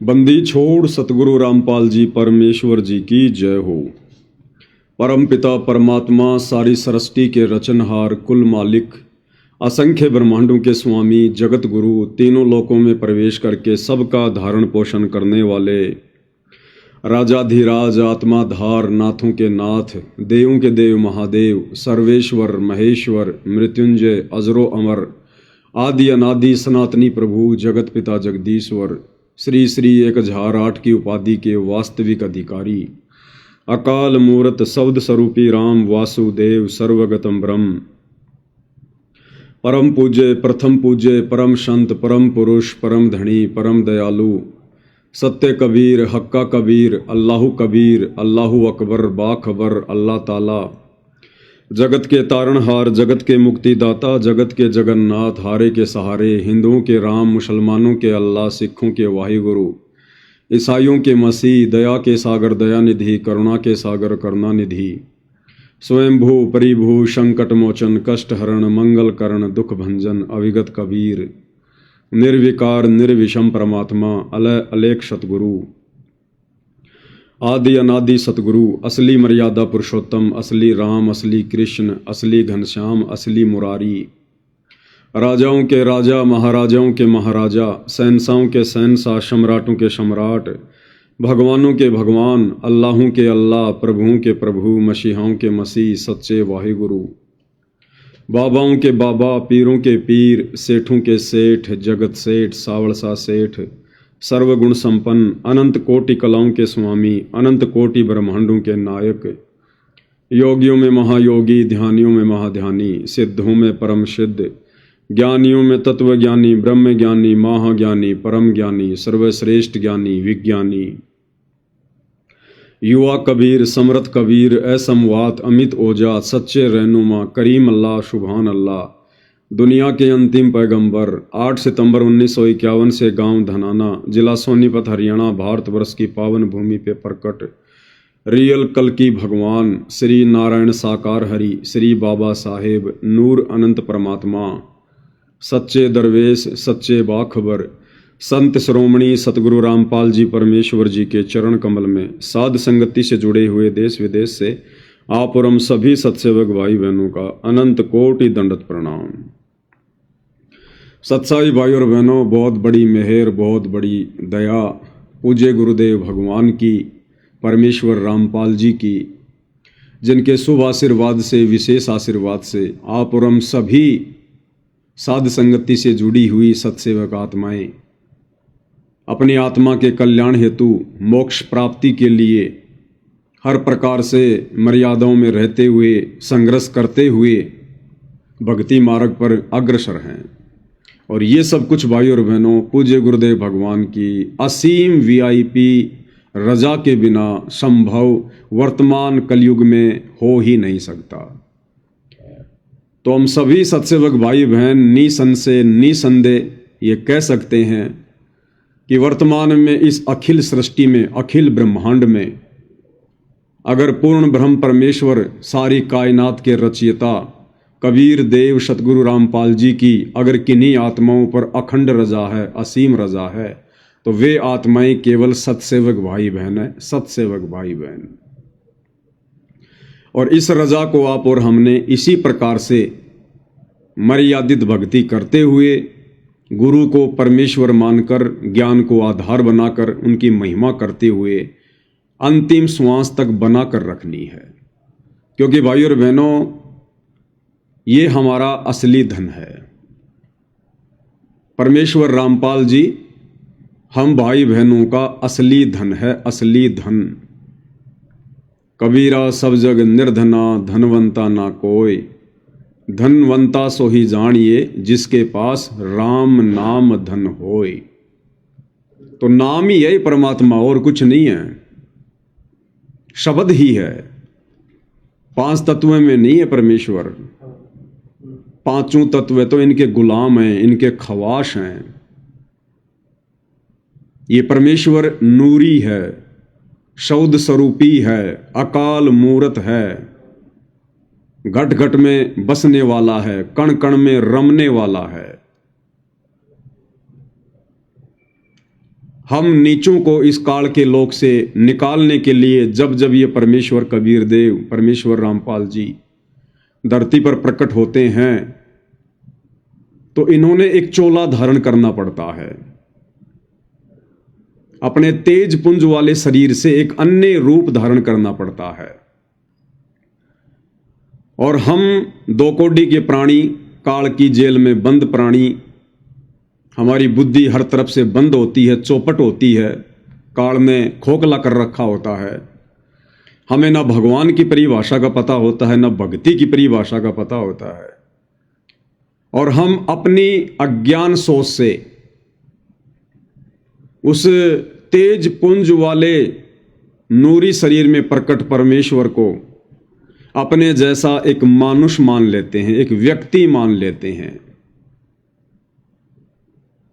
बंदी छोड़ सतगुरु रामपाल जी परमेश्वर जी की जय हो। परम पिता परमात्मा सारी सृष्टि के रचनहार कुल मालिक असंख्य ब्रह्मांडों के स्वामी जगत गुरु तीनों लोकों में प्रवेश करके सबका धारण पोषण करने वाले राजाधिराज आत्माधार नाथों के नाथ देवों के देव महादेव सर्वेश्वर महेश्वर मृत्युंजय अजरो अमर आदि अनादि सनातनी प्रभु जगत पिता जगदीश्वर श्री श्री 1008 की उपाधि के वास्तविक अधिकारी अकाल मूर्त शब्द स्वरूपी राम वासुदेव सर्वगतम ब्रह्म परम पूज्य प्रथम पूज्य परम संत परम पुरुष परम धनी परम दयालु सत्य कबीर हक्का कबीर अल्लाहु अकबर बाखबर अल्लाह ताला जगत के तारणहार जगत के मुक्तिदाता जगत के जगन्नाथ हारे के सहारे हिंदुओं के राम मुसलमानों के अल्लाह सिखों के वाहिगुरु ईसाइयों के मसीह दया के सागर दयानिधि करुणा के सागर करुणानिधि स्वयंभू परिभू संकट मोचन कष्ट हरण मंगल करण दुख भंजन अविगत कबीर निर्विकार निर्विषम परमात्मा अलय अलेख सतगुरु आदि अनादि सतगुरु असली मर्यादा पुरुषोत्तम असली राम असली कृष्ण असली घनश्याम असली मुरारी राजाओं के राजा महाराजाओं के महाराजा शहंशाहों के शहंशाह सम्राटों के सम्राट भगवानों के भगवान अल्लाहों के अल्लाह प्रभुओं के प्रभु मसीहाओं के मसीह सच्चे वाहिगुरु बाबाओं के बाबा पीरों के पीर सेठों के सेठ जगत सेठ सावड़सा सेठ सर्वगुण संपन्न अनंत कोटि कलाओं के स्वामी अनंत कोटि ब्रह्मांडों के नायक योगियों में महायोगी ध्यानियों में महाध्यानी सिद्धों में परम सिद्ध ज्ञानियों में तत्वज्ञानी ब्रह्म ज्ञानी महाज्ञानी परम ज्ञानी सर्वश्रेष्ठ ज्ञानी विज्ञानी युवा कबीर समरथ कबीर असमवात अमित ओजा सच्चे रहनुमा करीम अल्लाह सुभान अल्लाह दुनिया के अंतिम पैगंबर 8 सितंबर 1951 से गांव धनाना जिला सोनीपत हरियाणा भारतवर्ष की पावन भूमि पे प्रकट रियल कल की भगवान श्री नारायण साकार हरि श्री बाबा साहेब नूर अनंत परमात्मा सच्चे दरवेश सच्चे बाखबर संत श्रोमणी सतगुरु रामपाल जी परमेश्वर जी के चरण कमल में साध संगति से जुड़े हुए देश विदेश से आप और हम सभी सत्सेवक भाई बहनों का अनंत कोटि दंडवत प्रणाम। सत्साई भाई और बहनों, बहुत बड़ी मेहर बहुत बड़ी दया पूज्य गुरुदेव भगवान की परमेश्वर रामपाल जी की जिनके शुभ आशीर्वाद से विशेष आशीर्वाद से आप और हम सभी साध संगति से जुड़ी हुई सत्सेवक आत्माएं अपनी आत्मा के कल्याण हेतु मोक्ष प्राप्ति के लिए हर प्रकार से मर्यादाओं में रहते हुए संघर्ष करते हुए भक्ति मार्ग पर अग्रसर हैं। और ये सब कुछ भाई और बहनों पूज्य गुरुदेव भगवान की असीम वीआईपी रजा के बिना संभव वर्तमान कलयुग में हो ही नहीं सकता। तो हम सभी सत्सेवक भाई बहन निसंशय निसंदेह ये कह सकते हैं कि वर्तमान में इस अखिल सृष्टि में अखिल ब्रह्मांड में अगर पूर्ण ब्रह्म परमेश्वर सारी कायनात के रचयिता कबीर देव सतगुरु रामपाल जी की अगर किन्हीं आत्माओं पर अखंड रजा है असीम रजा है तो वे आत्माएं केवल सत्सेवक भाई बहन है सत्सेवक भाई बहन। और इस रजा को आप और हमने इसी प्रकार से मर्यादित भक्ति करते हुए गुरु को परमेश्वर मानकर ज्ञान को आधार बनाकर उनकी महिमा करते हुए अंतिम श्वास तक बनाकर रखनी है। क्योंकि भाई और बहनों ये हमारा असली धन है। परमेश्वर रामपाल जी हम भाई बहनों का असली धन है असली धन। कबीरा सब जग निर्धना धनवंता ना कोई धनवंता सो ही जानिए जिसके पास राम नाम धन होय। तो नाम ही है परमात्मा और कुछ नहीं है, शब्द ही है। 5 तत्वों में नहीं है परमेश्वर, 5 तत्व तो इनके गुलाम हैं इनके खवाश हैं। ये परमेश्वर नूरी है शौद स्वरूपी है अकाल मूरत है घट घट में बसने वाला है कण कण में रमने वाला है। हम नीचों को इस काल के लोक से निकालने के लिए जब जब ये परमेश्वर कबीर देव, परमेश्वर रामपाल जी धरती पर प्रकट होते हैं तो इन्होंने एक चोला धारण करना पड़ता है। अपने तेज पुंज वाले शरीर से एक अन्य रूप धारण करना पड़ता है। और हम दो कोडी के प्राणी, काल की जेल में बंद प्राणी, हमारी बुद्धि हर तरफ से बंद होती है, चौपट होती है, काल ने खोखला कर रखा होता है। हमें ना भगवान की परिभाषा का पता होता है, ना भक्ति की परिभाषा का पता होता है। और हम अपनी अज्ञान सोच से उस तेज पुंज वाले नूरी शरीर में प्रकट परमेश्वर को अपने जैसा एक मानुष मान लेते हैं, एक व्यक्ति मान लेते हैं।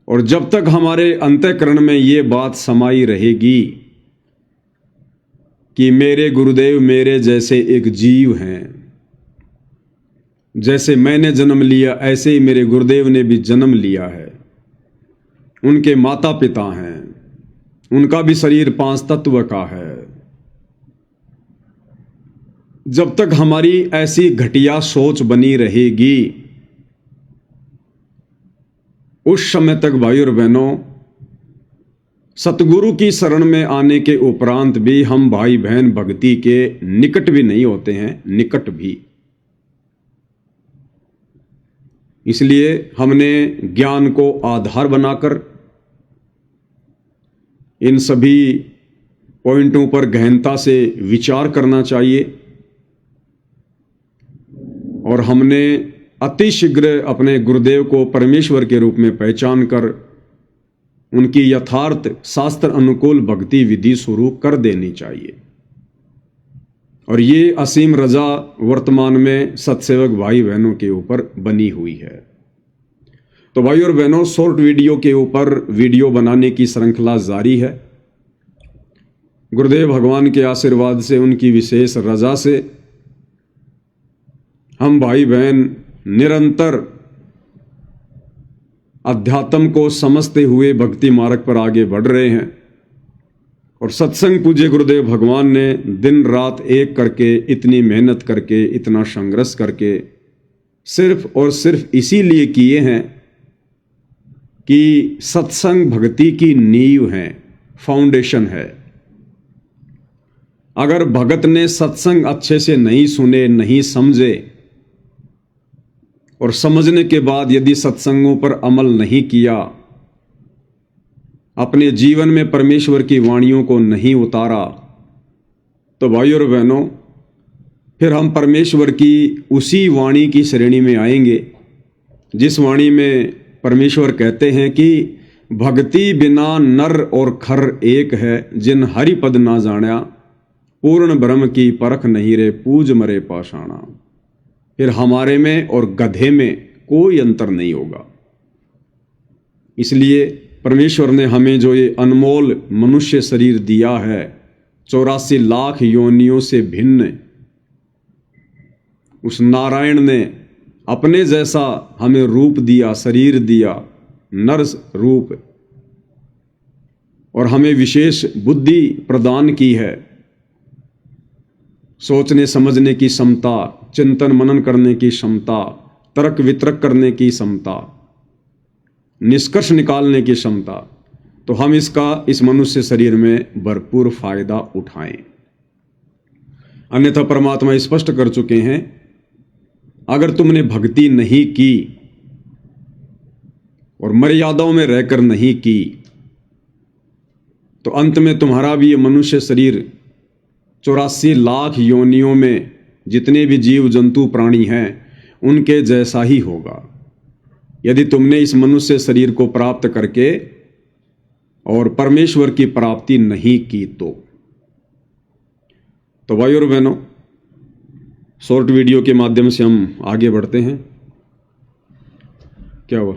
और जब तक हमारे अंतःकरण में ये बात समाई रहेगी कि मेरे गुरुदेव मेरे जैसे एक जीव हैं, जैसे मैंने जन्म लिया ऐसे ही मेरे गुरुदेव ने भी जन्म लिया है, उनके माता पिता हैं, उनका भी शरीर 5 तत्व का है, जब तक हमारी ऐसी घटिया सोच बनी रहेगी उस समय तक भाई और बहनों, सतगुरु की शरण में आने के उपरांत भी हम भाई बहन भक्ति के निकट भी नहीं होते हैं, निकट भी। इसलिए हमने ज्ञान को आधार बनाकर इन सभी पॉइंटों पर गहनता से विचार करना चाहिए। और हमने अतिशीघ्र अपने गुरुदेव को परमेश्वर के रूप में पहचान कर उनकी यथार्थ शास्त्र अनुकूल भक्ति विधि शुरू कर देनी चाहिए। और ये असीम रजा वर्तमान में सत्सेवक भाई बहनों के ऊपर बनी हुई है। तो भाई और बहनों, शॉर्ट वीडियो के ऊपर वीडियो बनाने की श्रृंखला जारी है। गुरुदेव भगवान के आशीर्वाद से, उनकी विशेष रजा से हम भाई बहन निरंतर अध्यात्म को समझते हुए भक्ति मार्ग पर आगे बढ़ रहे हैं। और सत्संग पूज्य गुरुदेव भगवान ने दिन रात एक करके, इतनी मेहनत करके, इतना संघर्ष करके सिर्फ और सिर्फ इसीलिए किए हैं कि सत्संग भक्ति की नींव है, फाउंडेशन है। अगर भगत ने सत्संग अच्छे से नहीं सुने, नहीं समझे और समझने के बाद यदि सत्संगों पर अमल नहीं किया, अपने जीवन में परमेश्वर की वाणियों को नहीं उतारा, तो भाई और बहनों, फिर हम परमेश्वर की उसी वाणी की श्रेणी में आएंगे जिस वाणी में परमेश्वर कहते हैं कि भक्ति बिना नर और खर एक है, जिन हरि पद ना जाण्या, पूर्ण ब्रह्म की परख नहीं रे, पूज मरे पाषाणा। फिर हमारे में और गधे में कोई अंतर नहीं होगा। इसलिए परमेश्वर ने हमें जो ये अनमोल मनुष्य शरीर दिया है, 84 लाख योनियों से भिन्न, उस नारायण ने अपने जैसा हमें रूप दिया, शरीर दिया, नर रूप, और हमें विशेष बुद्धि प्रदान की है, सोचने समझने की क्षमता, चिंतन मनन करने की क्षमता, तर्क वितर्क करने की क्षमता, निष्कर्ष निकालने की क्षमता। तो हम इस मनुष्य शरीर में भरपूर फायदा उठाएं। अन्यथा परमात्मा स्पष्ट कर चुके हैं, अगर तुमने भक्ति नहीं की और मर्यादाओं में रहकर नहीं की, तो अंत में तुम्हारा भी ये मनुष्य शरीर 84 लाख योनियों में जितने भी जीव जंतु प्राणी हैं उनके जैसा ही होगा, यदि तुमने इस मनुष्य शरीर को प्राप्त करके और परमेश्वर की प्राप्ति नहीं की तो। भाई और बहनों, शॉर्ट वीडियो के माध्यम से हम आगे बढ़ते हैं। क्या हुआ?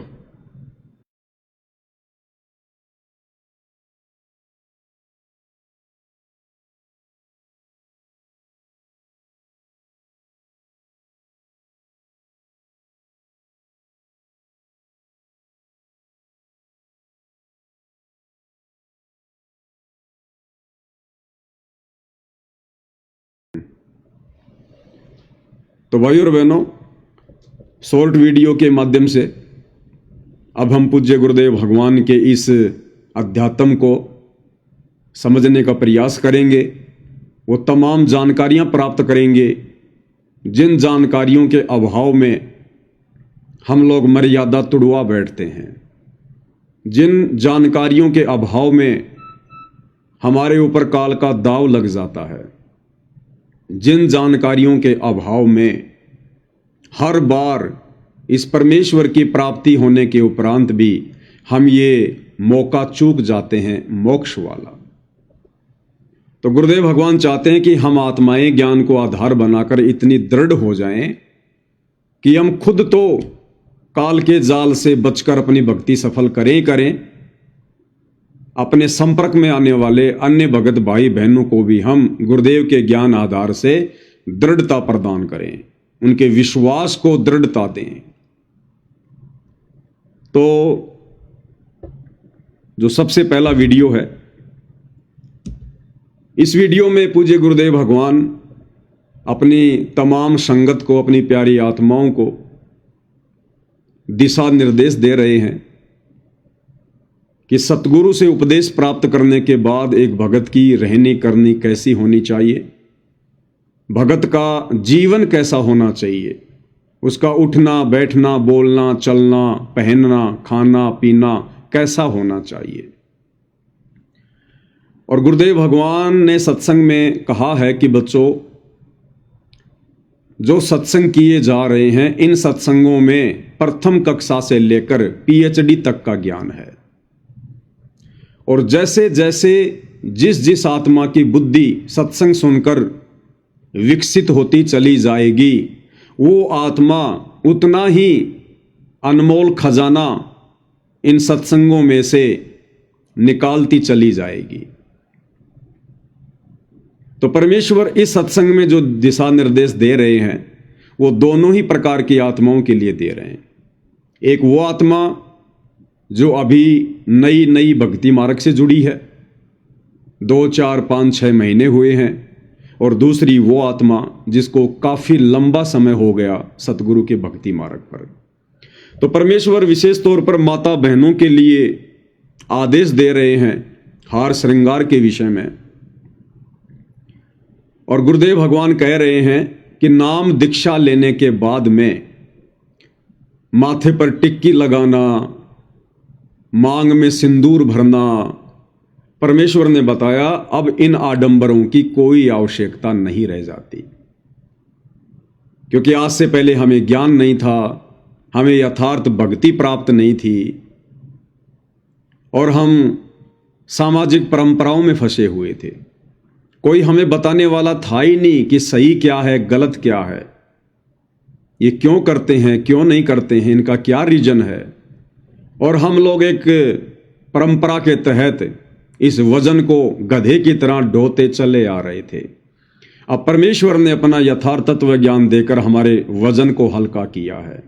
तो भाई और बहनों, शॉर्ट वीडियो के माध्यम से अब हम पूज्य गुरुदेव भगवान के इस अध्यात्म को समझने का प्रयास करेंगे। वो तमाम जानकारियां प्राप्त करेंगे जिन जानकारियों के अभाव में हम लोग मर्यादा तुड़वा बैठते हैं, जिन जानकारियों के अभाव में हमारे ऊपर काल का दाव लग जाता है, जिन जानकारियों के अभाव में हर बार इस परमेश्वर की प्राप्ति होने के उपरांत भी हम ये मौका चूक जाते हैं मोक्ष वाला। तो गुरुदेव भगवान चाहते हैं कि हम आत्माएं ज्ञान को आधार बनाकर इतनी दृढ़ हो जाएं कि हम खुद तो काल के जाल से बचकर अपनी भक्ति सफल करें, अपने संपर्क में आने वाले अन्य भगत भाई बहनों को भी हम गुरुदेव के ज्ञान आधार से दृढ़ता प्रदान करें, उनके विश्वास को दृढ़ता दें। तो जो सबसे पहला वीडियो है, इस वीडियो में पूज्य गुरुदेव भगवान अपनी तमाम संगत को, अपनी प्यारी आत्माओं को दिशा निर्देश दे रहे हैं कि सतगुरु से उपदेश प्राप्त करने के बाद एक भगत की रहनी करनी कैसी होनी चाहिए, भगत का जीवन कैसा होना चाहिए, उसका उठना बैठना बोलना चलना पहनना खाना पीना कैसा होना चाहिए। और गुरुदेव भगवान ने सत्संग में कहा है कि बच्चों, जो सत्संग किए जा रहे हैं इन सत्संगों में प्रथम कक्षा से लेकर पीएचडी तक का ज्ञान है। और जैसे जैसे जिस आत्मा की बुद्धि सत्संग सुनकर विकसित होती चली जाएगी, वो आत्मा उतना ही अनमोल खजाना इन सत्संगों में से निकालती चली जाएगी। तो परमेश्वर इस सत्संग में जो दिशा निर्देश दे रहे हैं वो दोनों ही प्रकार की आत्माओं के लिए दे रहे हैं। एक वो आत्मा जो अभी नई भक्ति मार्ग से जुड़ी है, 2, 4, 5, 6 महीने हुए हैं, और दूसरी वो आत्मा जिसको काफी लंबा समय हो गया सतगुरु के भक्ति मार्ग पर। तो परमेश्वर विशेष तौर पर माता बहनों के लिए आदेश दे रहे हैं हार श्रृंगार के विषय में। और गुरुदेव भगवान कह रहे हैं कि नाम दीक्षा लेने के बाद में माथे पर टिक्की लगाना, मांग में सिंदूर भरना, परमेश्वर ने बताया अब इन आडंबरों की कोई आवश्यकता नहीं रह जाती, क्योंकि आज से पहले हमें ज्ञान नहीं था, हमें यथार्थ भक्ति प्राप्त नहीं थी, और हम सामाजिक परंपराओं में फंसे हुए थे। कोई हमें बताने वाला था ही नहीं कि सही क्या है गलत क्या है, ये क्यों करते हैं क्यों नहीं करते हैं, इनका क्या रीजन है। और हम लोग एक परंपरा के तहत इस वजन को गधे की तरह ढोते चले आ रहे थे। अब परमेश्वर ने अपना यथार्थ तत्व ज्ञान देकर हमारे वजन को हल्का किया है।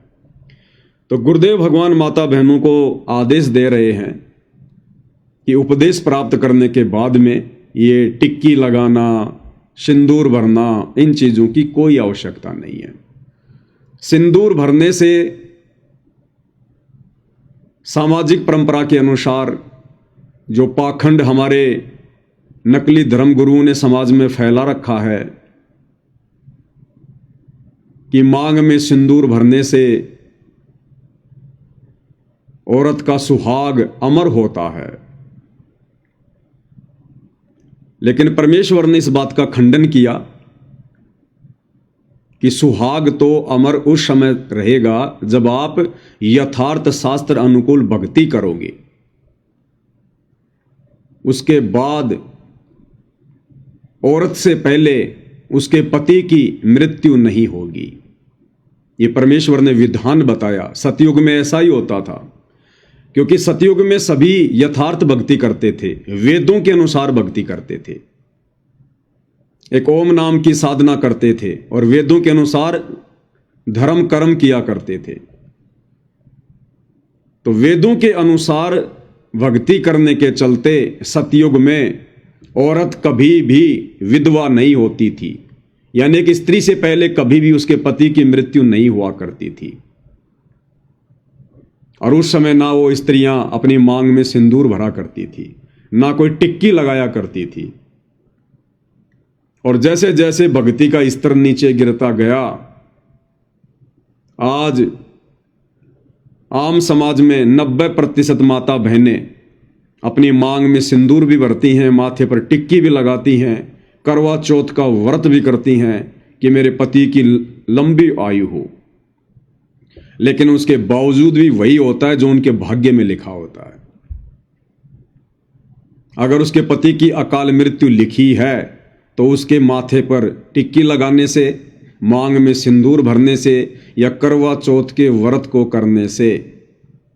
तो गुरुदेव भगवान माता बहनों को आदेश दे रहे हैं कि उपदेश प्राप्त करने के बाद में ये टिक्की लगाना, सिंदूर भरना, इन चीजों की कोई आवश्यकता नहीं है। सिंदूर भरने से सामाजिक परंपरा के अनुसार जो पाखंड हमारे नकली धर्म गुरुओं ने समाज में फैला रखा है कि मांग में सिंदूर भरने से औरत का सुहाग अमर होता है, लेकिन परमेश्वर ने इस बात का खंडन किया कि सुहाग तो अमर उस समय रहेगा जब आप यथार्थ शास्त्र अनुकूल भक्ति करोगे। उसके बाद औरत से पहले उसके पति की मृत्यु नहीं होगी। ये परमेश्वर ने विधान बताया। सतयुग में ऐसा ही होता था, क्योंकि सतयुग में सभी यथार्थ भक्ति करते थे, वेदों के अनुसार भक्ति करते थे, एक ओम नाम की साधना करते थे और वेदों के अनुसार धर्म कर्म किया करते थे। तो वेदों के अनुसार भक्ति करने के चलते सतयुग में औरत कभी भी विधवा नहीं होती थी। यानी कि स्त्री से पहले कभी भी उसके पति की मृत्यु नहीं हुआ करती थी। और उस समय ना वो स्त्रियां अपनी मांग में सिंदूर भरा करती थी, ना कोई टिक्की लगाया करती थी। और जैसे जैसे भक्ति का स्तर नीचे गिरता गया, आज आम समाज में 90% माता बहनें अपनी मांग में सिंदूर भी भरती हैं, माथे पर टिक्की भी लगाती हैं, करवा चौथ का व्रत भी करती हैं कि मेरे पति की लंबी आयु हो। लेकिन उसके बावजूद भी वही होता है जो उनके भाग्य में लिखा होता है। अगर उसके पति की अकाल मृत्यु लिखी है तो उसके माथे पर टिक्की लगाने से, मांग में सिंदूर भरने से या करवा चौथ के व्रत को करने से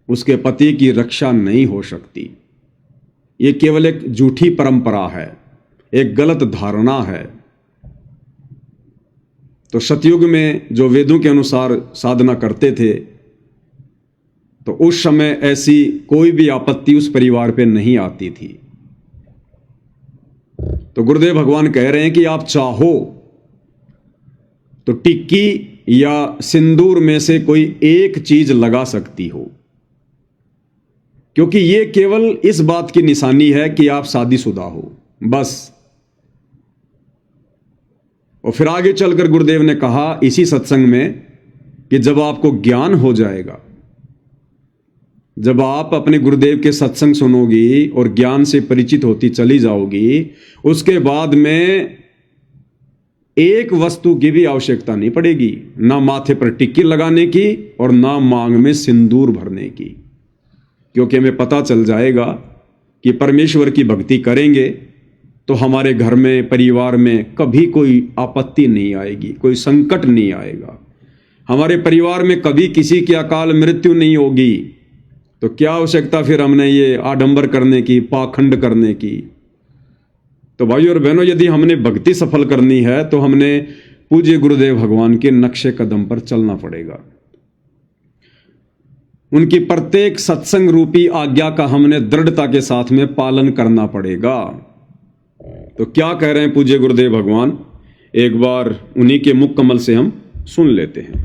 उसके पति की रक्षा नहीं हो सकती। ये केवल एक झूठी परंपरा है, एक गलत धारणा है। तो सतयुग में जो वेदों के अनुसार साधना करते थे, तो उस समय ऐसी कोई भी आपत्ति उस परिवार पे नहीं आती थी। तो गुरुदेव भगवान कह रहे हैं कि आप चाहो तो टिक्की या सिंदूर में से कोई एक चीज लगा सकती हो, क्योंकि यह केवल इस बात की निशानी है कि आप शादीशुदा हो, बस। और फिर आगे चलकर गुरुदेव ने कहा इसी सत्संग में कि जब आपको ज्ञान हो जाएगा, जब आप अपने गुरुदेव के सत्संग सुनोगी और ज्ञान से परिचित होती चली जाओगी, उसके बाद में एक वस्तु की भी आवश्यकता नहीं पड़ेगी, ना माथे पर टिक्की लगाने की और ना मांग में सिंदूर भरने की, क्योंकि हमें पता चल जाएगा कि परमेश्वर की भक्ति करेंगे तो हमारे घर में, परिवार में कभी कोई आपत्ति नहीं आएगी, कोई संकट नहीं आएगा। हमारे परिवार में कभी किसी की अकाल मृत्यु नहीं होगी। तो क्या आवश्यकता फिर हमने ये आडंबर करने की, पाखंड करने की। तो भाइयों और बहनों, यदि हमने भक्ति सफल करनी है तो हमने पूज्य गुरुदेव भगवान के नक्शे कदम पर चलना पड़ेगा। उनकी प्रत्येक सत्संग रूपी आज्ञा का हमने दृढ़ता के साथ में पालन करना पड़ेगा। तो क्या कह रहे हैं पूज्य गुरुदेव भगवान, एक बार उन्हीं के मुख कमल से हम सुन लेते हैं।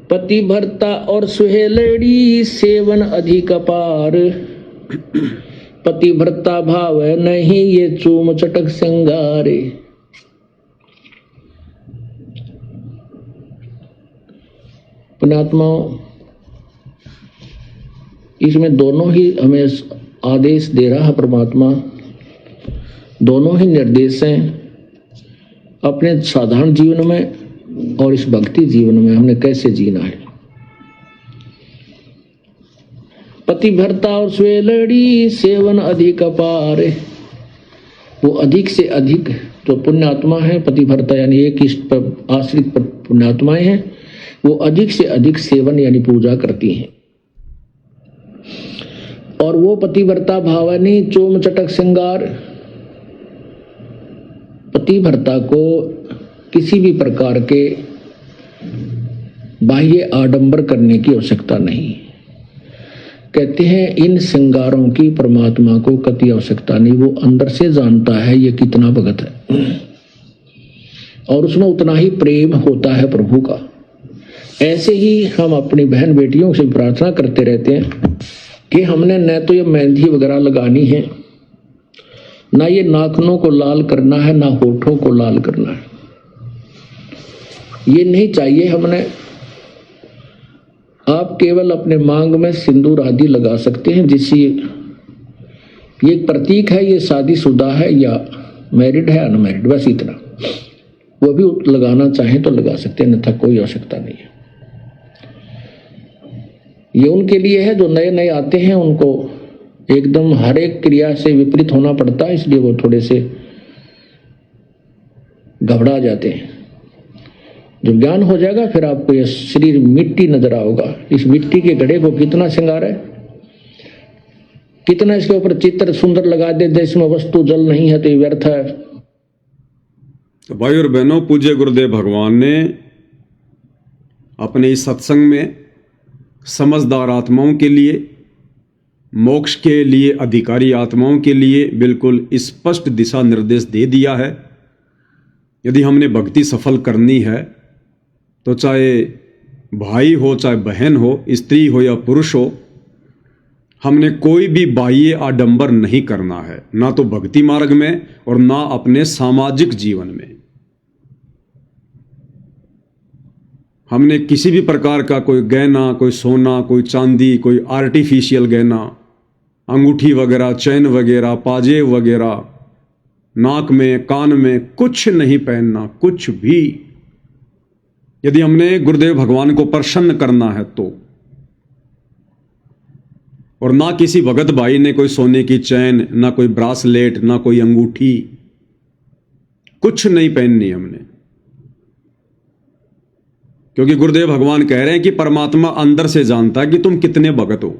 पतिव्रता और सुहेलड़ी सेवन अधिक अपार, पतिव्रता भाव नहीं ये चूम चटक श्रृंगारे। पुण्यात्माओं, इसमें दोनों ही हमें आदेश दे रहा है परमात्मा, दोनों ही निर्देश हैं। अपने साधारण जीवन में और इस भक्ति जीवन में हमने कैसे जीना है। पतिव्रता और स्वेलड़ी सेवन अधिक अपार, वो अधिक से अधिक जो पुण्यात्मा है, पतिव्रता यानी एक इष्ट पर आश्रित पुण्यात्माएं हैं, वो अधिक से अधिक सेवन यानी पूजा करती हैं। और वो पतिव्रता भावनी चोम चटक श्रृंगार, पतिव्रता को किसी भी प्रकार के बाह्य आडंबर करने की आवश्यकता नहीं। कहते हैं इन श्रृंगारों की परमात्मा को कति आवश्यकता नहीं, वो अंदर से जानता है ये कितना भगत है और उसमें उतना ही प्रेम होता है प्रभु का। ऐसे ही हम अपनी बहन बेटियों से प्रार्थना करते रहते हैं कि हमने न तो ये मेहंदी वगैरह लगानी है, ना ये नाखूनों को लाल करना है, ना होठों को लाल करना है, ये नहीं चाहिए हमने। आप केवल अपने मांग में सिंदूर आदि लगा सकते हैं, जिससे ये एक प्रतीक है ये शादीशुदा है या मैरिड है अनमैरिड, बस इतना। वो भी लगाना चाहें तो लगा सकते हैं, अन्यथा कोई आवश्यकता नहीं है। ये उनके लिए है जो नए नए आते हैं, उनको एकदम हर एक क्रिया से विपरीत होना पड़ता है, इसलिए वो थोड़े से घबरा जाते हैं। जब ज्ञान हो जाएगा फिर आपको यह शरीर मिट्टी नजर आओगा। इस मिट्टी के घड़े को कितना श्रृंगार है, कितना इसके ऊपर चित्र सुंदर लगा दे, इसमें वस्तु जल नहीं है तो ये व्यर्थ है। तो भाई और बहनों, पूज्य गुरुदेव भगवान ने अपने इस सत्संग में समझदार आत्माओं के लिए मोक्ष के लिए अधिकारी आत्माओं के लिए बिल्कुल स्पष्ट दिशा निर्देश दे दिया है। यदि हमने भक्ति सफल करनी है तो चाहे भाई हो, चाहे बहन हो, स्त्री हो या पुरुष हो, हमने कोई भी बाह्य आडंबर नहीं करना है, ना तो भक्ति मार्ग में और ना अपने सामाजिक जीवन में। हमने किसी भी प्रकार का कोई गहना, कोई सोना, कोई चांदी, कोई आर्टिफिशियल गहना, अंगूठी वगैरह, चैन वगैरह, पाजेब वगैरह, नाक में, कान में कुछ नहीं पहनना, कुछ भी। यदि हमने गुरुदेव भगवान को प्रसन्न करना है तो। और ना किसी भगत भाई ने कोई सोने की चैन, ना कोई ब्रासलेट, ना कोई अंगूठी, कुछ नहीं पहननी हमने। क्योंकि गुरुदेव भगवान कह रहे हैं कि परमात्मा अंदर से जानता है कि तुम कितने भगत हो,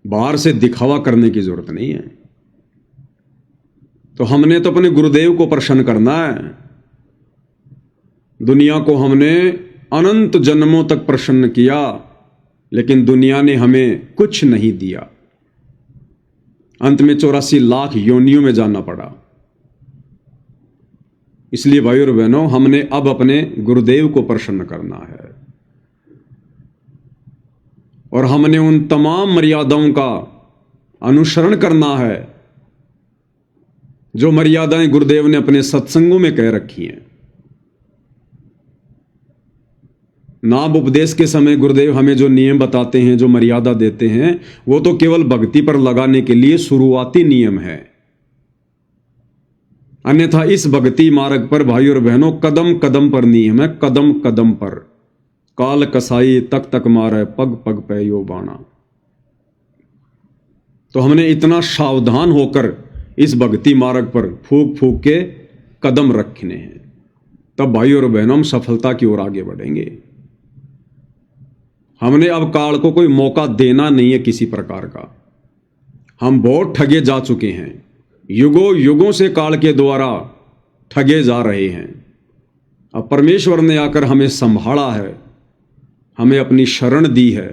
बाहर से दिखावा करने की जरूरत नहीं है। तो हमने तो अपने गुरुदेव को प्रसन्न करना है। दुनिया को हमने अनंत जन्मों तक प्रसन्न किया, लेकिन दुनिया ने हमें कुछ नहीं दिया। अंत में 84 लाख योनियों में जाना पड़ा। इसलिए भाई और बहनों, हमने अब अपने गुरुदेव को प्रसन्न करना है और हमने उन तमाम मर्यादाओं का अनुसरण करना है जो मर्यादाएं गुरुदेव ने अपने सत्संगों में कह रखी हैं। नाम उपदेश के समय गुरुदेव हमें जो नियम बताते हैं, जो मर्यादा देते हैं, वो तो केवल भक्ति पर लगाने के लिए शुरुआती नियम है। अन्यथा इस भक्ति मार्ग पर भाई और बहनों कदम कदम पर नियम है, कदम कदम पर। काल कसाई तक तक मारे, पग पग पे यो बाणा। तो हमने इतना सावधान होकर इस भक्ति मार्ग पर फूक फूक के कदम रखने हैं, तब भाई और बहनों हम सफलता की ओर आगे बढ़ेंगे। हमने अब काल को कोई मौका देना नहीं है किसी प्रकार का। हम बहुत ठगे जा चुके हैं, युगों युगों से काल के द्वारा ठगे जा रहे हैं। अब परमेश्वर ने आकर हमें संभाला है, हमें अपनी शरण दी है,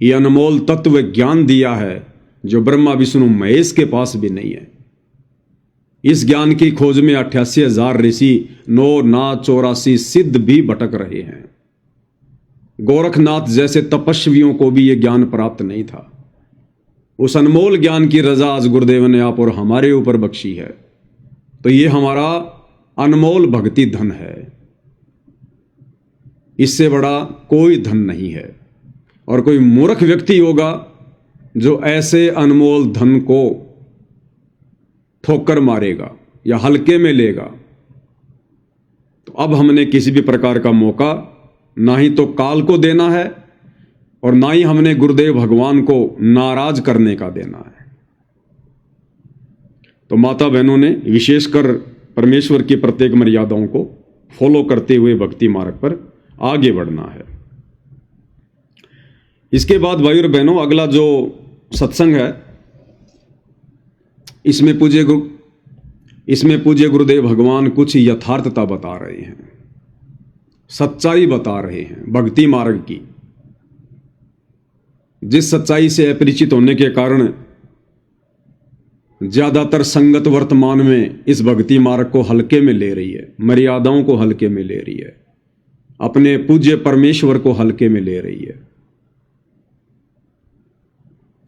ये अनमोल तत्व ज्ञान दिया है जो ब्रह्मा विष्णु महेश के पास भी नहीं है। इस ज्ञान की खोज में 88,000 ऋषि, 9 नाथ 84 सिद्ध भी भटक रहे हैं। गोरखनाथ जैसे तपस्वियों को भी यह ज्ञान प्राप्त नहीं था। उस अनमोल ज्ञान की रजा आज गुरुदेव ने आप और हमारे ऊपर बख्शी है। तो ये हमारा अनमोल भक्ति धन है, इससे बड़ा कोई धन नहीं है। और कोई मूर्ख व्यक्ति होगा जो ऐसे अनमोल धन को ठोकर मारेगा या हल्के में लेगा। तो अब हमने किसी भी प्रकार का मौका ना ही तो काल को देना है और ना ही हमने गुरुदेव भगवान को नाराज करने का देना है। तो माता बहनों ने विशेषकर परमेश्वर की प्रत्येक मर्यादाओं को फॉलो करते हुए भक्ति मार्ग पर आगे बढ़ना है। इसके बाद भाई और बहनों, अगला जो सत्संग है इसमें पूज्य गुरुदेव भगवान कुछ यथार्थता बता रहे हैं, सच्चाई बता रहे हैं भक्ति मार्ग की। जिस सच्चाई से अपरिचित होने के कारण ज्यादातर संगत वर्तमान में इस भक्ति मार्ग को हल्के में ले रही है, मर्यादाओं को हल्के में ले रही है, अपने पूज्य परमेश्वर को हल्के में ले रही है।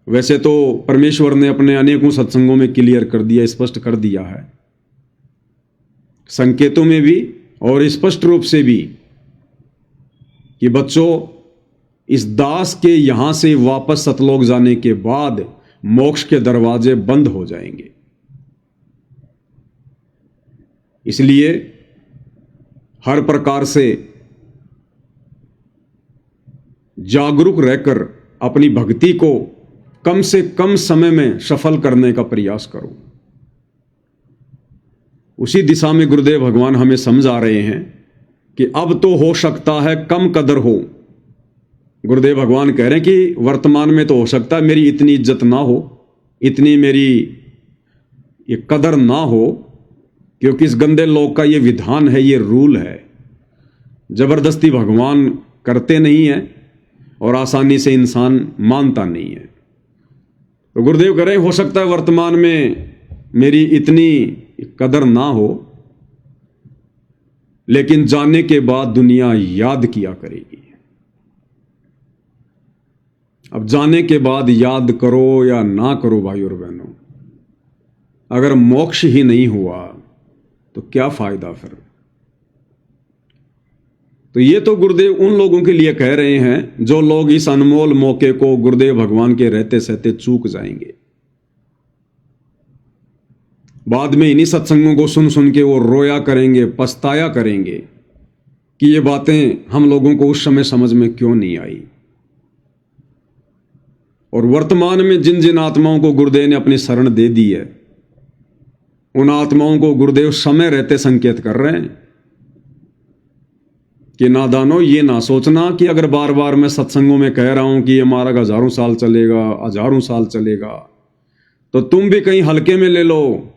वैसे तो परमेश्वर ने अपने अनेकों सत्संगों में क्लियर कर दिया, स्पष्ट कर दिया है, संकेतों में भी और स्पष्ट रूप से भी, कि बच्चों इस दास के यहां से वापस सतलोक जाने के बाद मोक्ष के दरवाजे बंद हो जाएंगे। इसलिए हर प्रकार से जागरूक रहकर अपनी भक्ति को कम से कम समय में सफल करने का प्रयास करो। उसी दिशा में गुरुदेव भगवान हमें समझा रहे हैं कि अब तो हो सकता है कम कदर हो। गुरुदेव भगवान कह रहे हैं कि वर्तमान में तो हो सकता है मेरी इतनी इज्जत ना हो, इतनी मेरी ये कदर ना हो, क्योंकि इस गंदे लोक का ये विधान है, ये रूल है। जबरदस्ती भगवान करते नहीं है और आसानी से इंसान मानता नहीं है। तो गुरुदेव कह रहे हैं हो सकता है वर्तमान में मेरी इतनी कदर ना हो, लेकिन जाने के बाद दुनिया याद किया करेगी। अब जाने के बाद याद करो या ना करो भाई और बहनों, अगर मोक्ष ही नहीं हुआ तो क्या फायदा फिर। तो ये तो गुरुदेव उन लोगों के लिए कह रहे हैं जो लोग इस अनमोल मौके को गुरुदेव भगवान के रहते सहते चूक जाएंगे। बाद में इन्हीं सत्संगों को सुन सुन के वो रोया करेंगे, पछताया करेंगे कि ये बातें हम लोगों को उस समय समझ में क्यों नहीं आई। और वर्तमान में जिन जिन आत्माओं को गुरुदेव ने अपनी शरण दे दी है, उन आत्माओं को गुरुदेव समय रहते संकेत कर रहे हैं कि नादानो, ये ना सोचना कि अगर बार बार मैं सत्संगों में कह रहा हूं कि ये मार्ग हजारों साल चलेगा, हजारों साल चलेगा, तो तुम भी कहीं हल्के में ले लो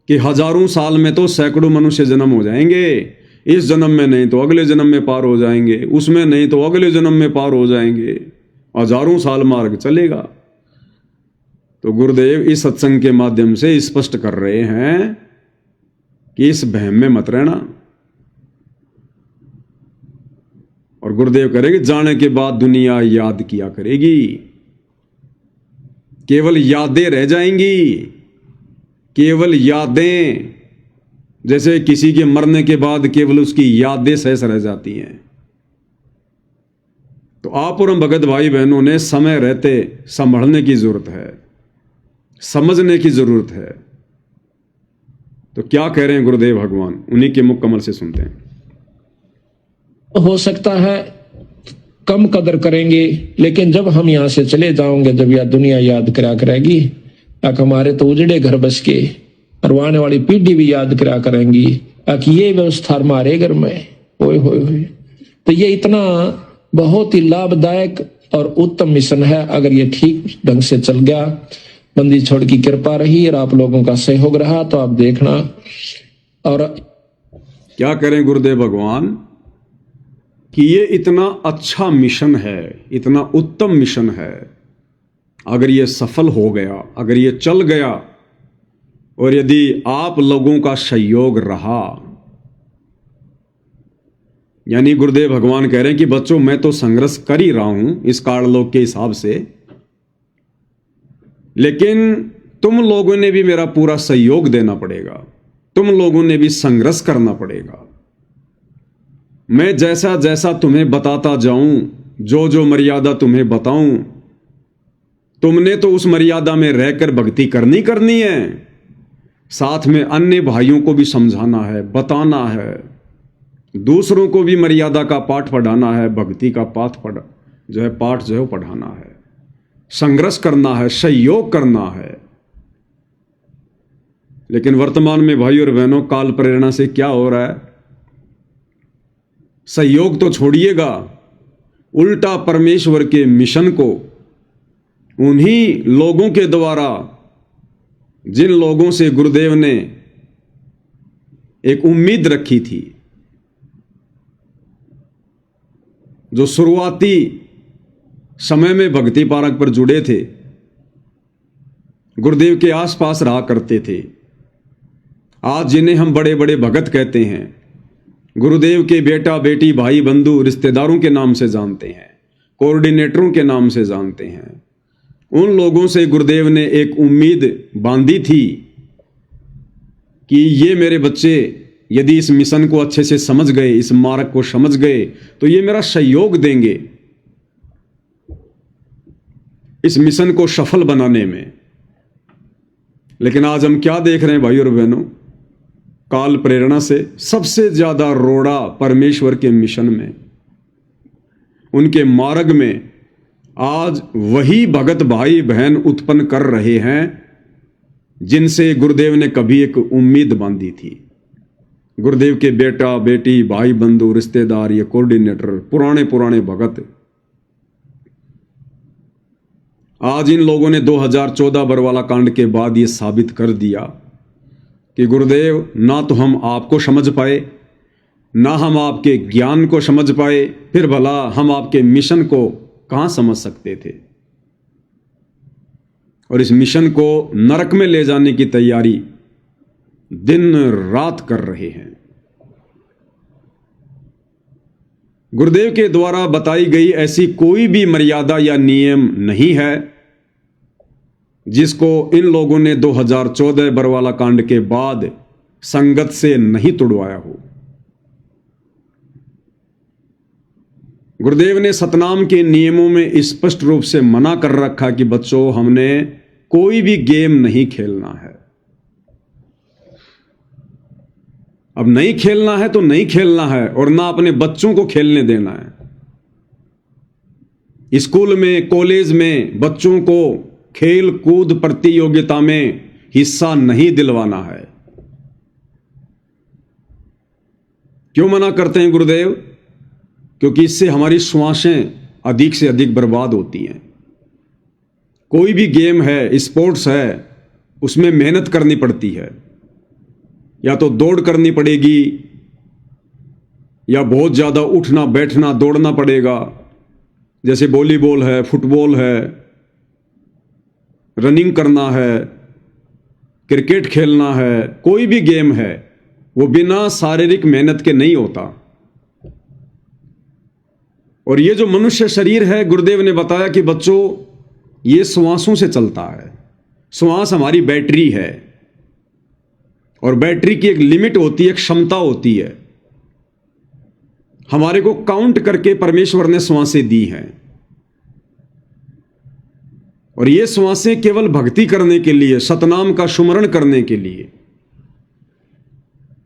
कि हजारों साल में तो सैकड़ों मनुष्य जन्म हो जाएंगे, इस जन्म में नहीं तो अगले जन्म में पार हो जाएंगे, उसमें नहीं तो अगले जन्म में पार हो जाएंगे, हजारों साल मार्ग चलेगा। तो गुरुदेव इस सत्संग के माध्यम से स्पष्ट कर रहे हैं कि इस बहम में मत रहना। और गुरुदेव करेंगे जाने के बाद दुनिया याद किया करेगी, केवल यादें रह जाएंगी, केवल यादें, जैसे किसी के मरने के बाद केवल उसकी यादें शेष रह जाती हैं। तो आप और हम भगत भाई बहनों ने समय रहते संभलने की जरूरत है, समझने की जरूरत है। तो क्या कह रहे हैं गुरुदेव भगवान, उन्हीं के मुख कमल से सुनते हैं। हो सकता है कम कदर करेंगे, लेकिन जब हम यहां से चले जाओगे, जब यह दुनिया याद करा करेगी, ताकि हमारे तो उजड़े घर बस के और आने वाली पीढ़ी भी याद करा करेंगी कि ये व्यवस्था हमारे घर में होए होए होए। तो ये इतना बहुत ही लाभदायक और उत्तम मिशन है। अगर ये ठीक ढंग से चल गया, बंदी छोड़ की कृपा रही और आप लोगों का सहयोग रहा, तो आप देखना। और क्या करें गुरुदेव भगवान कि ये इतना अच्छा मिशन है, इतना उत्तम मिशन है, अगर ये सफल हो गया, अगर ये चल गया, और यदि आप लोगों का सहयोग रहा, यानी गुरुदेव भगवान कह रहे हैं कि बच्चों मैं तो संघर्ष कर ही रहा हूं इस काललोक के हिसाब से, लेकिन तुम लोगों ने भी मेरा पूरा सहयोग देना पड़ेगा, तुम लोगों ने भी संघर्ष करना पड़ेगा। मैं जैसा जैसा तुम्हें बताता जाऊं, जो जो मर्यादा तुम्हें बताऊं, तुमने तो उस मर्यादा में रहकर भक्ति करनी है, साथ में अन्य भाइयों को भी समझाना है, बताना है, दूसरों को भी मर्यादा का पाठ पढ़ाना है, भक्ति का पाठ पढ़ाना है, संघर्ष करना है, सहयोग करना है। लेकिन वर्तमान में भाई और बहनों काल प्रेरणा से क्या हो रहा है, सहयोग तो छोड़िएगा, उल्टा परमेश्वर के मिशन को उन्हीं लोगों के द्वारा, जिन लोगों से गुरुदेव ने एक उम्मीद रखी थी, जो शुरुआती समय में भक्ति पारक पर जुड़े थे, गुरुदेव के आसपास रहा करते थे, आज जिन्हें हम बड़े बड़े भगत कहते हैं, गुरुदेव के बेटा बेटी भाई बंधु रिश्तेदारों के नाम से जानते हैं, कोऑर्डिनेटरों के नाम से जानते हैं, उन लोगों से गुरुदेव ने एक उम्मीद बांधी थी कि ये मेरे बच्चे यदि इस मिशन को अच्छे से समझ गए, इस मार्ग को समझ गए, तो ये मेरा सहयोग देंगे इस मिशन को सफल बनाने में। लेकिन आज हम क्या देख रहे हैं भाई और बहनों, काल प्रेरणा से सबसे ज्यादा रोड़ा परमेश्वर के मिशन में, उनके मार्ग में आज वही भगत भाई बहन उत्पन्न कर रहे हैं जिनसे गुरुदेव ने कभी एक उम्मीद बांधी थी। गुरुदेव के बेटा बेटी भाई बंधु रिश्तेदार, ये कोऑर्डिनेटर, पुराने भगत, आज इन लोगों ने 2014 बरवाला कांड के बाद ये साबित कर दिया कि गुरुदेव ना तो हम आपको समझ पाए, ना हम आपके ज्ञान को समझ पाए, फिर भला हम आपके मिशन को कहां समझ सकते थे। और इस मिशन को नरक में ले जाने की तैयारी दिन रात कर रहे हैं। गुरुदेव के द्वारा बताई गई ऐसी कोई भी मर्यादा या नियम नहीं है जिसको इन लोगों ने 2014 बरवाला कांड के बाद संगत से नहीं तुड़वाया हो। गुरुदेव ने सतनाम के नियमों में स्पष्ट रूप से मना कर रखा कि बच्चों, हमने कोई भी गेम नहीं खेलना है। अब नहीं खेलना है तो नहीं खेलना है, और ना अपने बच्चों को खेलने देना है। स्कूल में, कॉलेज में बच्चों को खेल कूद प्रतियोगिता में हिस्सा नहीं दिलवाना है। क्यों मना करते हैं गुरुदेव? क्योंकि इससे हमारी श्वासें अधिक से अधिक बर्बाद होती हैं। कोई भी गेम है, स्पोर्ट्स है, उसमें मेहनत करनी पड़ती है। या तो दौड़ करनी पड़ेगी, या बहुत ज्यादा उठना बैठना दौड़ना पड़ेगा। जैसे वॉलीबॉल है, फुटबॉल है, रनिंग करना है, क्रिकेट खेलना है, कोई भी गेम है वो बिना शारीरिक मेहनत के नहीं होता। और ये जो मनुष्य शरीर है, गुरुदेव ने बताया कि बच्चों, ये श्वासों से चलता है। श्वास हमारी बैटरी है, और बैटरी की एक लिमिट होती है, एक क्षमता होती है। हमारे को काउंट करके परमेश्वर ने श्वासें दी हैं, और ये श्वासें केवल भक्ति करने के लिए, सतनाम का सुमरण करने के लिए।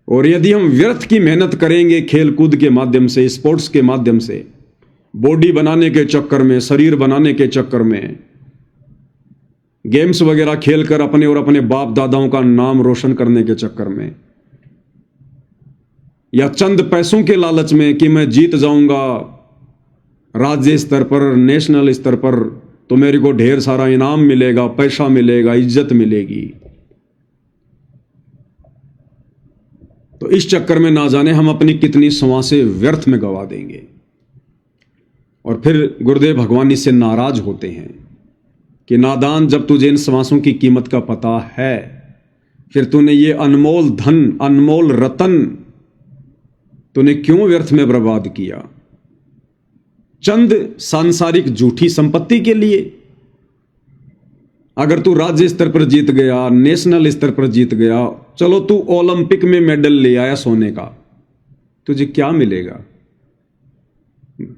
और यदि हम व्यर्थ की मेहनत करेंगे खेल कूद के माध्यम से, स्पोर्ट्स के माध्यम से, बॉडी बनाने के चक्कर में, शरीर बनाने के चक्कर में, गेम्स वगैरह खेलकर अपने और अपने बाप दादाओं का नाम रोशन करने के चक्कर में, या चंद पैसों के लालच में कि मैं जीत जाऊंगा राज्य स्तर पर, नेशनल स्तर पर, तो मेरे को ढेर सारा इनाम मिलेगा, पैसा मिलेगा, इज्जत मिलेगी, तो इस चक्कर में ना जाने हम अपनी कितनी श्वासें व्यर्थ में गवा देंगे। और फिर गुरुदेव भगवान इससे नाराज होते हैं कि नादान, जब तुझे इन श्वासों की कीमत का पता है, फिर तूने ये अनमोल धन, अनमोल रतन तूने क्यों व्यर्थ में बर्बाद किया? चंद सांसारिक झूठी संपत्ति के लिए? अगर तू राज्य स्तर पर जीत गया, नेशनल स्तर पर जीत गया, चलो तू ओलंपिक में मेडल ले आया सोने का, तुझे क्या मिलेगा?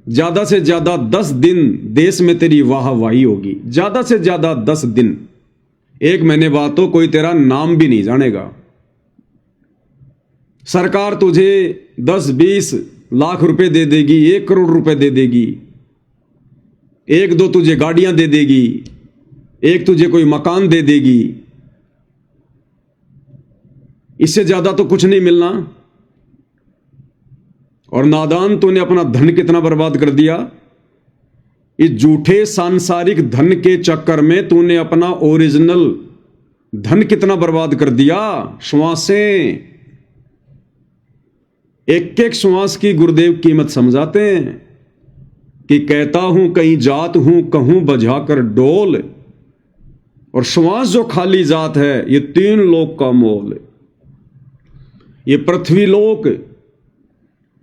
ज्यादा से ज्यादा 10 दिन देश में तेरी वाहवाही होगी, ज्यादा से ज्यादा 10 दिन। 1 महीने बाद तो कोई तेरा नाम भी नहीं जानेगा। सरकार तुझे 10-20 लाख रुपए दे देगी, 1 करोड़ रुपए दे देगी, 1-2 तुझे गाड़ियां दे देगी, 1 तुझे कोई मकान दे देगी। इससे ज्यादा तो कुछ नहीं मिलना। और नादान, तूने अपना धन कितना बर्बाद कर दिया? इस झूठे सांसारिक धन के चक्कर में तूने अपना ओरिजिनल धन कितना बर्बाद कर दिया? श्वासें। एक एक श्वास की गुरुदेव कीमत समझाते हैं कि कहता हूं कहीं जात हूं, कहूं बजाकर डोल, और श्वास जो खाली जात है, ये 3 लोक का मोल। ये पृथ्वी लोक,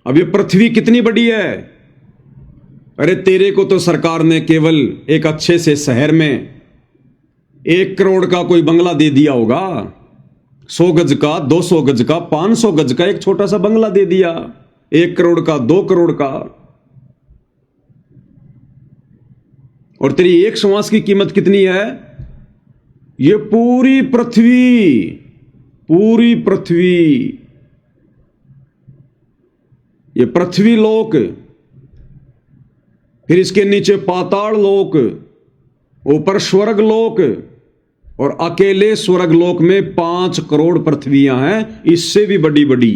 अब ये पृथ्वी कितनी बड़ी है? अरे तेरे को तो सरकार ने केवल एक अच्छे से शहर में 1 करोड़ का कोई बंगला दे दिया होगा, 100 गज का, 200 गज का, 500 गज का एक छोटा सा बंगला दे दिया, 1 करोड़ का, 2 करोड़ का। और तेरी एक श्वास की कीमत कितनी है? ये पूरी पृथ्वी, पूरी पृथ्वी, ये पृथ्वी लोक, फिर इसके नीचे पाताल लोक, ऊपर स्वर्ग लोक, और अकेले स्वर्ग लोक में 5 करोड़ पृथ्वियां हैं, इससे भी बड़ी बड़ी।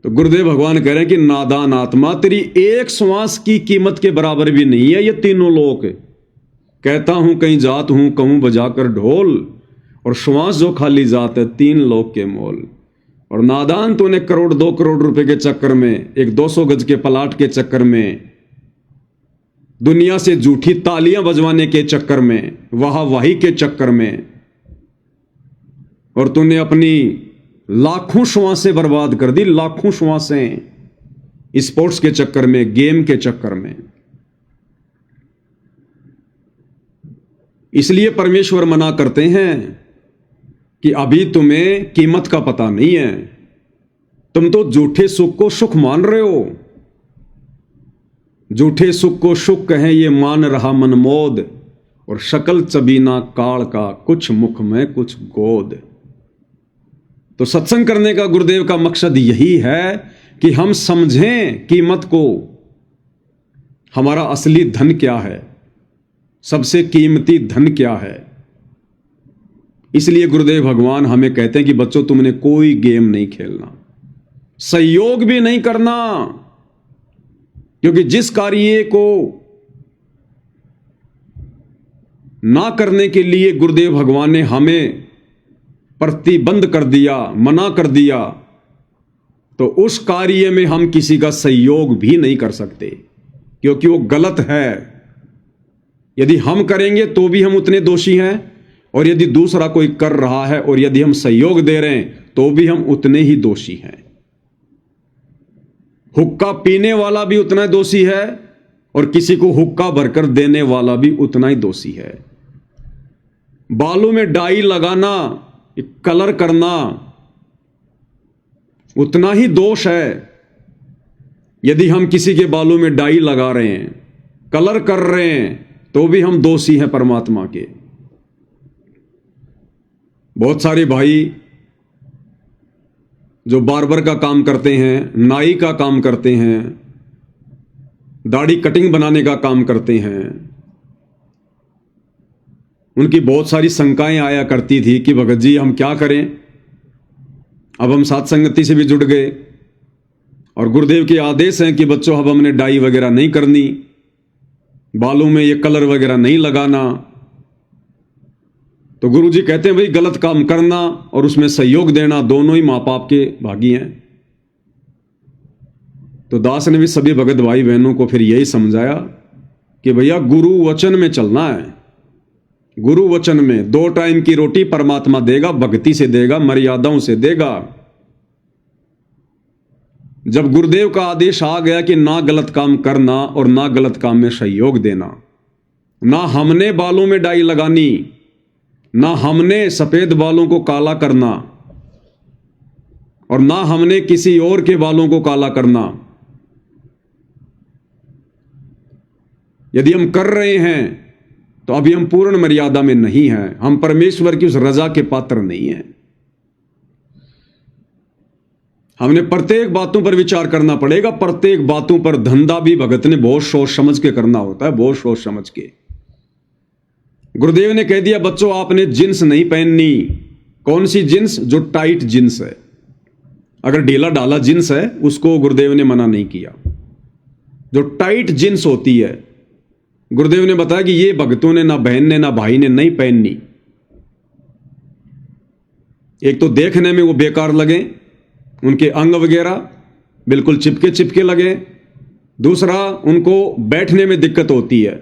तो गुरुदेव भगवान कह रहे हैं कि नादान आत्मा, तेरी एक श्वास की कीमत के बराबर भी नहीं है ये तीनों लोक। कहता हूं कहीं जात हूं, कहूं बजाकर ढोल, और श्वास जो खाली जात है 3 लोक के मोल। और नादान, तूने 1 करोड़ 2 करोड़ रुपए के चक्कर में, एक 200 गज के प्लाट के चक्कर में दुनिया से झूठी तालियां बजवाने के चक्कर में, वाहवाही के चक्कर में, और तूने अपनी लाखों श्वासें बर्बाद कर दी, लाखों श्वासें स्पोर्ट्स के चक्कर में, गेम के चक्कर में। इसलिए परमेश्वर मना करते हैं कि अभी तुम्हें कीमत का पता नहीं है, तुम तो झूठे सुख को सुख मान रहे हो। झूठे सुख को सुख कहें ये मान रहा मनमोद, और शकल चबीना काल का, कुछ मुख में कुछ गोद। तो सत्संग करने का गुरुदेव का मकसद यही है कि हम समझें कीमत को, हमारा असली धन क्या है, सबसे कीमती धन क्या है। इसलिए गुरुदेव भगवान हमें कहते हैं कि बच्चों तुमने कोई गेम नहीं खेलना, सहयोग भी नहीं करना, क्योंकि जिस कार्य को ना करने के लिए गुरुदेव भगवान ने हमें प्रतिबंध कर दिया, मना कर दिया, तो उस कार्य में हम किसी का सहयोग भी नहीं कर सकते, क्योंकि वो गलत है। यदि हम करेंगे तो भी हम उतने दोषी हैं, और यदि दूसरा कोई कर रहा है और यदि हम सहयोग दे रहे हैं तो भी हम उतने ही दोषी हैं। हुक्का पीने वाला भी उतना दोषी है, और किसी को हुक्का भरकर देने वाला भी उतना ही दोषी है। बालों में डाई लगाना, कलर करना उतना ही दोष है। यदि हम किसी के बालों में डाई लगा रहे हैं, कलर कर रहे हैं, तो भी हम दोषी हैं परमात्मा के। बहुत सारे भाई जो बार्बर का काम करते हैं, नाई का काम करते हैं, दाढ़ी कटिंग बनाने का काम करते हैं, उनकी बहुत सारी शंकाएं आया करती थी कि भगत जी हम क्या करें। अब हम साथ संगति से भी जुड़ गए, और गुरुदेव के आदेश हैं कि बच्चों अब हमने डाई वगैरह नहीं करनी, बालों में ये कलर वगैरह नहीं लगाना। तो गुरु जी कहते हैं भाई गलत काम करना और उसमें सहयोग देना दोनों ही मां बाप के भागी हैं। तो दास ने भी सभी भगत भाई बहनों को फिर यही समझाया कि भैया गुरु वचन में चलना है। गुरु वचन में 2 टाइम की रोटी परमात्मा देगा, भक्ति से देगा, मर्यादाओं से देगा। जब गुरुदेव का आदेश आ गया कि ना गलत काम करना और ना गलत काम में सहयोग देना, ना हमने बालों में डाई लगानी, ना हमने सफेद बालों को काला करना, और ना हमने किसी और के बालों को काला करना। यदि हम कर रहे हैं तो अभी हम पूर्ण मर्यादा में नहीं हैं, हम परमेश्वर की उस रजा के पात्र नहीं हैं। हमने प्रत्येक बातों पर विचार करना पड़ेगा। प्रत्येक बातों पर धंधा भी भगत ने बहुत सोच समझ के करना होता है, बहुत सोच समझ के। गुरुदेव ने कह दिया बच्चों आपने जींस नहीं पहननी। कौन सी जींस? जो टाइट जींस है। अगर ढीला ढाला जींस है उसको गुरुदेव ने मना नहीं किया। जो टाइट जींस होती है गुरुदेव ने बताया कि ये भक्तों ने, ना बहन ने, ना भाई ने नहीं पहननी। एक तो देखने में वो बेकार लगे, उनके अंग वगैरह बिल्कुल चिपके चिपके लगे। दूसरा उनको बैठने में दिक्कत होती है,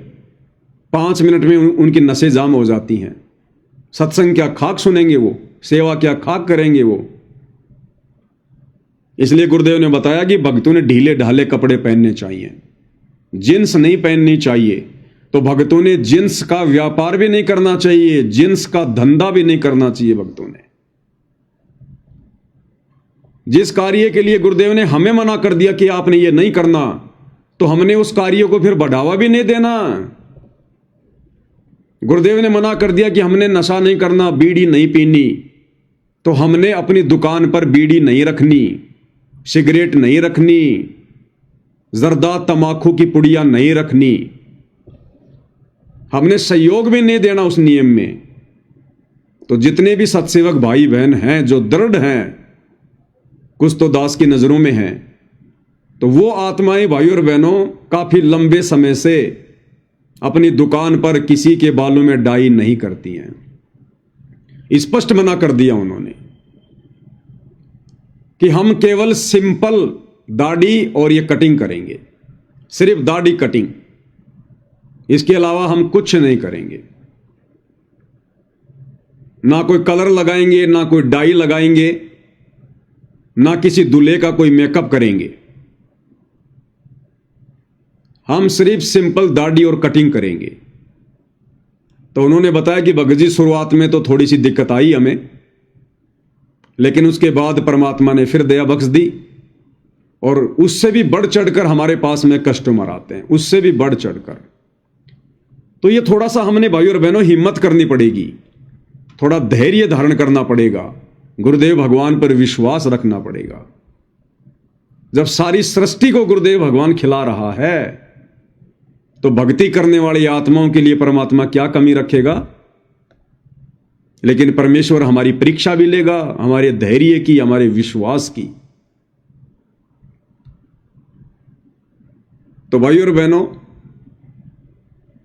5 मिनट में उनकी नसें जाम हो जाती हैं। सत्संग क्या खाक सुनेंगे वो, सेवा क्या खाक करेंगे वो। इसलिए गुरुदेव ने बताया कि भक्तों ने ढीले ढाले कपड़े पहनने चाहिए, जींस नहीं पहननी चाहिए। तो भक्तों ने जींस का व्यापार भी नहीं करना चाहिए, जींस का धंधा भी नहीं करना चाहिए। भक्तों ने जिस कार्य के लिए गुरुदेव ने हमें मना कर दिया कि आपने ये नहीं करना, तो हमने उस कार्य को फिर बढ़ावा भी नहीं देना। गुरुदेव ने मना कर दिया कि हमने नशा नहीं करना, बीड़ी नहीं पीनी, तो हमने अपनी दुकान पर बीड़ी नहीं रखनी, सिगरेट नहीं रखनी, जर्दा तमाकू की पुड़िया नहीं रखनी। हमने सहयोग भी नहीं देना उस नियम में। तो जितने भी सत्सेवक भाई बहन हैं जो दृढ़ हैं, कुछ तो दास की नजरों में हैं, तो वो आत्माएं भाई और बहनों काफी लंबे समय से अपनी दुकान पर किसी के बालों में डाई नहीं करती हैं। स्पष्ट मना कर दिया उन्होंने कि हम केवल सिंपल दाढ़ी और ये कटिंग करेंगे, सिर्फ दाढ़ी कटिंग। इसके अलावा हम कुछ नहीं करेंगे। ना कोई कलर लगाएंगे, ना कोई डाई लगाएंगे, ना किसी दूल्हे का कोई मेकअप करेंगे। हम सिर्फ सिंपल दाढ़ी और कटिंग करेंगे। तो उन्होंने बताया कि भगत जी शुरुआत में तो थोड़ी सी दिक्कत आई हमें, लेकिन उसके बाद परमात्मा ने फिर दया बख्श दी और उससे भी बढ़ चढ़कर हमारे पास में कस्टमर आते हैं, उससे भी बढ़ चढ़कर। तो ये थोड़ा सा हमने भाई और बहनों हिम्मत करनी पड़ेगी, थोड़ा धैर्य धारण करना पड़ेगा, गुरुदेव भगवान पर विश्वास रखना पड़ेगा। जब सारी सृष्टि को गुरुदेव भगवान खिला रहा है तो भक्ति करने वाली आत्माओं के लिए परमात्मा क्या कमी रखेगा। लेकिन परमेश्वर हमारी परीक्षा भी लेगा, हमारे धैर्य की, हमारे विश्वास की। तो भाई और बहनों,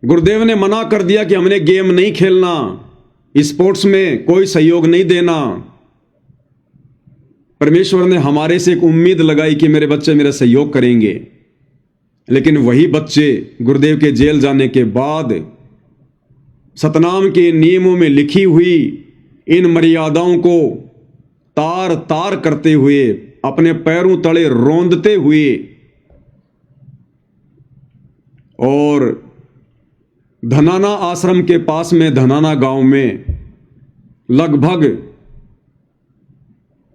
गुरुदेव ने मना कर दिया कि हमने गेम नहीं खेलना, स्पोर्ट्स में कोई सहयोग नहीं देना। परमेश्वर ने हमारे से एक उम्मीद लगाई कि मेरे बच्चे मेरा सहयोग करेंगे, लेकिन वही बच्चे गुरुदेव के जेल जाने के बाद सतनाम के नियमों में लिखी हुई इन मर्यादाओं को तार तार करते हुए, अपने पैरों तले रौंदते हुए और धनाना आश्रम के पास में धनाना गांव में लगभग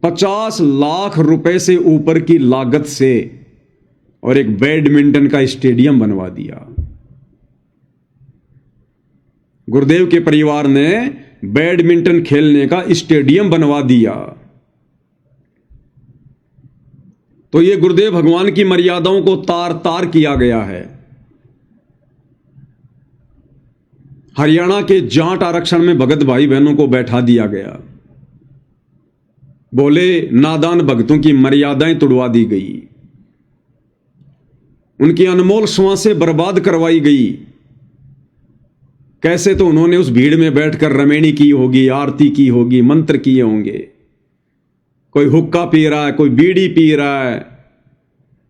50 लाख रुपए से ऊपर की लागत से और एक बैडमिंटन का स्टेडियम बनवा दिया। गुरुदेव के परिवार ने बैडमिंटन खेलने का स्टेडियम बनवा दिया। तो ये गुरुदेव भगवान की मर्यादाओं को तार तार किया गया है। हरियाणा के जाट आरक्षण में भगत भाई बहनों को बैठा दिया गया। बोले नादान भक्तों की मर्यादाएं तुड़वा दी गई, उनकी अनमोल श्वासें बर्बाद करवाई गई। कैसे तो उन्होंने उस भीड़ में बैठकर रमेणी की होगी, आरती की होगी, मंत्र किए होंगे। कोई हुक्का पी रहा है, कोई बीड़ी पी रहा है,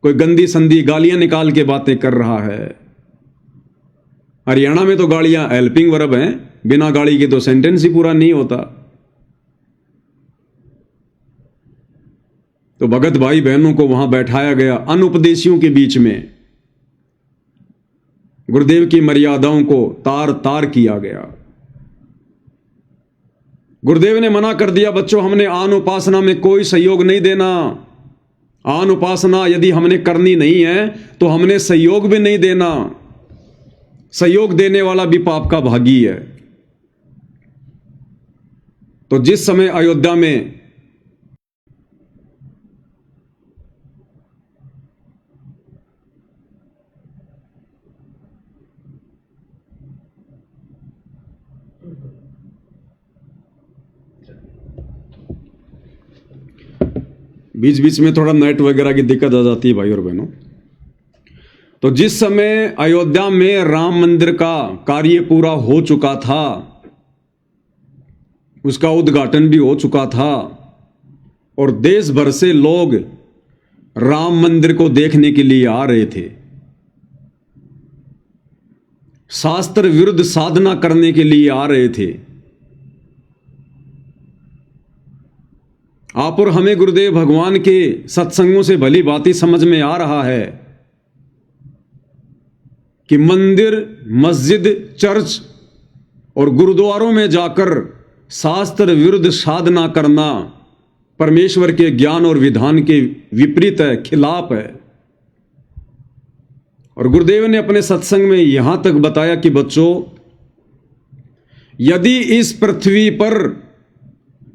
कोई गंदी संदी गालियां निकाल के बातें कर रहा है। हरियाणा में तो गाड़ियां हेल्पिंग वर्ब हैं, बिना गाड़ी के तो सेंटेंस ही पूरा नहीं होता। तो भगत भाई बहनों को वहां बैठाया गया अनुपदेशियों के बीच में, गुरुदेव की मर्यादाओं को तार तार किया गया। गुरुदेव ने मना कर दिया, बच्चों हमने आन उपासना में कोई सहयोग नहीं देना। आन उपासना यदि हमने करनी नहीं है तो हमने सहयोग भी नहीं देना। सहयोग देने वाला भी पाप का भागी है। तो जिस समय अयोध्या में बीच बीच में थोड़ा नेट वगैरह की दिक्कत आ जाती है भाई और बहनों। तो जिस समय अयोध्या में राम मंदिर का कार्य पूरा हो चुका था, उसका उद्घाटन भी हो चुका था और देश भर से लोग राम मंदिर को देखने के लिए आ रहे थे, शास्त्र विरुद्ध साधना करने के लिए आ रहे थे। आप और हमें गुरुदेव भगवान के सत्संगों से भली बातें समझ में आ रहा है कि मंदिर, मस्जिद, चर्च और गुरुद्वारों में जाकर शास्त्र विरुद्ध साधना करना परमेश्वर के ज्ञान और विधान के विपरीत है, खिलाफ है। और गुरुदेव ने अपने सत्संग में यहां तक बताया कि बच्चों, यदि इस पृथ्वी पर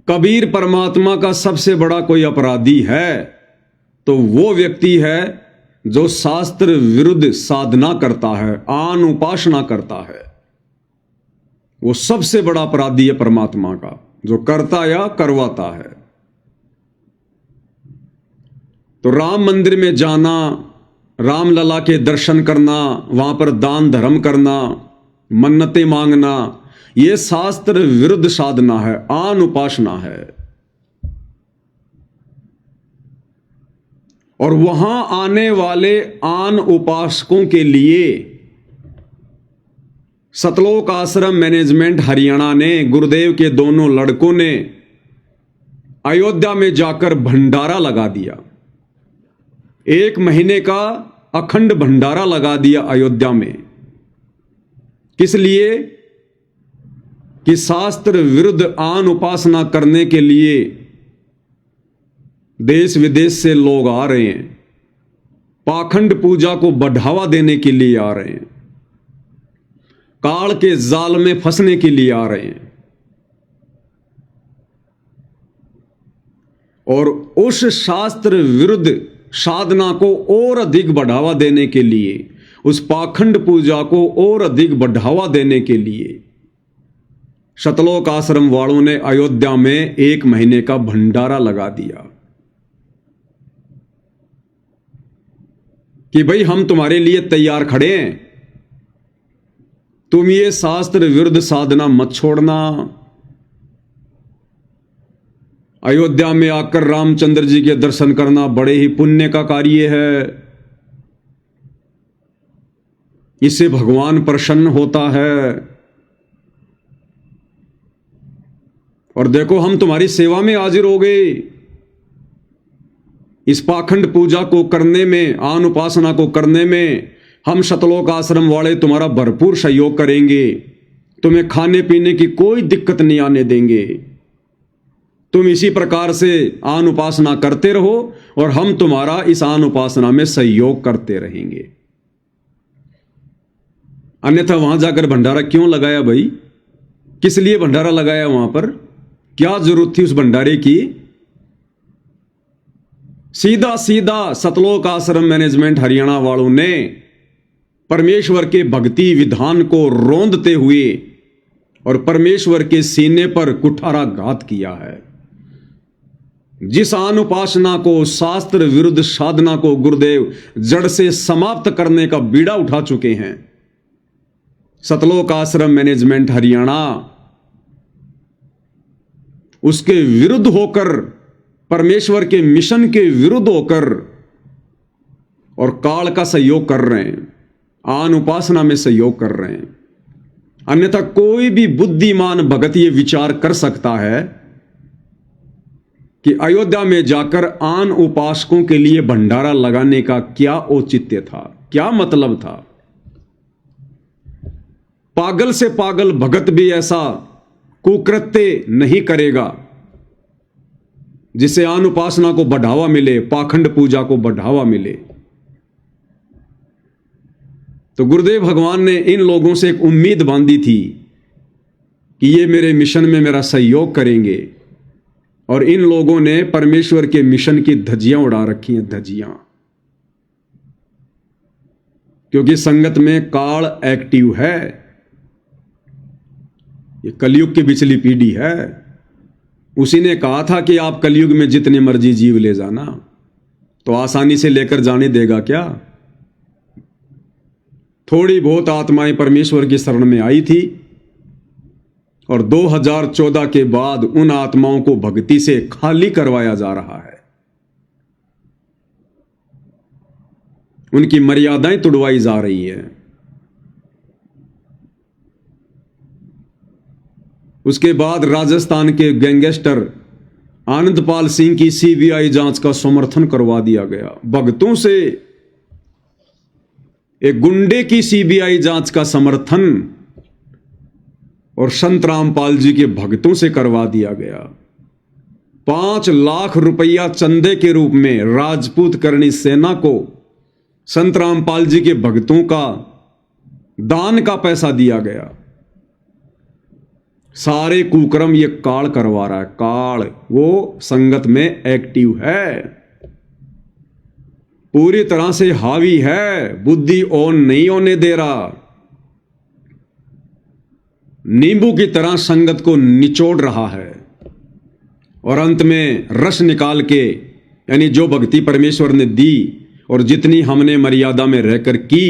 कबीर परमात्मा का सबसे बड़ा कोई अपराधी है तो वो व्यक्ति है जो शास्त्र विरुद्ध साधना करता है, आन उपासना करता है। वो सबसे बड़ा अपराधी है परमात्मा का, जो करता या करवाता है। तो राम मंदिर में जाना, रामलला के दर्शन करना, वहां पर दान धर्म करना, मन्नतें मांगना, यह शास्त्र विरुद्ध साधना है, आन उपासना है। और वहां आने वाले आन उपासकों के लिए सतलोक आश्रम मैनेजमेंट हरियाणा ने, गुरुदेव के दोनों लड़कों ने अयोध्या में जाकर भंडारा लगा दिया। 1 महीने का अखंड भंडारा लगा दिया अयोध्या में। किस लिए? कि शास्त्र विरुद्ध आन उपासना करने के लिए देश विदेश से लोग आ रहे हैं, पाखंड पूजा को बढ़ावा देने के लिए आ रहे हैं, काल के जाल में फंसने के लिए आ रहे हैं। और उस शास्त्र विरुद्ध साधना को और अधिक बढ़ावा देने के लिए, उस पाखंड पूजा को और अधिक बढ़ावा देने के लिए सतलोक आश्रम वालों ने अयोध्या में 1 महीने का भंडारा लगा दिया कि भाई हम तुम्हारे लिए तैयार खड़े हैं, तुम ये शास्त्र विरुद्ध साधना मत छोड़ना। अयोध्या में आकर रामचंद्र जी के दर्शन करना बड़े ही पुण्य का कार्य है, इससे भगवान प्रसन्न होता है। और देखो हम तुम्हारी सेवा में हाजिर हो गए। इस पाखंड पूजा को करने में, आन उपासना को करने में हम सतलोक आश्रम वाले तुम्हारा भरपूर सहयोग करेंगे। तुम्हें खाने पीने की कोई दिक्कत नहीं आने देंगे। तुम इसी प्रकार से आन उपासना करते रहो और हम तुम्हारा इस आन उपासना में सहयोग करते रहेंगे। अन्यथा वहां जाकर भंडारा क्यों लगाया भाई? किस लिए भंडारा लगाया? वहां पर क्या जरूरत थी उस भंडारे की? सीधा सीधा सतलोक आश्रम मैनेजमेंट हरियाणा वालों ने परमेश्वर के भक्ति विधान को रोंदते हुए और परमेश्वर के सीने पर कुठाराघात किया है। जिस आन उपासना को, शास्त्र विरुद्ध साधना को गुरुदेव जड़ से समाप्त करने का बीड़ा उठा चुके हैं, सतलोक आश्रम मैनेजमेंट हरियाणा उसके विरुद्ध होकर, परमेश्वर के मिशन के विरुद्ध होकर और काल का सहयोग कर रहे हैं, आन उपासना में सहयोग कर रहे हैं। अन्यथा कोई भी बुद्धिमान भगत ये विचार कर सकता है कि अयोध्या में जाकर आन उपासकों के लिए भंडारा लगाने का क्या औचित्य था, क्या मतलब था। पागल से पागल भगत भी ऐसा कुकृत्य नहीं करेगा जिससे आन उपासना को बढ़ावा मिले, पाखंड पूजा को बढ़ावा मिले। तो गुरुदेव भगवान ने इन लोगों से एक उम्मीद बांधी थी कि ये मेरे मिशन में मेरा सहयोग करेंगे, और इन लोगों ने परमेश्वर के मिशन की धज्जियां उड़ा रखी हैं, धज्जियां। क्योंकि संगत में काल एक्टिव है, ये कलयुग की पिछली पीढ़ी है। उसी ने कहा था कि आप कलयुग में जितने मर्जी जीव ले जाना, तो आसानी से लेकर जाने देगा क्या? थोड़ी बहुत आत्माएं परमेश्वर की शरण में आई थी, और 2014 के बाद उन आत्माओं को भक्ति से खाली करवाया जा रहा है, उनकी मर्यादाएं तुड़वाई जा रही है। उसके बाद राजस्थान के गैंगस्टर आनंदपाल सिंह की सीबीआई जांच का समर्थन करवा दिया गया। भक्तों से एक गुंडे की सीबीआई जांच का समर्थन और संत रामपाल जी के भक्तों से करवा दिया गया। 5 लाख रुपया चंदे के रूप में राजपूत करणी सेना को संत रामपाल जी के भक्तों का दान का पैसा दिया गया। सारे कुकर्म ये काल करवा रहा है। काल वो संगत में एक्टिव है, पूरी तरह से हावी है, बुद्धि ऑन नहीं होने दे रहा। नींबू की तरह संगत को निचोड़ रहा है, और अंत में रस निकाल के, यानी जो भक्ति परमेश्वर ने दी और जितनी हमने मर्यादा में रहकर की,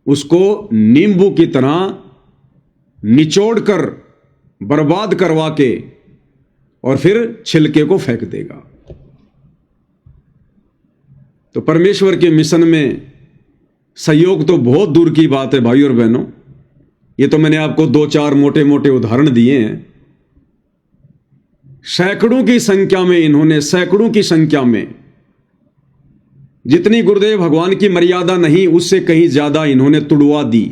उसको नींबू की तरह निचोड़कर बर्बाद करवा के और फिर छिलके को फेंक देगा। तो परमेश्वर के मिशन में सहयोग तो बहुत दूर की बात है भाई और बहनों। ये तो मैंने आपको 2-4 मोटे मोटे उदाहरण दिए हैं। सैकड़ों की संख्या में इन्होंने, सैकड़ों की संख्या में, जितनी गुरुदेव भगवान की मर्यादा नहीं उससे कहीं ज्यादा इन्होंने तुड़वा दी।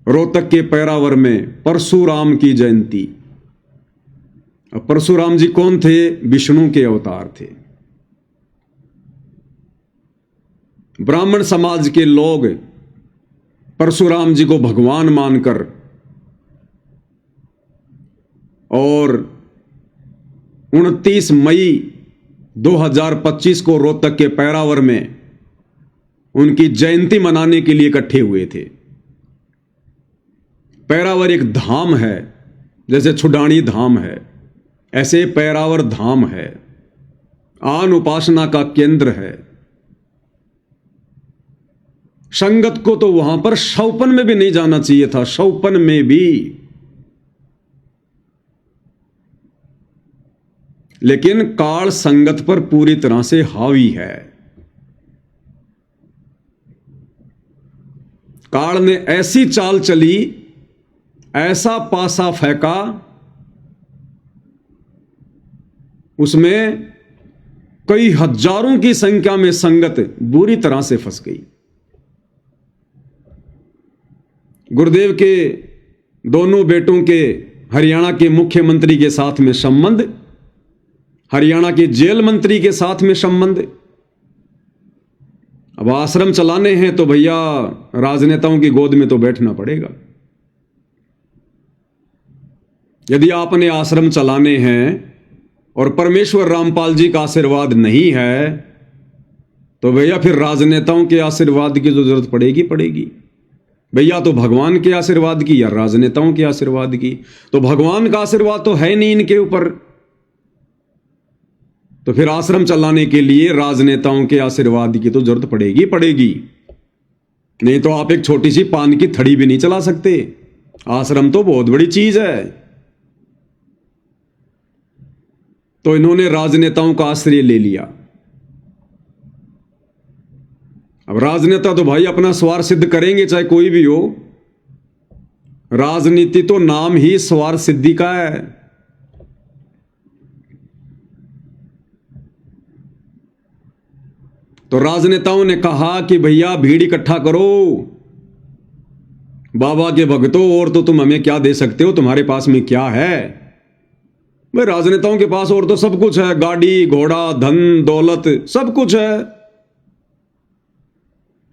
रोहतक के पैरावर में परशुराम की जयंती। अब परशुराम जी कौन थे? विष्णु के अवतार थे। ब्राह्मण समाज के लोग परशुराम जी को भगवान मानकर और 29 मई 2025 को रोहतक के पैरावर में उनकी जयंती मनाने के लिए इकट्ठे हुए थे। पैरावर एक धाम है, जैसे छुडानी धाम है, ऐसे पैरावर धाम है, आन उपासना का केंद्र है। संगत को तो वहां पर शौपन में भी नहीं जाना चाहिए था, शौपन में भी। लेकिन काल संगत पर पूरी तरह से हावी है। काल ने ऐसी चाल चली, ऐसा पासा फेंका, उसमें कई हजारों की संख्या में संगत बुरी तरह से फंस गई। गुरुदेव के दोनों बेटों के हरियाणा के मुख्यमंत्री के साथ में संबंध, हरियाणा के जेल मंत्री के साथ में संबंध। अब आश्रम चलाने हैं तो भैया राजनेताओं की गोद में तो बैठना पड़ेगा। यदि आपने आश्रम चलाने हैं और परमेश्वर रामपाल जी का आशीर्वाद नहीं है तो भैया फिर राजनेताओं के आशीर्वाद की जो जरूरत पड़ेगी। भैया तो भगवान के आशीर्वाद की या राजनेताओं के आशीर्वाद की? तो भगवान का आशीर्वाद तो है नहीं इनके ऊपर, तो फिर आश्रम चलाने के लिए राजनेताओं के आशीर्वाद की तो जरूरत पड़ेगी। नहीं तो आप एक छोटी सी पान की थड़ी भी नहीं चला सकते। आश्रम तो बहुत बड़ी चीज है। तो इन्होंने राजनेताओं का आश्रय ले लिया। अब राजनेता तो भाई अपना स्वार्थ सिद्ध करेंगे, चाहे कोई भी हो। राजनीति तो नाम ही स्वार्थ सिद्धि का है। तो राजनेताओं ने कहा कि भैया भीड़ इकट्ठा करो, बाबा के भक्तों, और तो तुम हमें क्या दे सकते हो? तुम्हारे पास में क्या है? भाई राजनेताओं के पास और तो सब कुछ है, गाड़ी घोड़ा धन दौलत सब कुछ है,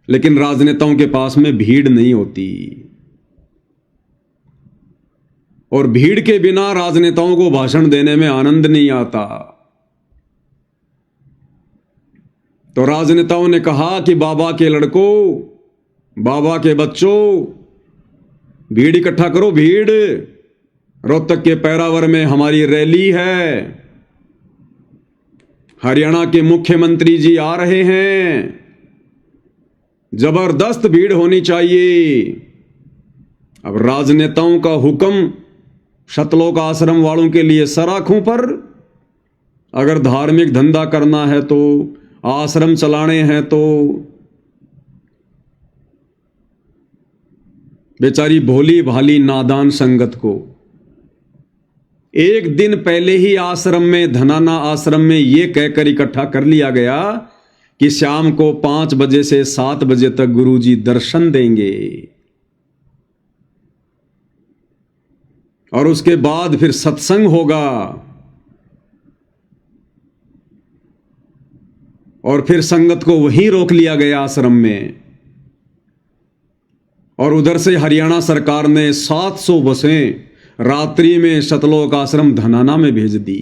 लेकिन राजनेताओं के पास में भीड़ नहीं होती। और भीड़ के बिना राजनेताओं को भाषण देने में आनंद नहीं आता। तो राजनेताओं ने कहा कि बाबा के लड़कों, बाबा के बच्चों, भीड़ इकट्ठा करो, भीड़। रोहतक के पैरावर में हमारी रैली है, हरियाणा के मुख्यमंत्री जी आ रहे हैं, जबरदस्त भीड़ होनी चाहिए। अब राजनेताओं का हुक्म शतलोक आश्रम वालों के लिए सराखों पर। अगर धार्मिक धंधा करना है तो, आश्रम चलाने हैं तो बेचारी भोली भाली नादान संगत को एक दिन पहले ही आश्रम में, धनाना आश्रम में यह कहकर इकट्ठा कर लिया गया कि शाम को 5 बजे से 7 बजे तक गुरुजी दर्शन देंगे और उसके बाद फिर सत्संग होगा और फिर संगत को वहीं रोक लिया गया आश्रम में। और उधर से हरियाणा सरकार ने 700 बसें रात्रि में शतलोक आश्रम धनाना में भेज दी।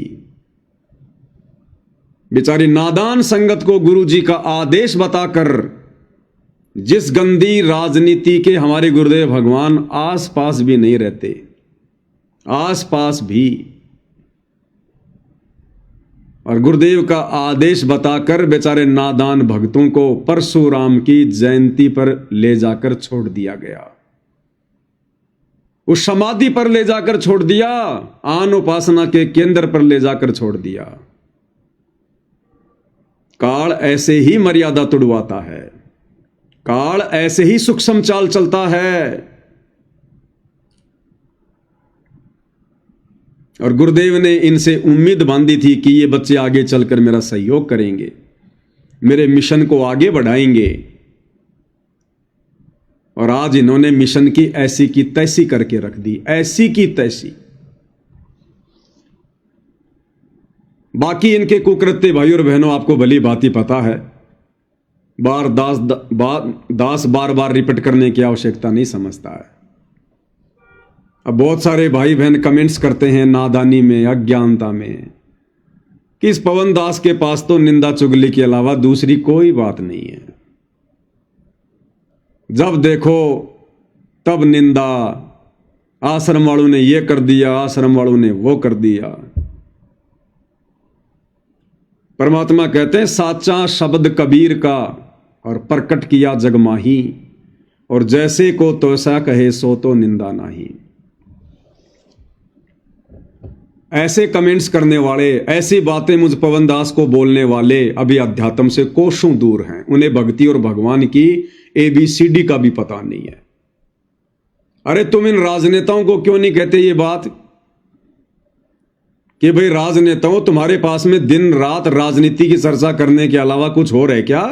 बेचारी नादान संगत को गुरुजी का आदेश बताकर, जिस गंदी राजनीति के हमारे गुरुदेव भगवान आसपास भी नहीं रहते, आसपास भी, और गुरुदेव का आदेश बताकर बेचारे नादान भक्तों को परशुराम की जयंती पर ले जाकर छोड़ दिया गया, उस समाधि पर ले जाकर छोड़ दिया, आन उपासना के केंद्र पर ले जाकर छोड़ दिया। काल ऐसे ही मर्यादा तुड़वाता है। काल ऐसे ही सूक्ष्म चाल चलता है। और गुरुदेव ने इनसे उम्मीद बांधी थी कि ये बच्चे आगे चलकर मेरा सहयोग करेंगे, मेरे मिशन को आगे बढ़ाएंगे। और आज इन्होंने मिशन की ऐसी की तैसी करके रख दी, ऐसी की तैसी। बाकी इनके कुकृत्य भाई और बहनों आपको भली भांति पता है, दास बार बार रिपीट करने की आवश्यकता नहीं समझता है। अब बहुत सारे भाई बहन कमेंट्स करते हैं नादानी में, अज्ञानता में, कि इस पवन दास के पास तो निंदा चुगली के अलावा दूसरी कोई बात नहीं है। जब देखो तब निंदा, आश्रम वालों ने ये कर दिया, आश्रम वालों ने वो कर दिया। परमात्मा कहते हैं साचा शब्द कबीर का और प्रकट किया जग माही, और जैसे को तोसा कहे सो तो निंदा नाही। ऐसे कमेंट्स करने वाले, ऐसी बातें मुझ पवन दास को बोलने वाले अभी अध्यात्म से कोसों दूर हैं। उन्हें भक्ति और भगवान की ABCD का भी पता नहीं है। अरे तुम इन राजनेताओं को क्यों नहीं कहते ये बात कि भाई राजनेताओं, तुम्हारे पास में दिन रात राजनीति की चर्चा करने के अलावा कुछ हो रहा है क्या?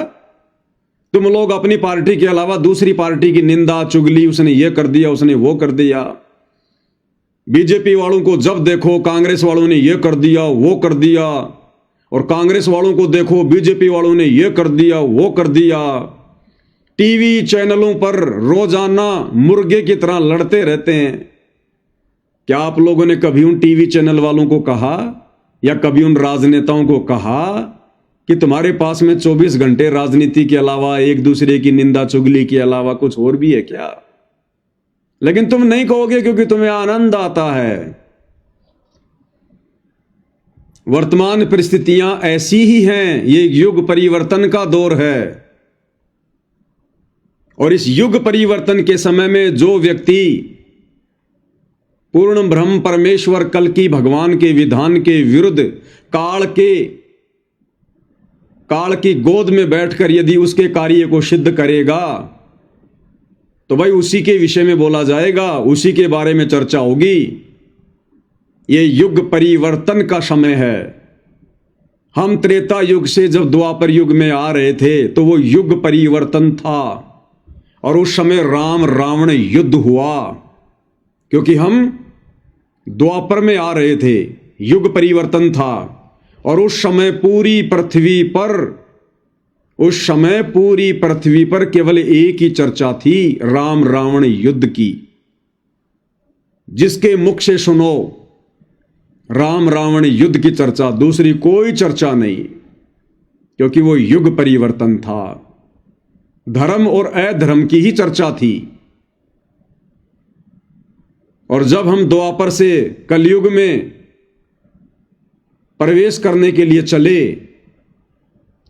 तुम लोग अपनी पार्टी के अलावा दूसरी पार्टी की निंदा चुगली, उसने ये कर दिया, उसने वो कर दिया। बीजेपी वालों को जब देखो कांग्रेस वालों ने ये कर दिया, वो कर दिया, और कांग्रेस वालों को देखो बीजेपी वालों ने ये कर दिया, वो कर दिया। टीवी चैनलों पर रोजाना मुर्गे की तरह लड़ते रहते हैं। क्या आप लोगों ने कभी उन टीवी चैनल वालों को कहा या कभी उन राजनेताओं को कहा कि तुम्हारे पास में 24 घंटे राजनीति के अलावा, एक दूसरे की निंदा चुगली के अलावा कुछ और भी है क्या? लेकिन तुम नहीं कहोगे क्योंकि तुम्हें आनंद आता है। वर्तमान परिस्थितियां ऐसी ही हैं। ये युग परिवर्तन का दौर है, और इस युग परिवर्तन के समय में जो व्यक्ति पूर्ण ब्रह्म परमेश्वर कल्कि भगवान के विधान के विरुद्ध काल की गोद में बैठकर यदि उसके कार्य को सिद्ध करेगा तो भाई उसी के विषय में बोला जाएगा, उसी के बारे में चर्चा होगी। ये युग परिवर्तन का समय है। हम त्रेता युग से जब द्वापर युग में आ रहे थे तो वो युग परिवर्तन था, और उस समय राम रावण युद्ध हुआ, क्योंकि हम द्वापर में आ रहे थे, युग परिवर्तन था। और उस समय पूरी पृथ्वी पर केवल एक ही चर्चा थी, राम रावण युद्ध की। जिसके मुख से सुनो राम रावण युद्ध की चर्चा, दूसरी कोई चर्चा नहीं, क्योंकि वो युग परिवर्तन था। धर्म और अधर्म की ही चर्चा थी। और जब हम द्वापर से कलयुग में प्रवेश करने के लिए चले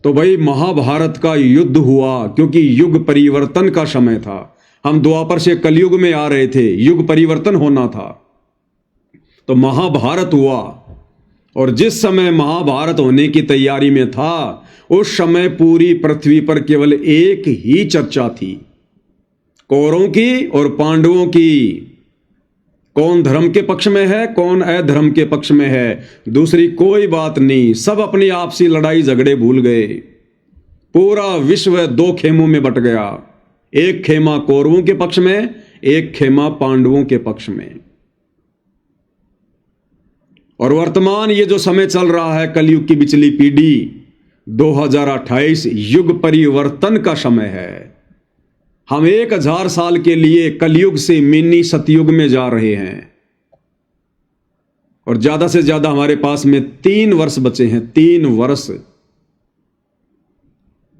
तो भाई महाभारत का युद्ध हुआ, क्योंकि युग परिवर्तन का समय था। हम द्वापर से कलयुग में आ रहे थे, युग परिवर्तन होना था, तो महाभारत हुआ। और जिस समय महाभारत होने की तैयारी में था उस समय पूरी पृथ्वी पर केवल एक ही चर्चा थी, कौरवों की और पांडवों की। कौन धर्म के पक्ष में है, कौन अधर्म के पक्ष में है, दूसरी कोई बात नहीं। सब अपनी आपसी लड़ाई झगड़े भूल गए। पूरा विश्व दो खेमों में बट गया, एक खेमा कौरवों के पक्ष में, एक खेमा पांडवों के पक्ष में। और वर्तमान ये जो समय चल रहा है, कलयुग की बिचली पीढ़ी, 2028 युग परिवर्तन का समय है। हम 1000 साल के लिए कलयुग से मिनी सतयुग में जा रहे हैं, और ज्यादा से ज्यादा हमारे पास में 3 वर्ष बचे हैं। 3 वर्ष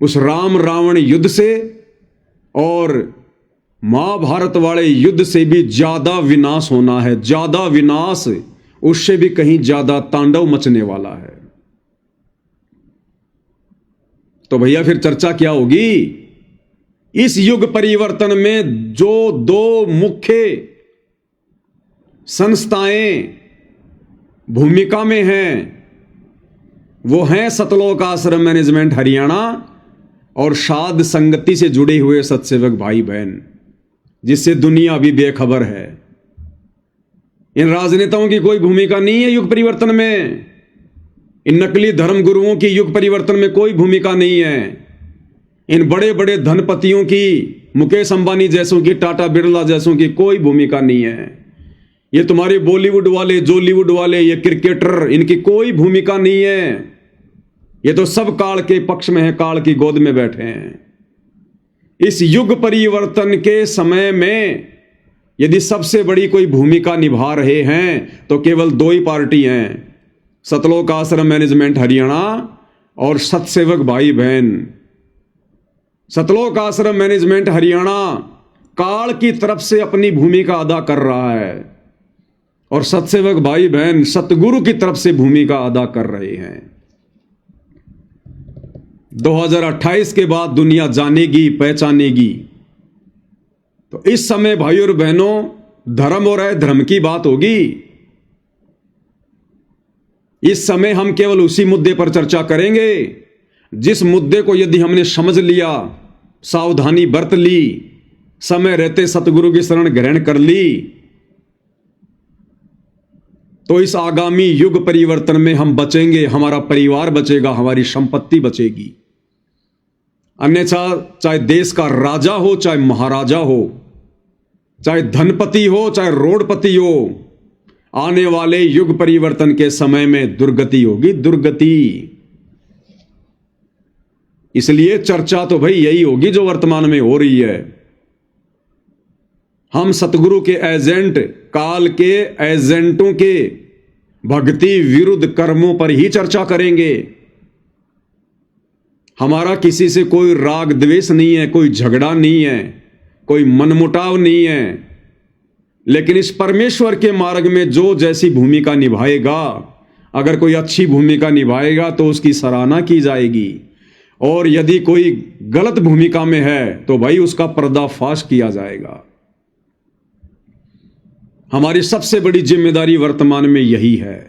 उस राम रावण युद्ध से और महाभारत वाले युद्ध से भी ज्यादा विनाश होना है। ज्यादा विनाश, उससे भी कहीं ज्यादा तांडव मचने वाला है। तो भैया फिर चर्चा क्या होगी? इस युग परिवर्तन में जो 2 मुख्य संस्थाएं भूमिका में हैं वो हैं सतलोक आश्रम मैनेजमेंट हरियाणा और साध संगति से जुड़े हुए सत्सेवक भाई बहन, जिससे दुनिया अभी बेखबर है। इन राजनेताओं की कोई भूमिका नहीं है युग परिवर्तन में। इन नकली धर्म गुरुओं की युग परिवर्तन में कोई भूमिका नहीं है। इन बड़े बड़े धनपतियों की, मुकेश अंबानी जैसों की, टाटा बिरला जैसों की कोई भूमिका नहीं है। ये तुम्हारे बॉलीवुड वाले, जॉलीवुड वाले, ये क्रिकेटर, इनकी कोई भूमिका नहीं है। ये तो सब काल के पक्ष में है, काल की गोद में बैठे हैं। इस युग परिवर्तन के समय में यदि सबसे बड़ी कोई भूमिका निभा रहे हैं तो केवल दो ही पार्टी हैं, सतलोक आश्रम मैनेजमेंट हरियाणा और सतसेवक भाई बहन। सतलोक आश्रम मैनेजमेंट हरियाणा काल की तरफ से अपनी भूमिका अदा कर रहा है और सतसेवक भाई बहन सतगुरु की तरफ से भूमिका अदा कर रहे हैं। 2028 के बाद दुनिया जानेगी, पहचानेगी। तो इस समय भाइयों और बहनों, धर्म और अधर्म की बात होगी। इस समय हम केवल उसी मुद्दे पर चर्चा करेंगे जिस मुद्दे को यदि हमने समझ लिया, सावधानी बरत ली, समय रहते सतगुरु की शरण ग्रहण कर ली, तो इस आगामी युग परिवर्तन में हम बचेंगे, हमारा परिवार बचेगा, हमारी संपत्ति बचेगी। अन्यथा चाहे देश का राजा हो, चाहे महाराजा हो, चाहे धनपति हो, चाहे रोडपति हो, आने वाले युग परिवर्तन के समय में दुर्गति होगी, दुर्गति। इसलिए चर्चा तो भाई यही होगी जो वर्तमान में हो रही है। हम सतगुरु के एजेंट, काल के एजेंटों के भक्ति विरुद्ध कर्मों पर ही चर्चा करेंगे। हमारा किसी से कोई राग द्वेष नहीं है, कोई झगड़ा नहीं है, कोई मनमुटाव नहीं है। लेकिन इस परमेश्वर के मार्ग में जो जैसी भूमिका निभाएगा, अगर कोई अच्छी भूमिका निभाएगा तो उसकी सराहना की जाएगी, और यदि कोई गलत भूमिका में है तो भाई उसका पर्दाफाश किया जाएगा। हमारी सबसे बड़ी जिम्मेदारी वर्तमान में यही है।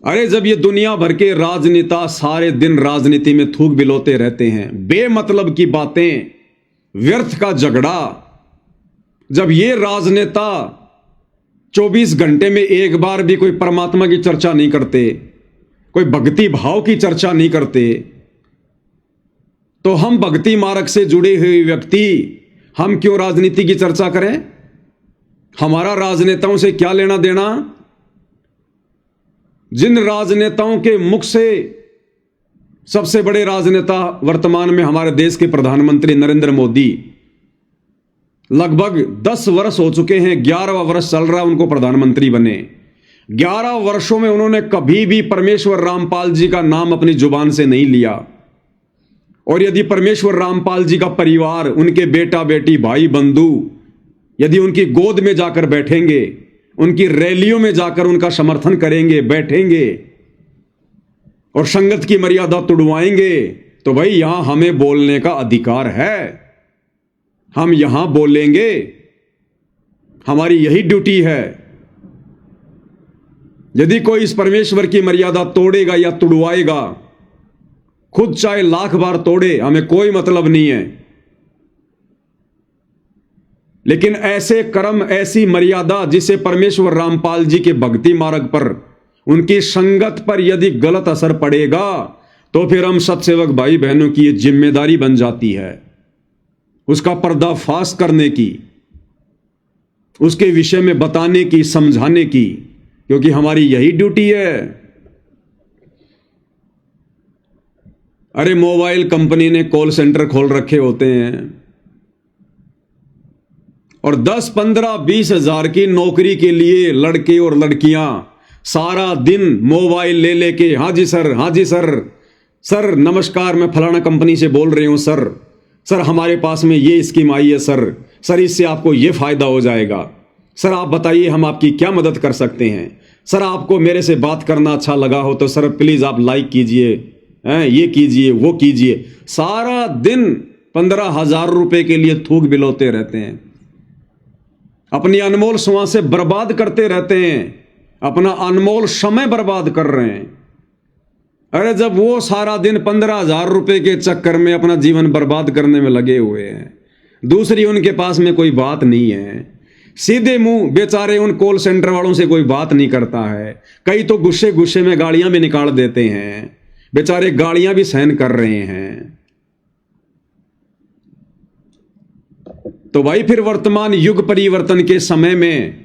अरे जब ये दुनिया भर के राजनेता सारे दिन राजनीति में थूक बिलोते रहते हैं, बेमतलब की बातें, व्यर्थ का झगड़ा, जब ये राजनेता 24 घंटे में एक बार भी कोई परमात्मा की चर्चा नहीं करते, कोई भक्ति भाव की चर्चा नहीं करते, तो हम भक्ति मार्ग से जुड़े हुए व्यक्ति हम क्यों राजनीति की चर्चा करें? हमारा राजनेताओं से क्या लेना देना? जिन राजनेताओं के मुख से, सबसे बड़े राजनेता वर्तमान में हमारे देश के प्रधानमंत्री नरेंद्र मोदी, लगभग 10 वर्ष हो चुके हैं, 11वां वर्ष चल रहा है उनको प्रधानमंत्री बने। 11 वर्षों में उन्होंने कभी भी परमेश्वर रामपाल जी का नाम अपनी जुबान से नहीं लिया। और यदि परमेश्वर रामपाल जी का परिवार, उनके बेटा बेटी, भाई बंधु, यदि उनकी गोद में जाकर बैठेंगे, उनकी रैलियों में जाकर उनका समर्थन करेंगे, बैठेंगे और संगत की मर्यादा तुड़वाएंगे, तो भाई यहां हमें बोलने का अधिकार है। हम यहां बोलेंगे, हमारी यही ड्यूटी है। यदि कोई इस परमेश्वर की मर्यादा तोड़ेगा या तुड़वाएगा, खुद चाहे 1,00,000 बार तोड़े, हमें कोई मतलब नहीं है। लेकिन ऐसे कर्म, ऐसी मर्यादा जिसे परमेश्वर रामपाल जी के भक्ति मार्ग पर, उनकी संगत पर यदि गलत असर पड़ेगा, तो फिर हम सतसेवक भाई बहनों की ये जिम्मेदारी बन जाती है उसका पर्दाफाश करने की, उसके विषय में बताने की, समझाने की, क्योंकि हमारी यही ड्यूटी है। अरे मोबाइल कंपनी ने कॉल सेंटर खोल रखे होते हैं और 10, 15, 20 हजार की नौकरी के लिए लड़के और लड़कियां सारा दिन मोबाइल ले लेके, हाँ जी सर, हाँ जी सर, सर नमस्कार, मैं फलाना कंपनी से बोल रही हूं सर, सर हमारे पास में ये स्कीम आई है सर, सर इससे आपको ये फायदा हो जाएगा, सर आप बताइए हम आपकी क्या मदद कर सकते हैं, सर आपको मेरे से बात करना अच्छा लगा हो तो सर प्लीज आप लाइक कीजिए, ये कीजिए, वो कीजिए। सारा दिन 15,000 रुपए के लिए थूक बिलोते रहते हैं, अपनी अनमोल श्वासें बर्बाद करते रहते हैं, अपना अनमोल समय बर्बाद कर रहे हैं। अरे जब वो सारा दिन 15,000 रुपए के चक्कर में अपना जीवन बर्बाद करने में लगे हुए हैं, दूसरी उनके पास में कोई बात नहीं है, सीधे मुंह बेचारे उन कॉल सेंटर वालों से कोई बात नहीं करता है, कई तो गुस्से गुस्से में गालियां भी निकाल देते हैं, बेचारे गालियां भी सहन कर रहे हैं। तो भाई फिर वर्तमान युग परिवर्तन के समय में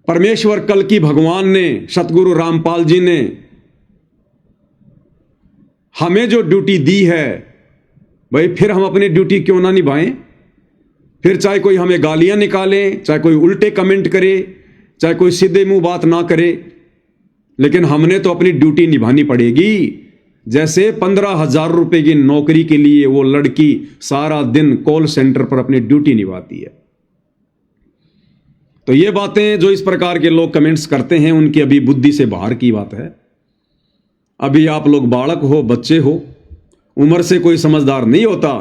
परमेश्वर कल की भगवान ने, सतगुरु रामपाल जी ने हमें जो ड्यूटी दी है, भाई फिर हम अपनी ड्यूटी क्यों ना निभाएं? फिर चाहे कोई हमें गालियां निकाले, चाहे कोई उल्टे कमेंट करे, चाहे कोई सीधे मुंह बात ना करे, लेकिन हमने तो अपनी ड्यूटी निभानी पड़ेगी। जैसे 15,000 रुपए की नौकरी के लिए वो लड़की सारा दिन कॉल सेंटर पर अपनी ड्यूटी निभाती है। तो ये बातें जो इस प्रकार के लोग कमेंट्स करते हैं, उनकी अभी बुद्धि से बाहर की बात है। अभी आप लोग बालक हो, बच्चे हो, उम्र से कोई समझदार नहीं होता।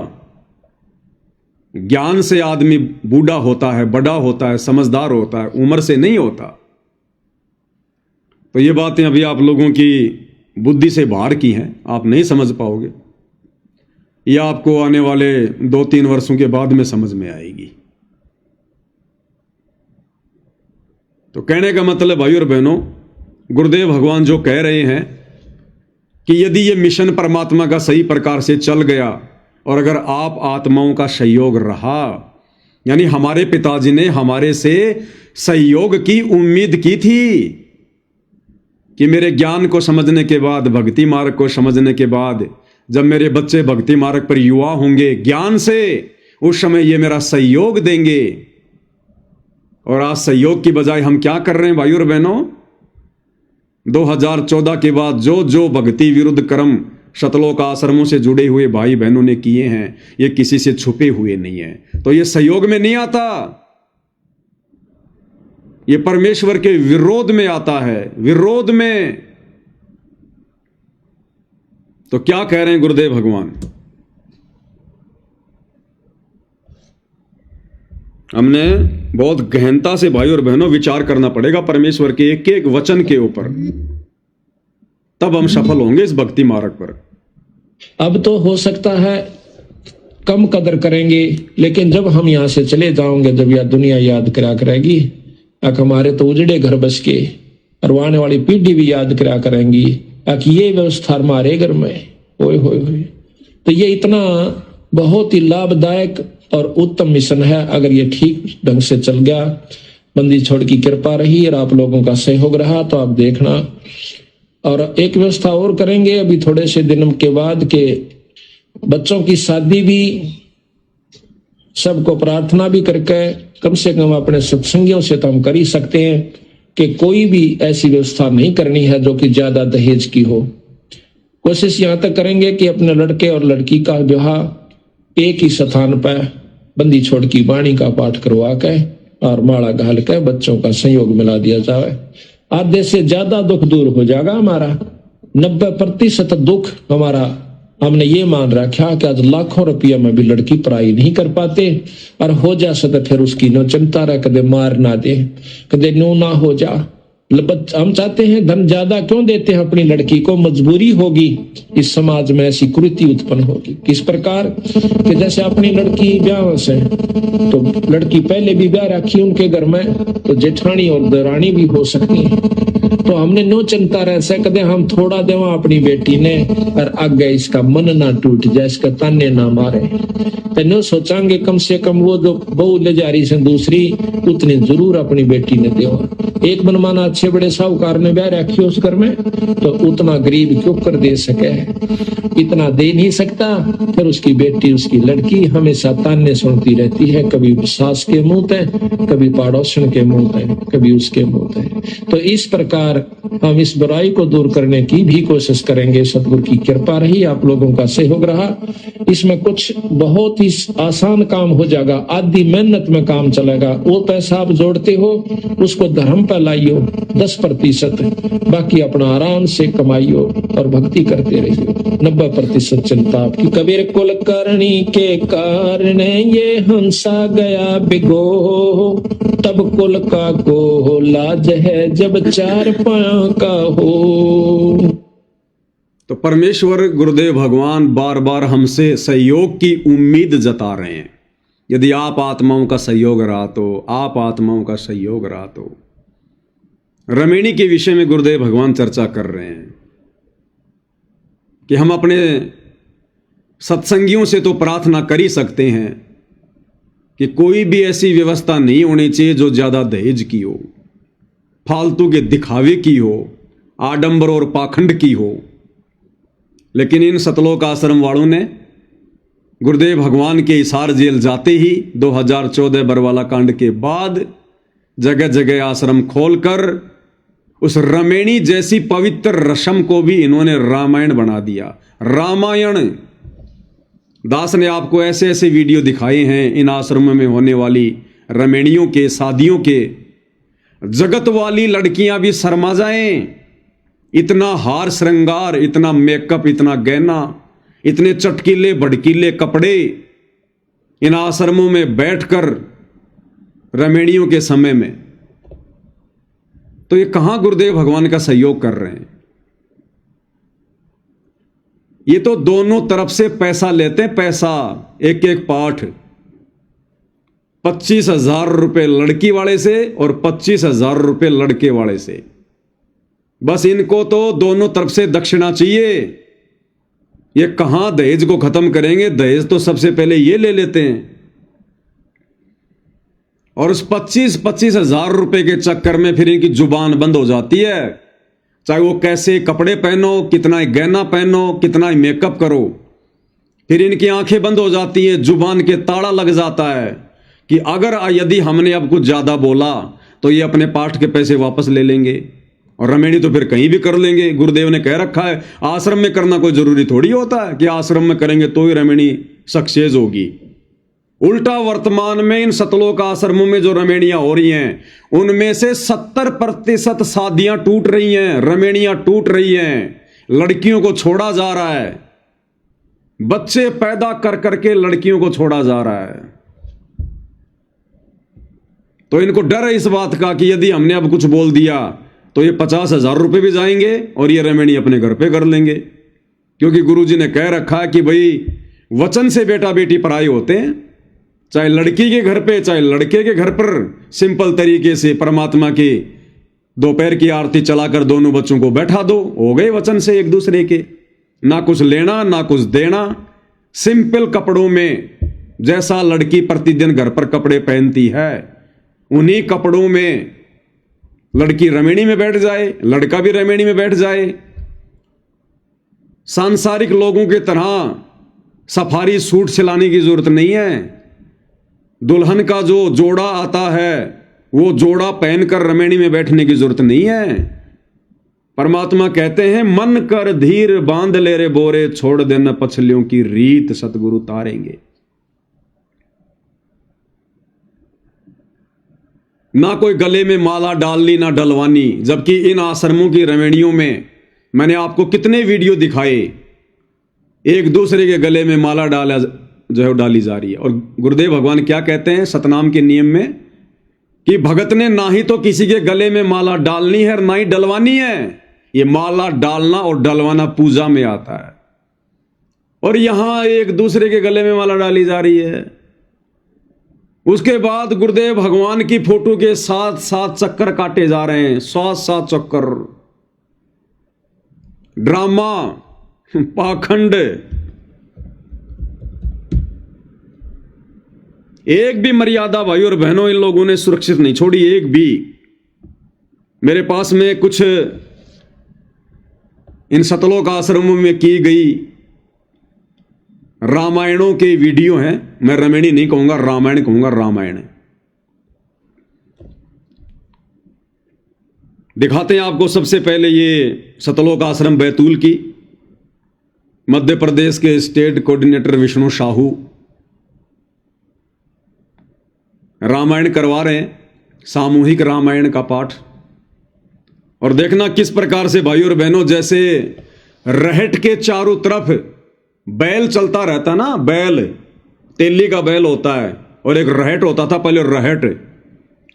ज्ञान से आदमी बूढ़ा होता है, बड़ा होता है, समझदार होता है, उम्र से नहीं होता। तो ये बातें अभी आप लोगों की बुद्धि से बाहर की हैं, आप नहीं समझ पाओगे। यह आपको आने वाले 2-3 वर्षों के बाद में समझ में आएगी। तो कहने का मतलब भाई और बहनों, गुरुदेव भगवान जो कह रहे हैं कि यदि ये मिशन परमात्मा का सही प्रकार से चल गया और अगर आप आत्माओं का सहयोग रहा, यानी हमारे पिताजी ने हमारे से सहयोग की उम्मीद की थी कि मेरे ज्ञान को समझने के बाद, भक्ति मार्ग को समझने के बाद, जब मेरे बच्चे भक्ति मार्ग पर युवा होंगे ज्ञान से, उस समय ये मेरा सहयोग देंगे। और आज सहयोग की बजाय हम क्या कर रहे हैं भाई और बहनों? 2014 के बाद जो जो भक्ति विरुद्ध कर्म शतलोक आश्रमों से जुड़े हुए भाई बहनों ने किए हैं, ये किसी से छुपे हुए नहीं है। तो ये सहयोग में नहीं आता, ये परमेश्वर के विरोध में आता है, विरोध में। तो क्या कह रहे हैं गुरुदेव भगवान? हमने बहुत गहनता से भाई और बहनों विचार करना पड़ेगा परमेश्वर के एक एक वचन के ऊपर, तब हम सफल होंगे इस भक्ति मार्ग पर। अब तो हो सकता है कम कदर करेंगे, लेकिन जब हम यहाँ से चले जाओगे, जब यह दुनिया याद करा करेगी, अक हमारे तो उजड़े घर बस के, और आने वाली पीढ़ी भी याद करा करेंगी अक ये व्यवस्था हमारे घर में। ओए होए होए। तो ये इतना बहुत ही लाभदायक और उत्तम मिशन है। अगर ये ठीक ढंग से चल गया, बंदी छोड़ की कृपा रही और आप लोगों का सहयोग रहा, तो आप देखना। और एक व्यवस्था और करेंगे अभी थोड़े से दिनों के बाद के बच्चों की शादी भी सबको प्रार्थना भी करके कम से कम अपने सत्संगियों से तो हम कर ही सकते हैं कि कोई भी ऐसी व्यवस्था नहीं करनी है जो कि ज्यादा दहेज की हो। कोशिश यहां तक करेंगे कि अपने लड़के और लड़की का विवाह एक ही स्थान पर बंदी छोड़ की वाणी का पाठ करवा के और माला घाल के बच्चों का संयोग मिला दिया जाए। आधे से ज्यादा दुख दूर हो जाएगा हमारा। 90% दुख हमारा हमने ये मान रखा कि आज लाखों रुपया में भी लड़की पढ़ाई नहीं कर पाते, और हो जा तो फिर उसकी नो चिंता रहे, कदे मार ना दे, कदे नो ना हो जा। हम चाहते हैं धन ज्यादा क्यों देते हैं अपनी लड़की को? मजबूरी होगी, इस समाज में ऐसी कुरीति उत्पन्न होगी। किस प्रकार कि जैसे अपनी लड़की ब्याह से, तो लड़की पहले भी ब्याह रखी उनके घर में, तो जेठानी और दरानी भी हो सकती है। तो हमने नो चिंता रह सकते, हम थोड़ा देवा अपनी बेटी ने, और आगे इसका मन ना टूट जाए, इसका ताने ना मारे। तो नो सोचांगे कम से कम वो जो बहू ले जा रही से दूसरी, उतनी जरूर अपनी बेटी ने देवा। एक मनमाना अच्छे बड़े साहूकार ने ब्याह रखी उस घर में, तो उतना गरीब क्यों कर दे सके? इतना दे नहीं सकता। फिर उसकी बेटी, उसकी लड़की हमेशा ताने सुनती रहती है, कभी सास के मुंह पे, कभी पड़ोसन के मुंह पे, कभी उसके मुंह पे। तो इस प्रकार हम इस बुराई को दूर करने की भी कोशिश करेंगे। सतगुरु की कृपा रही, आप लोगों का सहयोग रहा, इसमें कुछ बहुत ही आसान काम हो जाएगा। आधी मेहनत में काम चलेगा। वो पैसा आप जोड़ते हो उसको धर्म पर लाइयो 10%, बाकी अपना आराम से कमाइयो और भक्ति करते रहियो। 90% चिंता आपकी। कबीर कुल करनी के कारण ये हंसा गया बिगो, तब कुल का को लाज है जब 4 पांव का हो। तो परमेश्वर गुरुदेव भगवान बार बार हमसे सहयोग की उम्मीद जता रहे हैं। यदि आप आत्माओं का सहयोग रहा तो, आप आत्माओं का सहयोग रहा तो। रमेणी के विषय में गुरुदेव भगवान चर्चा कर रहे हैं कि हम अपने सत्संगियों से तो प्रार्थना कर ही सकते हैं कि कोई भी ऐसी व्यवस्था नहीं होनी चाहिए जो ज्यादा दहेज की हो, फालतू के दिखावे की हो, आडंबर और पाखंड की हो। लेकिन इन सतलोक आश्रम वालों ने गुरुदेव भगवान के हिसार जेल जाते ही 2014 बरवाला कांड के बाद जगह जगह आश्रम खोलकर उस रमेणी जैसी पवित्र रस्म को भी इन्होंने रामायण बना दिया। रामायण। दास ने आपको ऐसे ऐसे वीडियो दिखाए हैं इन आश्रमों में होने वाली रमेणियों के, शादियों के। जगत वाली लड़कियां भी शर्मा जाएं। इतना हार श्रृंगार, इतना मेकअप, इतना गहना, इतने चटकीले भड़कीले कपड़े इन आश्रमों में बैठकर रमेणियों के समय में। तो ये कहां गुरुदेव भगवान का सहयोग कर रहे हैं? ये तो दोनों तरफ से पैसा लेते हैं, पैसा। एक एक पाठ 25,000 रुपए लड़की वाले से और 25,000 रुपए लड़के वाले से। बस इनको तो दोनों तरफ से दक्षिणा चाहिए। ये कहां दहेज को खत्म करेंगे? दहेज तो सबसे पहले ये ले लेते हैं और उस 25,000 रुपए के चक्कर में फिर इनकी जुबान बंद हो जाती है। चाहे वो कैसे कपड़े पहनो, कितना ही गहना पहनो, कितना ही मेकअप करो, फिर इनकी आंखें बंद हो जाती है, जुबान के ताला लग जाता है कि अगर यदि हमने अब कुछ ज्यादा बोला तो ये अपने पाठ के पैसे वापस ले लेंगे और रमेणी तो फिर कहीं भी कर लेंगे। गुरुदेव ने कह रखा है आश्रम में करना कोई जरूरी थोड़ी होता है कि आश्रम में करेंगे तो ही रमेणी सक्सेस होगी। उल्टा वर्तमान में इन सतलोक आश्रमों में जो रमेणियां हो रही हैं उनमें से 70% शादियां टूट रही हैं, रमेणियां टूट रही हैं, लड़कियों को छोड़ा जा रहा है, बच्चे पैदा कर करके लड़कियों को छोड़ा जा रहा है। तो इनको डर है इस बात का कि यदि हमने अब कुछ बोल दिया तो ये 50,000 रुपए भी जाएंगे और ये रमेणी अपने घर पे कर लेंगे, क्योंकि गुरुजी ने कह रखा है कि भाई वचन से बेटा बेटी पराई होते हैं। चाहे लड़की के घर पे चाहे लड़के के घर पर सिंपल तरीके से परमात्मा के दोपहर की आरती चलाकर दोनों बच्चों को बैठा दो, हो गए वचन से एक दूसरे के। ना कुछ लेना ना कुछ देना, सिंपल कपड़ों में जैसा लड़की प्रतिदिन घर पर कपड़े पहनती है उन्हीं कपड़ों में लड़की रमेणी में बैठ जाए, लड़का भी रमेणी में बैठ जाए। सांसारिक लोगों की तरह सफारी सूट सिलाने की जरूरत नहीं है। दुल्हन का जो जोड़ा आता है वो जोड़ा पहनकर रमेणी में बैठने की जरूरत नहीं है। परमात्मा कहते हैं मन कर धीर बांध ले रे बोरे, छोड़ देना पछलियों की रीत, सतगुरु तारेंगे। ना कोई गले में माला डालनी ना डलवानी, जबकि इन आश्रमों की रमेणियों में मैंने आपको कितने वीडियो दिखाए, एक दूसरे के गले में माला डाला जो है डाली जा रही है। और गुरुदेव भगवान क्या कहते हैं सतनाम के नियम में कि भगत ने ना ही तो किसी के गले में माला डालनी है और ना ही डलवानी है। ये माला डालना और डलवाना पूजा में आता है और यहां एक दूसरे के गले में माला डाली जा रही है। उसके बाद गुरुदेव भगवान की फोटो के साथ साथ चक्कर काटे जा रहे हैं, 7 चक्कर। ड्रामा, पाखंड, एक भी मर्यादा भाई और बहनों इन लोगों ने सुरक्षित नहीं छोड़ी, एक भी। मेरे पास में कुछ इन सतलोक आश्रमों में की गई रामायणों के वीडियो हैं। मैं रमेणी नहीं कहूंगा, रामायण कहूंगा, रामायण। दिखाते हैं आपको सबसे पहले ये सतलोक आश्रम बैतूल की, मध्य प्रदेश के स्टेट कोऑर्डिनेटर विष्णु साहू रामायण करवा रहे हैं, सामूहिक रामायण का पाठ। और देखना किस प्रकार से भाई और बहनों, जैसे रहट के चारों तरफ बैल चलता रहता ना, बैल तेली का बैल होता है और एक रहट होता था पहले, रहट।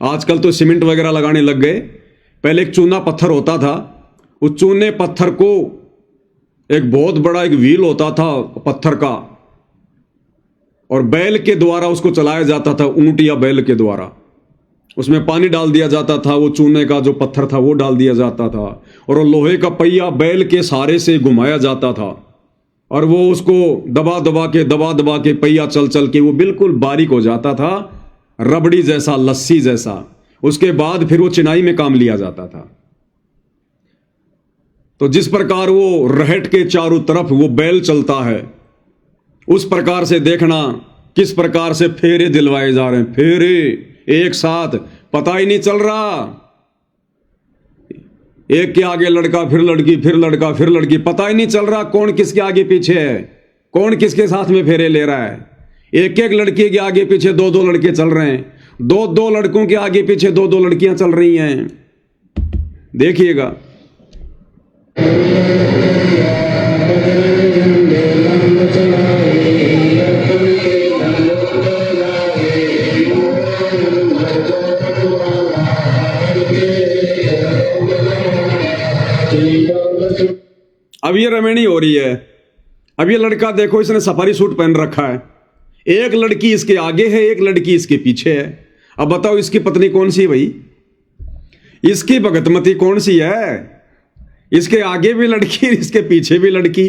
आजकल तो सीमेंट वगैरह लगाने लग गए, पहले एक चूना पत्थर होता था उस चूने पत्थर को एक बहुत बड़ा एक व्हील होता था पत्थर का, और बैल के द्वारा उसको चलाया जाता था, ऊंट या बैल के द्वारा। उसमें पानी डाल दिया जाता था, वो चूने का जो पत्थर था वो डाल दिया जाता था, और वो लोहे का पहिया बैल के सहारे से घुमाया जाता था, और वो उसको दबा दबा के पहिया चल चल के वो बिल्कुल बारीक हो जाता था, रबड़ी जैसा, लस्सी जैसा। उसके बाद फिर वो चिनाई में काम लिया जाता था। तो जिस प्रकार वो रहट के चारों तरफ वो बैल चलता है, उस प्रकार से देखना किस प्रकार से फेरे दिलवाए जा रहे हैं, फेरे एक साथ, पता ही नहीं चल रहा। एक के आगे लड़का, फिर लड़की, फिर लड़का, फिर लड़की, पता ही नहीं चल रहा कौन किसके आगे पीछे है, कौन किसके साथ में फेरे ले रहा है। एक एक लड़की के आगे पीछे दो दो लड़के चल रहे हैं, दो दो लड़कों के आगे पीछे दो दो लड़कियां चल रही हैं। देखिएगा। अब ये रमेणी हो रही है। अब ये लड़का देखो, इसने सफारी सूट पहन रखा है, एक लड़की इसके आगे है, एक लड़की इसके पीछे है। अब बताओ इसकी पत्नी कौन सी है भाई? इसकी भगतमती कौन सी है? इसके आगे भी लड़की, इसके पीछे भी लड़की,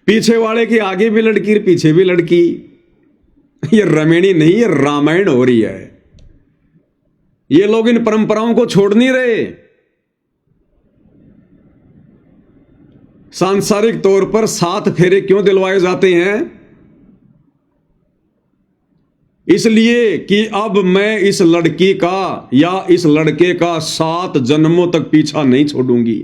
पीछे वाले के आगे भी लड़की, पीछे भी लड़की। ये रमेणी नहीं, ये रामायण हो रही है। ये लोग इन परंपराओं को छोड़ नहीं रहे। सांसारिक तौर पर 7 फेरे क्यों दिलवाए जाते हैं? इसलिए कि अब मैं इस लड़की का या इस लड़के का 7 जन्मों तक पीछा नहीं छोड़ूंगी।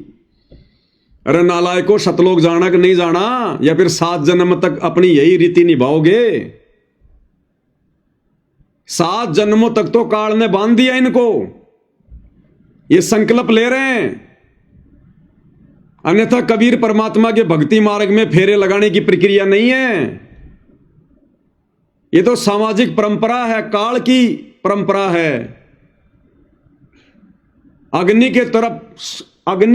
अरे नालायको, सतलोक जाना कि नहीं जाना, या फिर 7 जन्म तक अपनी यही रीति निभाओगे? 7 जन्मों तक तो काल ने बांध दिया इनको, ये संकल्प ले रहे हैं। अन्यथा कबीर परमात्मा के भक्ति मार्ग में फेरे लगाने की प्रक्रिया नहीं है। ये तो सामाजिक परंपरा है, काल की परंपरा है। अग्नि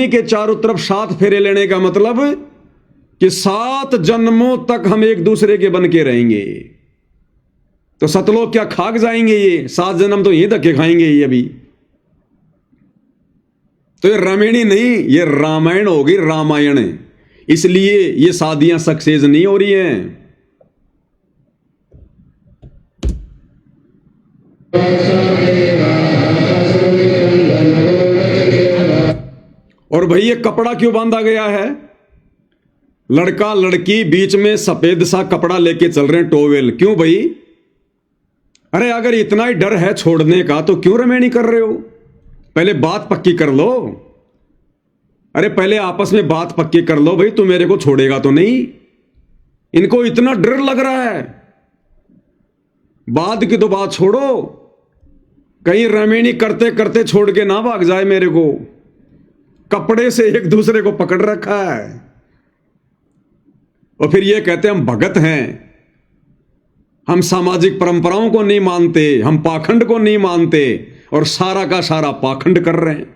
के चारों तरफ 7 फेरे लेने का मतलब कि 7 जन्मों तक हम एक दूसरे के बन के रहेंगे। तो सतलोक क्या खाक जाएंगे? ये 7 जन्म तो ये धक्के खाएंगे ये अभी। तो ये रमेणी नहीं, ये रामायण हो गई, रामायण। इसलिए ये शादियां सक्सेस नहीं हो रही हैं। और भाई ये कपड़ा क्यों बांधा गया है? लड़का लड़की बीच में सफेद सा कपड़ा लेके चल रहे हैं, टोवेल। क्यों भाई? अरे अगर इतना ही डर है छोड़ने का तो क्यों रमेणी कर रहे हो? पहले बात पक्की कर लो। अरे पहले आपस में बात पक्की कर लो भाई, तू मेरे को छोड़ेगा तो नहीं। इनको इतना डर लग रहा है, बाद की तो बात छोड़ो, कहीं रमेणी करते करते छोड़ के ना भाग जाए मेरे को। कपड़े से एक दूसरे को पकड़ रखा है, और फिर ये कहते हम भगत हैं, हम सामाजिक परंपराओं को नहीं मानते, हम पाखंड को नहीं मानते, और सारा का सारा पाखंड कर रहे हैं।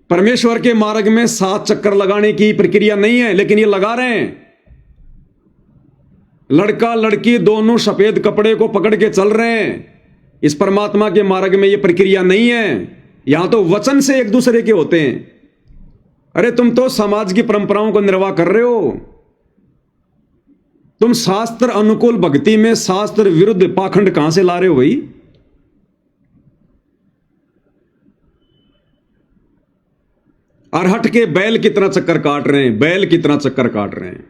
परमेश्वर के मार्ग में 7 चक्कर लगाने की प्रक्रिया नहीं है, लेकिन ये लगा रहे हैं। लड़का लड़की दोनों सफेद कपड़े को पकड़ के चल रहे हैं। इस परमात्मा के मार्ग में ये प्रक्रिया नहीं है। यहां तो वचन से एक दूसरे के होते हैं। अरे तुम तो समाज की परंपराओं को निर्वाह कर रहे हो। तुम शास्त्र अनुकूल भक्ति में शास्त्र विरुद्ध पाखंड कहां से ला रहे हो भाई? अरहट के बैल कितना चक्कर काट रहे हैं, बैल कितना चक्कर काट रहे हैं।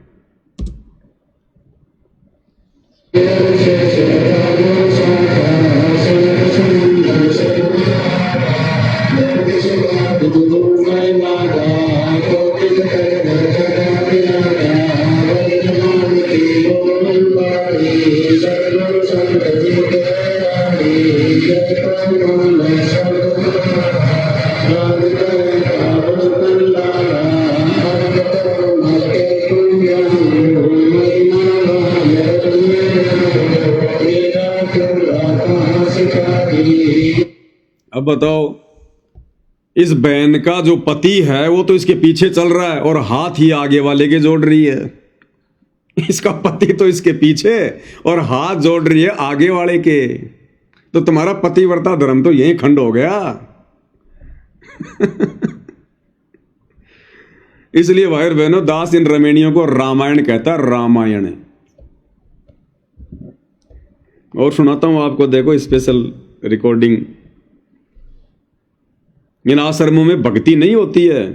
अब बताओ, इस बहन का जो पति है वो तो इसके पीछे चल रहा है और हाथ ही आगे वाले के जोड़ रही है। इसका पति तो इसके पीछे और हाथ जोड़ रही है आगे वाले के। तो तुम्हारा पतिव्रता धर्म तो यही खंड हो गया। इसलिए भाई और बहनों, दास इन रमणियों को रामायण कहता है, रामायण। और सुनाता हूं आपको, देखो स्पेशल रिकॉर्डिंग। इन आश्रमों में भक्ति नहीं होती है,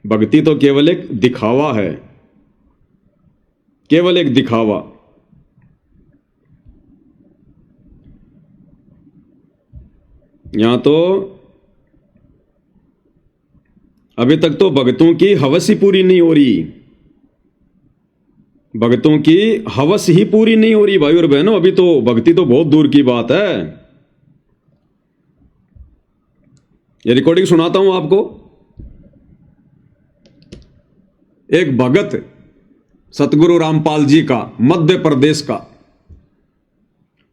भक्ति तो केवल एक दिखावा है, केवल एक दिखावा। यहां तो अभी तक तो भक्तों की हवस ही पूरी नहीं हो रही, भक्तों की हवस ही पूरी नहीं हो रही भाई और बहनों। अभी तो भक्ति तो बहुत दूर की बात है। ये रिकॉर्डिंग सुनाता हूं आपको। एक भगत सतगुरु रामपाल जी का, मध्य प्रदेश का,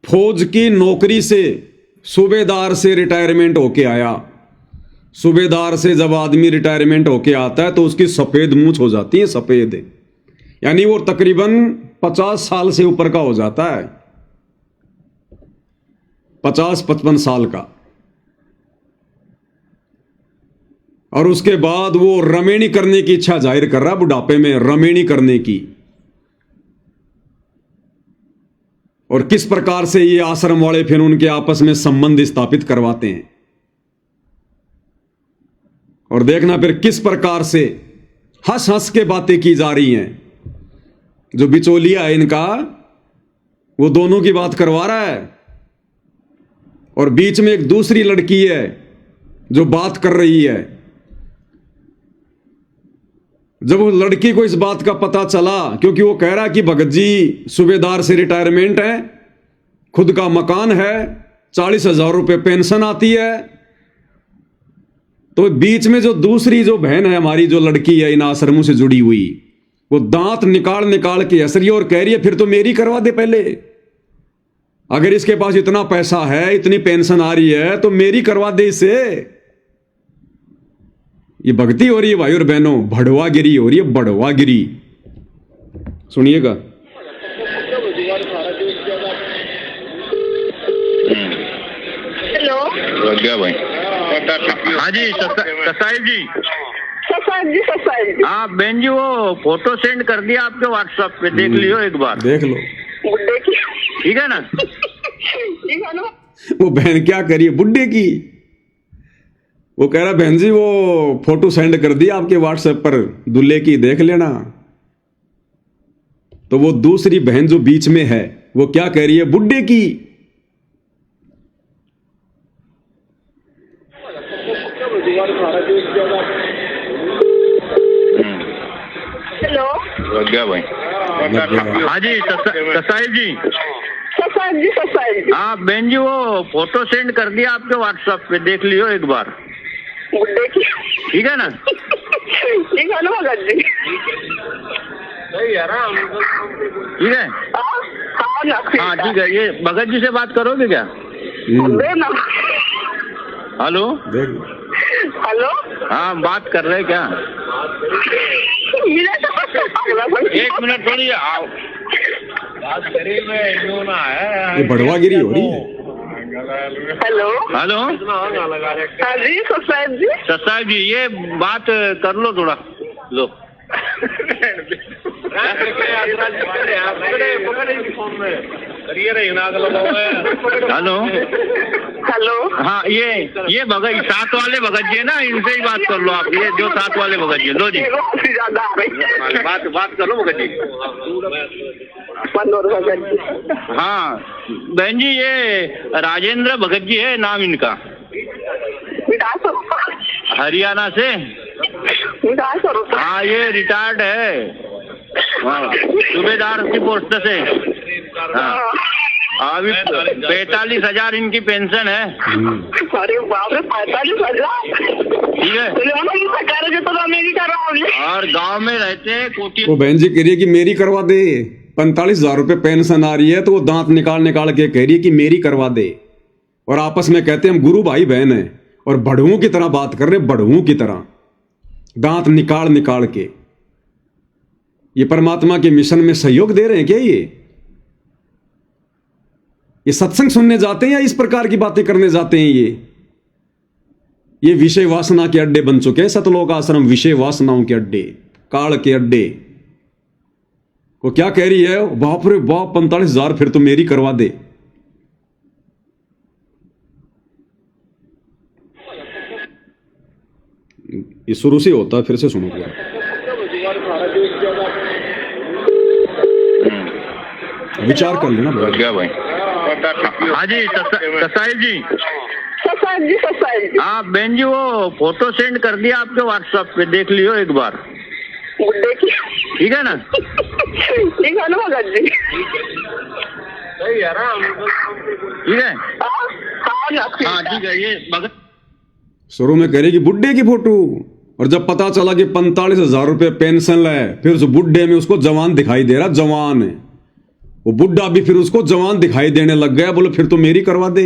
फौज की नौकरी से सूबेदार से रिटायरमेंट होके आया। सूबेदार से जब आदमी रिटायरमेंट होके आता है तो उसकी सफेद मूंछ हो जाती है, सफेद, यानी वो तकरीबन 50 साल से ऊपर का हो जाता है, 50-55 साल का। और उसके बाद वो रमेणी करने की इच्छा जाहिर कर रहा, बुढ़ापे में रमेणी करने की। और किस प्रकार से ये आश्रम वाले फिर उनके आपस में संबंध स्थापित करवाते हैं। और देखना फिर किस प्रकार से हंस हंस के बातें की जा रही हैं। जो बिचौलिया है इनका, वो दोनों की बात करवा रहा है और बीच में एक दूसरी लड़की है जो बात कर रही है। जब वो लड़की को इस बात का पता चला, क्योंकि वो कह रहा कि भगत जी सूबेदार से रिटायरमेंट है, खुद का मकान है, 40,000 रुपये पेंशन आती है, तो बीच में जो दूसरी जो बहन है हमारी, जो लड़की है इन आश्रमों से जुड़ी हुई, वो दांत निकाल निकाल के हंस रही है और कह रही है फिर तो मेरी करवा दे पहले। अगर इसके पास इतना पैसा है, इतनी पेंशन आ रही है, तो मेरी करवा दे इसे। ये भक्ति हो रही है भाई और बहनों, भड़वागिरी हो रही है, भड़वागिरी। सुनिएगा। हेलो, क्या भाई? हाँ जी, ससाइल जी। ससाइल जी। हाँ बहन जी, वो फोटो सेंड कर दिया आपके व्हाट्सएप पे, देख लियो एक बार। देख लो, ठीक है ना? ठीक है ना? वो बहन क्या करिए बुड्ढे की। वो कह रहा बहन जी वो फोटो सेंड कर दिया आपके व्हाट्सएप पर दूल्हे की, देख लेना। तो वो दूसरी बहन जो बीच में है वो क्या कह रही है, बुड्ढे की। हेलो, क्या भाई? हाँ जी, ससाइल जी। ससाइल जी। हाँ बहन जी, वो फोटो सेंड कर दिया आपके व्हाट्सएप पे, देख लियो एक बार। बुड्ढे की। ठीक है ना? ठीक है ना भगत जी? ठीक है। हाँ ठीक है। ये भगत जी से बात करोगे क्या? देना। Hello, hello. हाँ बात कर रहे क्या? एक मिनट थोड़ी आओ, बात करिए। मैं यूं ना है, ये भड़वागिरी हो रही है। हेलो। हेलो। हाँ जी ससाइल जी। ससाइल जी, ये बात कर लो थोड़ा, लो। हेलो। हेलो। हाँ ये भगत, साथ वाले भगत जी है ना, इनसे ही बात कर लो आप। ये जो साथ वाले भगत जी, लो जी ज्यादा आ रही है। बात कर लो भगत जी। मनोहर भगत जी। हाँ बहन जी, ये राजेंद्र भगत जी है नाम इनका, हरियाणा से। हाँ ये रिटायर्ड है, सूबेदार की पोस्ट से। हाँ अभी 45,000 इनकी पेंशन है। अरे बाप रे, 45,000। ठीक है। तो और गांव में रहते हैं कोठी। वो बहन जी कह रही है कि मेरी करवा दे, 45,000 रुपये पेंशन आ रही है, तो वो दांत निकाल निकाल के कह रही है कि मेरी करवा दे। और आपस में कहते हैं हम गुरु भाई बहन हैं, और बड़ुओं की तरह बात कर रहे, बड़ुओं की तरह दांत निकाल निकाल के। ये परमात्मा के मिशन में सहयोग दे रहे हैं क्या? ये सत्संग सुनने जाते हैं या इस प्रकार की बातें करने जाते हैं? ये विषय वासना के अड्डे बन चुके हैं सतलोक आश्रम, विषय वासनाओं के अड्डे, काल के अड्डे। वो क्या कह रही है? बाप रे बाप, 45,000 फिर तो मेरी करवा दे। ये शुरू से होता है, फिर से सुनो क्या विचार कर लेना क्या भाई। हाँ जी ससाइल जी। ससाइल जी। हाँ बहन जी, वो फोटो सेंड कर दिया आपके व्हाट्सएप पे, देख लियो एक बार। देखिए ठीक है ना? ठीक है ना भगत जी? सही है ना? ठीक है। हाँ ठीक है। ये भगत शुरू में करेगी बुड्ढे की फोटो, और जब पता चला कि 45,000 रुपये पेंशन है, फिर उस बुड्ढे में उसको जवान दिखाई दे रहा, जवान है वो बुड्ढा भी, फिर उसको जवान दिखाई देने लग गया। बोले फिर तो मेरी करवा दे।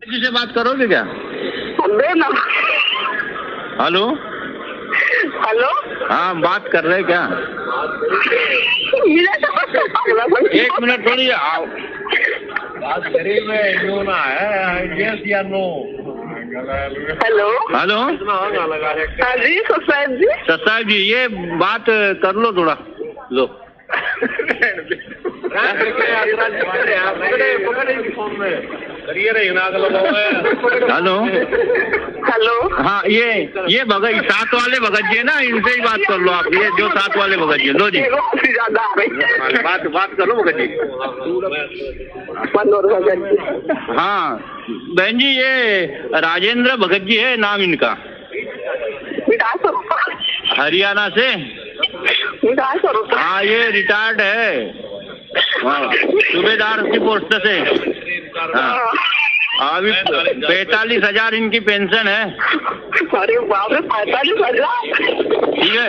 किसी से बात करोगे क्या? ना। Hello hello. हाँ बात कर रहे क्या? एक मिनट थोड़ी आओ। बात करी में नो ना है, यस या नो। Hello hello. हाँ जी ससाइल जी। ससाइल जी, ये बात कर लो थोड़ा, लो। Hello hello. हाँ ये भगत, साथ वाले भगत जी है ना, इनसे ही बात कर लो आप। ये जो साथ वाले भगत जी, लो जी ज्यादा आ रही। बात कर लो भगत जी। मनोहर भगत जी। हाँ बहन जी, ये राजेंद्र भगत जी है नाम इनका, हरियाणा से। हाँ ये रिटायर्ड है, सूबेदार की पोस्ट से। हाँ अभी 45,000 इनकी पेंशन है। अरे बाप रे, 45,000। ठीक है।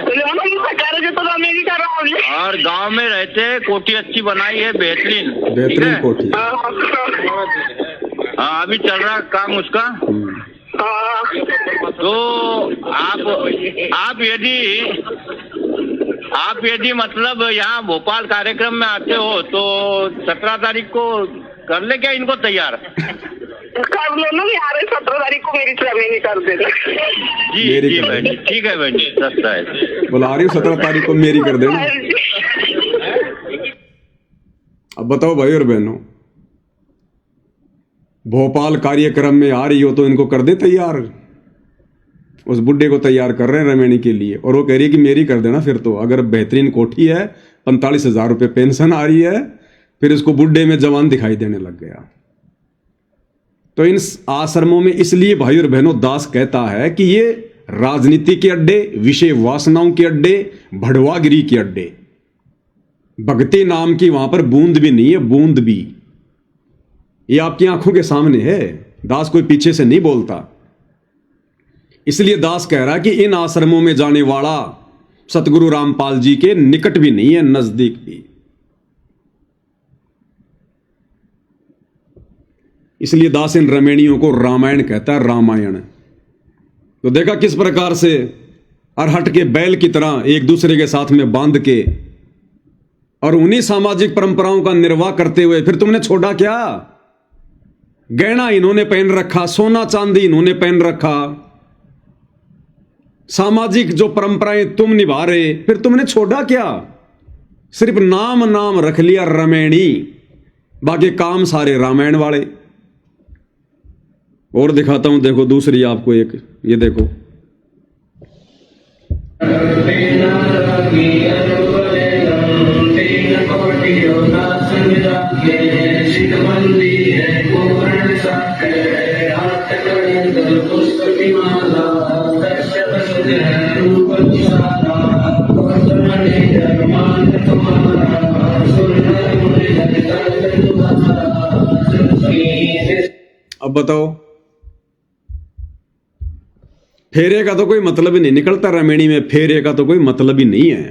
और गांव में रहते, कोठी अच्छी बनाई है, बेहतरीन कोठी। हाँ अभी चल रहा काम उसका। तो आप यदि मतलब यहाँ भोपाल कार्यक्रम में आते हो तो 17 तारीख को कर ले क्या इनको तैयार? कर लो ना यार, 17 तारीख को मेरी ट्रेनिंग कर देना। जी बहन जी, ठीक है बहन जी, सस्ता है। बुला रही हूँ 17 तारीख को, मेरी कर देना। अब बताओ भाई और बहनों, भोपाल कार्यक्रम में आ रही हो तो इनको कर दे तैयार। उस बुड्ढे को तैयार कर रहे हैं रमेणी के लिए, और वो कह रही है कि मेरी कर देना। फिर तो अगर बेहतरीन कोठी है, 45,000 रुपये पेंशन आ रही है, फिर इसको बुड्ढे में जवान दिखाई देने लग गया। तो इन आश्रमों में इसलिए भाई और बहनों दास कहता है कि ये राजनीति के अड्डे, विषय वासनाओं के अड्डे, भड़वागिरी के अड्डे। भक्ति नाम की वहां पर बूंद भी नहीं है, बूंद भी। ये आपकी आंखों के सामने है, दास कोई पीछे से नहीं बोलता। इसलिए दास कह रहा है कि इन आश्रमों में जाने वाला सतगुरु रामपाल जी के निकट भी नहीं है, नजदीक भी। इसलिए दास इन रमेणियों को रामायण कहता है, रामायण। तो देखा किस प्रकार से अरहट के बैल की तरह एक दूसरे के साथ में बांध के और उन्हीं सामाजिक परंपराओं का निर्वाह करते हुए फिर तुमने छोड़ा क्या? गहना इन्होंने पहन रखा, सोना चांदी इन्होंने पहन रखा, सामाजिक जो परंपराएं तुम निभा रहे, फिर तुमने छोड़ा क्या? सिर्फ नाम रख लिया रमेणी, बाकी काम सारे रामायण वाले। और दिखाता हूं, देखो दूसरी आपको एक, ये देखो। अब बताओ, फेरे का तो कोई मतलब ही नहीं निकलता रमेणी में, फेरे का तो कोई मतलब ही नहीं है।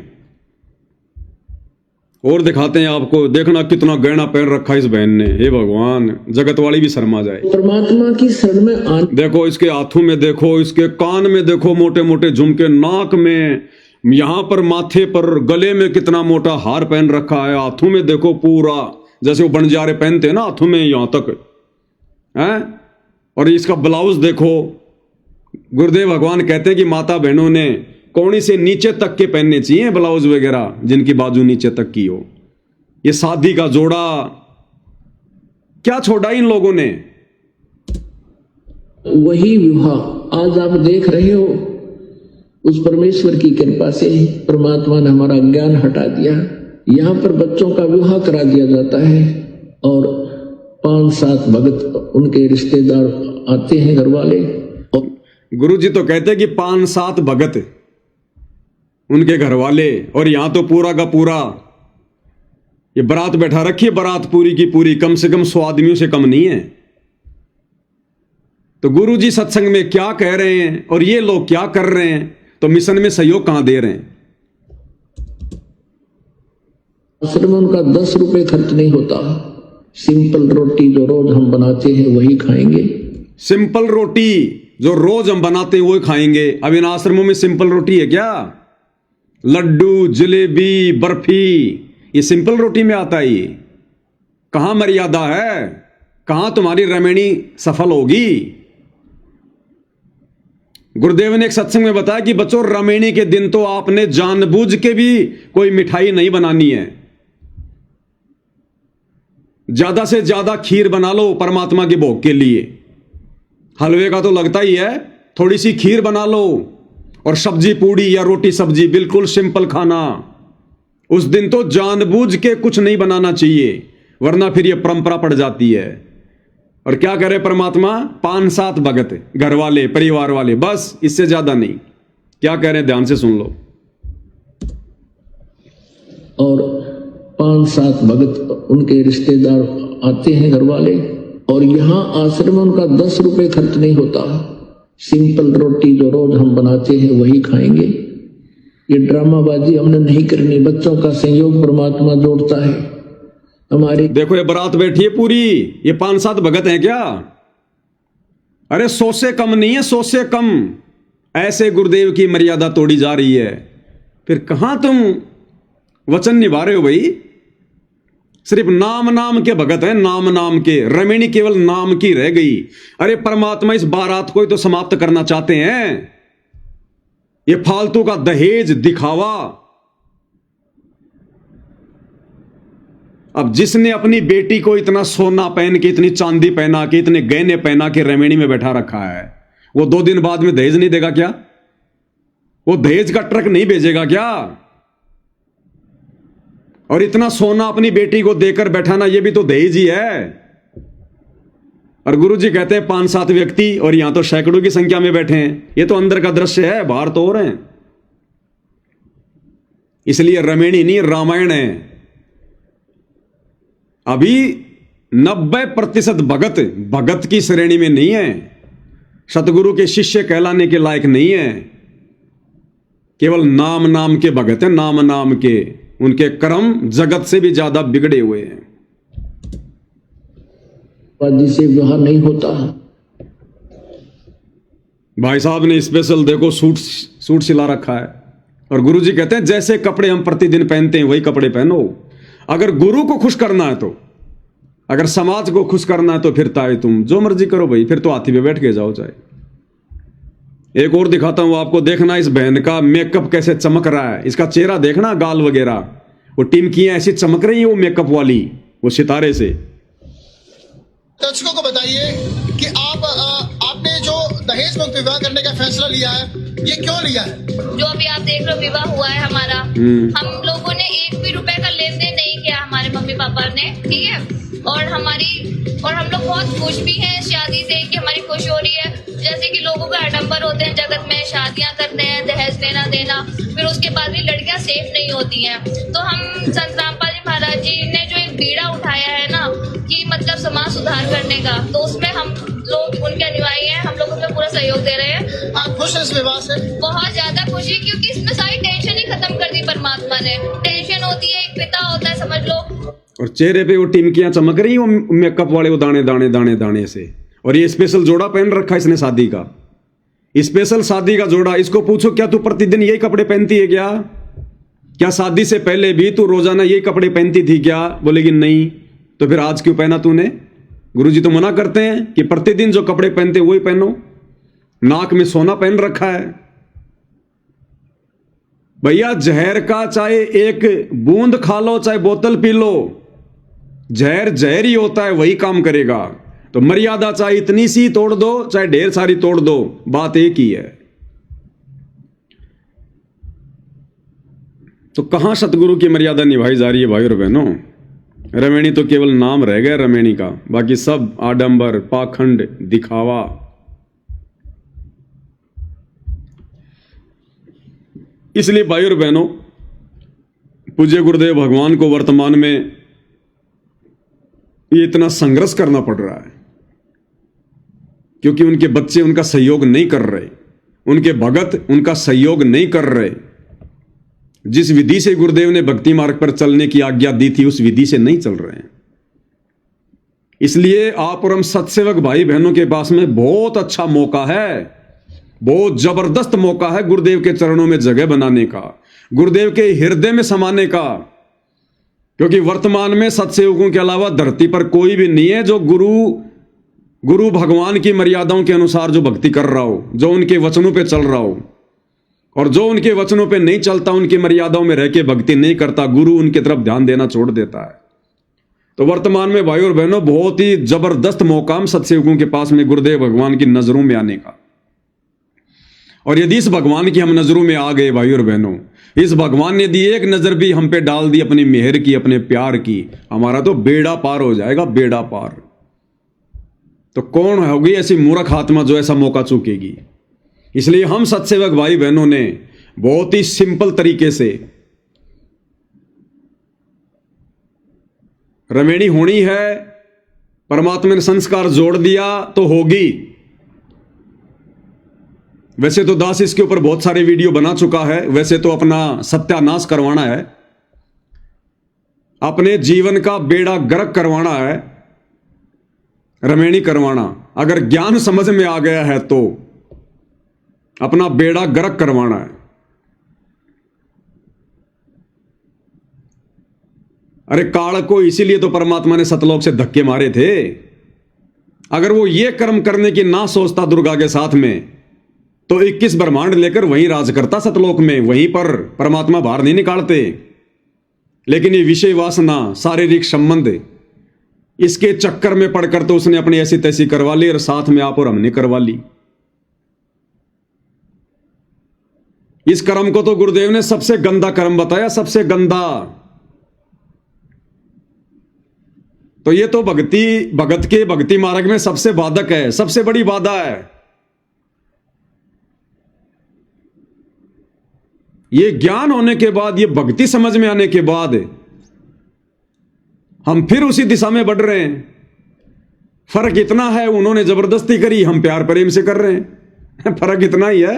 और दिखाते हैं आपको, देखना कितना गहना पहन रखा है इस बहन ने, हे भगवान, जगत वाली भी शर्मा जाए। परमात्मा की शरण में देखो इसके हाथों में, देखो इसके कान में, देखो मोटे मोटे झुमके, नाक में, यहाँ पर माथे पर, गले में कितना मोटा हार पहन रखा है, हाथों में देखो पूरा जैसे वो बंजारे पहनते हैं ना, हाथों में यहाँ तक है। और इसका ब्लाउज देखो, गुरुदेव भगवान कहते हैं कि माता बहनों ने कौड़ी से नीचे तक के पहनने चाहिए ब्लाउज वगैरह, जिनकी बाजू नीचे तक की हो। ये शादी का जोड़ा क्या छोड़ा इन लोगों ने। वही विवाह आज आप देख रहे हो, उस परमेश्वर की कृपा से परमात्मा ने हमारा ज्ञान हटा दिया। यहाँ पर बच्चों का विवाह करा दिया जाता है और 5-7 भगत उनके रिश्तेदार आते हैं, घर वाले। और गुरु जी तो कहते हैं कि 5-7 भगत उनके घर वाले, और यहां तो पूरा का पूरा ये बारात बैठा रखी है, बारात पूरी की पूरी, कम से कम 100 आदमियों से कम नहीं है। तो गुरु जी सत्संग में क्या कह रहे हैं और ये लोग क्या कर रहे हैं, तो मिशन में सहयोग कहां दे रहे हैं। आश्रम में उनका 10 रुपए खर्च नहीं होता। सिंपल रोटी जो रोज हम बनाते हैं वही खाएंगे। सिंपल रोटी जो रोज हम बनाते हैं वही खाएंगे। अब इन आश्रमों में सिंपल रोटी है क्या? लड्डू, जलेबी, बर्फी, ये सिंपल रोटी में आता है। ये कहां मर्यादा है, कहां तुम्हारी रमणी सफल होगी। गुरुदेव ने एक सत्संग में बताया कि बच्चों, रमणी के दिन तो आपने जानबूझ के भी कोई मिठाई नहीं बनानी है। ज्यादा से ज्यादा खीर बना लो परमात्मा के भोग के लिए। हलवे का तो लगता ही है, थोड़ी सी खीर बना लो, और सब्जी पूड़ी या रोटी सब्जी, बिल्कुल सिंपल खाना। उस दिन तो जानबूझ के कुछ नहीं बनाना चाहिए, वरना फिर यह परंपरा पड़ जाती है। और क्या करे परमात्मा? 5-7 भगत, घर वाले, परिवार वाले, बस, इससे ज्यादा नहीं। क्या कह रहे हैं, ध्यान से सुन लो। और 5-7 भगत उनके रिश्तेदार आते हैं, घर वाले। और यहाँ आश्रम में उनका 10 रुपए खर्च नहीं होता। सिंपल रोटी जो रोज हम बनाते हैं वही खाएंगे। ये ड्रामाबाजी हमने नहीं करनी। बच्चों का सहयोग परमात्मा जोड़ता है। हमारी देखो ये बारात बैठी है पूरी, ये 5-7 भगत हैं क्या? अरे 100 से कम नहीं है, 100 से कम। ऐसे गुरुदेव की मर्यादा तोड़ी जा रही है। फिर कहां तुम वचन निभा रहे हो भाई? सिर्फ नाम नाम के भगत हैं, नाम नाम के। रमणी केवल नाम की रह गई। अरे परमात्मा इस बारात को ही तो समाप्त करना चाहते हैं। ये फालतू का दहेज, दिखावा। अब जिसने अपनी बेटी को इतना सोना पहन के, इतनी चांदी पहना के, इतने गहने पहना के रमणी में बैठा रखा है, वो 2 दिन बाद में दहेज नहीं देगा क्या? वो दहेज का ट्रक नहीं भेजेगा क्या? और इतना सोना अपनी बेटी को देकर बैठाना, ये भी तो दहेज ही है। और गुरु जी कहते हैं 5-7 व्यक्ति, और यहां तो सैकड़ों की संख्या में बैठे हैं। ये तो अंदर का दृश्य है, बाहर तो हो रहे हैं। इसलिए रमणी नहीं, रामायण है। अभी 90% भगत भगत की श्रेणी में नहीं है, सतगुरु के शिष्य कहलाने के लायक नहीं है। केवल नाम नाम के भगत हैं, नाम नाम के। उनके कर्म जगत से भी ज्यादा बिगड़े हुए हैं। से विवाह नहीं होता। भाई साहब ने स्पेशल देखो सूट सिला रखा है। और गुरु जी कहते हैं जैसे कपड़े हम प्रतिदिन पहनते हैं वही कपड़े पहनो। अगर गुरु को खुश करना है तो, अगर समाज को खुश करना है तो फिर ताए तुम जो मर्जी करो भाई, फिर तो हाथी पे बैठ के जाओ चाहे। एक और दिखाता हूं आपको, देखना इस बहन का मेकअप कैसे चमक रहा है। इसका चेहरा देखना, गाल वगैरह, वो टिमकियां ऐसी चमक रही है वो मेकअप वाली, वो सितारे से। दर्शकों को बताइए कि आपने जो दहेज मुक्त विवाह करने का फैसला लिया है, ये क्यों लिया है? जो अभी आप देख रहे हो विवाह हुआ है हमारा, हम लोगों ने 1 भी रुपए का लेन देन नहीं किया हमारे मम्मी पापा ने, ठीक है। और हम लोग बहुत खुश भी हैं इस शादी से कि हमारी खुशी हो रही है। जैसे कि लोगों का आडंबर होते हैं जगत में, शादियां करते हैं, दहेज देना, फिर उसके बाद भी लड़कियां सेफ नहीं होती हैं। तो हम संत रामपाल जी महाराज जी ने जो एक बीड़ा उठाया है ना, कि मतलब समाज सुधार करने का, तो उसमें हम लोग उनके अनुयायी हैं, हम लोग उसमें पूरा सहयोग दे रहे हैं। आप खुश हैं इस विवाह से? बहुत ज्यादा खुशी, क्योंकि इसमें सारी टेंशन ही खत्म कर दी परमात्मा ने। टेंशन होती है एक पिता होता है, समझ लो। और चेहरे पे वो टिमकियां चमक रही वो मेकअप वाले वो दाने दाने दाने दाने से। और ये स्पेशल जोड़ा पहन रखा इसने शादी का, स्पेशल शादी का जोड़ा। इसको पूछो क्या तू प्रतिदिन यही कपड़े पहनती है क्या? क्या शादी से पहले भी तू रोजाना यही कपड़े पहनती थी क्या? बोलेगी नहीं। तो फिर आज क्यों पहना तूने? गुरुजी तो मना करते हैं कि प्रतिदिन जो कपड़े पहनते वही पहनो। नाक में सोना पहन रखा है। भैया जहर का चाहे एक बूंद खा लो चाहे बोतल पी लो, जहर जहर ही होता है, वही काम करेगा। तो मर्यादा चाहे इतनी सी तोड़ दो चाहे ढेर सारी तोड़ दो, बात एक ही है। तो कहां सतगुरु की मर्यादा निभाई जा रही है भाई और बहनों? रमेणी तो केवल नाम रह गया रमेणी का, बाकी सब आडंबर, पाखंड, दिखावा। इसलिए भाई और बहनों, पूज्य गुरुदेव भगवान को वर्तमान में ये इतना संघर्ष करना पड़ रहा है क्योंकि उनके बच्चे उनका सहयोग नहीं कर रहे, उनके भगत उनका सहयोग नहीं कर रहे। जिस विधि से गुरुदेव ने भक्ति मार्ग पर चलने की आज्ञा दी थी उस विधि से नहीं चल रहे हैं। इसलिए आप और हम सत्सेवक भाई बहनों के पास में बहुत अच्छा मौका है, बहुत जबरदस्त मौका है गुरुदेव के चरणों में जगह बनाने का, गुरुदेव के हृदय में समाने का। क्योंकि वर्तमान में सत्सेवकों के अलावा धरती पर कोई भी नहीं है जो गुरु भगवान की मर्यादाओं के अनुसार जो भक्ति कर रहा हो, जो उनके वचनों पे चल रहा हो। और जो उनके वचनों पे नहीं चलता, उनकी मर्यादाओं में रह के भक्ति नहीं करता, गुरु उनकी तरफ ध्यान देना छोड़ देता है। तो वर्तमान में भाई और बहनों बहुत ही जबरदस्त मौका हम सत्सेवकों के पास में गुरुदेव भगवान की नजरों में आने का। और यदि इस भगवान की हम नजरों में आ गए भाई और बहनों, इस भगवान ने यदि एक नजर भी हम पे डाल दी अपनी मेहर की, अपने प्यार की, हमारा तो बेड़ा पार हो जाएगा, बेड़ा पार। तो कौन होगी ऐसी मूर्ख आत्मा जो ऐसा मौका चूकेगी? इसलिए हम सत्सेवक भाई बहनों ने बहुत ही सिंपल तरीके से रमेणी होनी है, परमात्मा ने संस्कार जोड़ दिया तो होगी। वैसे तो दास इसके ऊपर बहुत सारे वीडियो बना चुका है, वैसे तो अपना सत्यानाश करवाना है, अपने जीवन का बेड़ा गर्क करवाना है, रमेणी करवाना। अगर ज्ञान समझ में आ गया है तो अपना बेड़ा गर्क करवाना है। अरे काल को इसीलिए तो परमात्मा ने सतलोक से धक्के मारे थे। अगर वो ये कर्म करने की ना सोचता दुर्गा के साथ में, तो 21 ब्रह्मांड लेकर वहीं राज करता सतलोक में, वहीं पर परमात्मा बाहर नहीं निकालते। लेकिन ये विषय वासना, शारीरिक संबंध, इसके चक्कर में पड़कर तो उसने अपनी ऐसी तैसी करवा ली और साथ में आप और हमने करवा ली। इस कर्म को तो गुरुदेव ने सबसे गंदा कर्म बताया, सबसे गंदा। तो ये तो भगत के भक्ति मार्ग में सबसे बाधक है, सबसे बड़ी बाधा है। ये ज्ञान होने के बाद, ये भक्ति समझ में आने के बाद हम फिर उसी दिशा में बढ़ रहे हैं। फर्क इतना है, उन्होंने जबरदस्ती करी, हम प्यार प्रेम से कर रहे हैं। फर्क इतना ही है।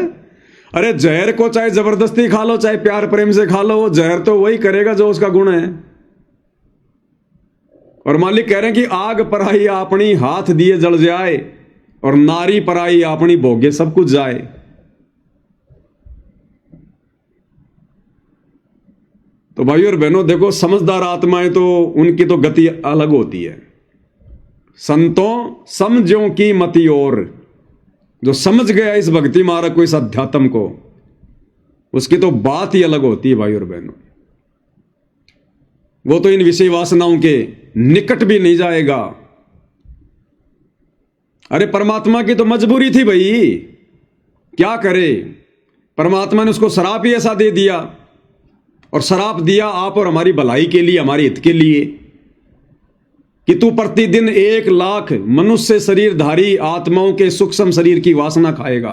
अरे जहर को चाहे जबरदस्ती खा लो चाहे प्यार प्रेम से खा लो, जहर तो वही करेगा जो उसका गुण है। और मालिक कह रहे हैं कि आग पराई अपनी हाथ दिए जल जाए और नारी पराई अपनी भोगे सब कुछ जाए। तो भाई और बहनों देखो, समझदार आत्माएं तो उनकी तो गति अलग होती है। संतों समझों की मति और, जो समझ गया इस भक्ति मार्ग को, इस अध्यात्म को, उसकी तो बात ही अलग होती है भाई और बहनों। वो तो इन विषय वासनाओं के निकट भी नहीं जाएगा। अरे परमात्मा की तो मजबूरी थी भाई, क्या करे। परमात्मा ने उसको श्राप ही ऐसा दे दिया, और श्राप दिया आप और हमारी भलाई के लिए, हमारे हित के लिए, कि तू प्रतिदिन 1 लाख मनुष्य शरीरधारी आत्माओं के सूक्ष्म शरीर की वासना खाएगा।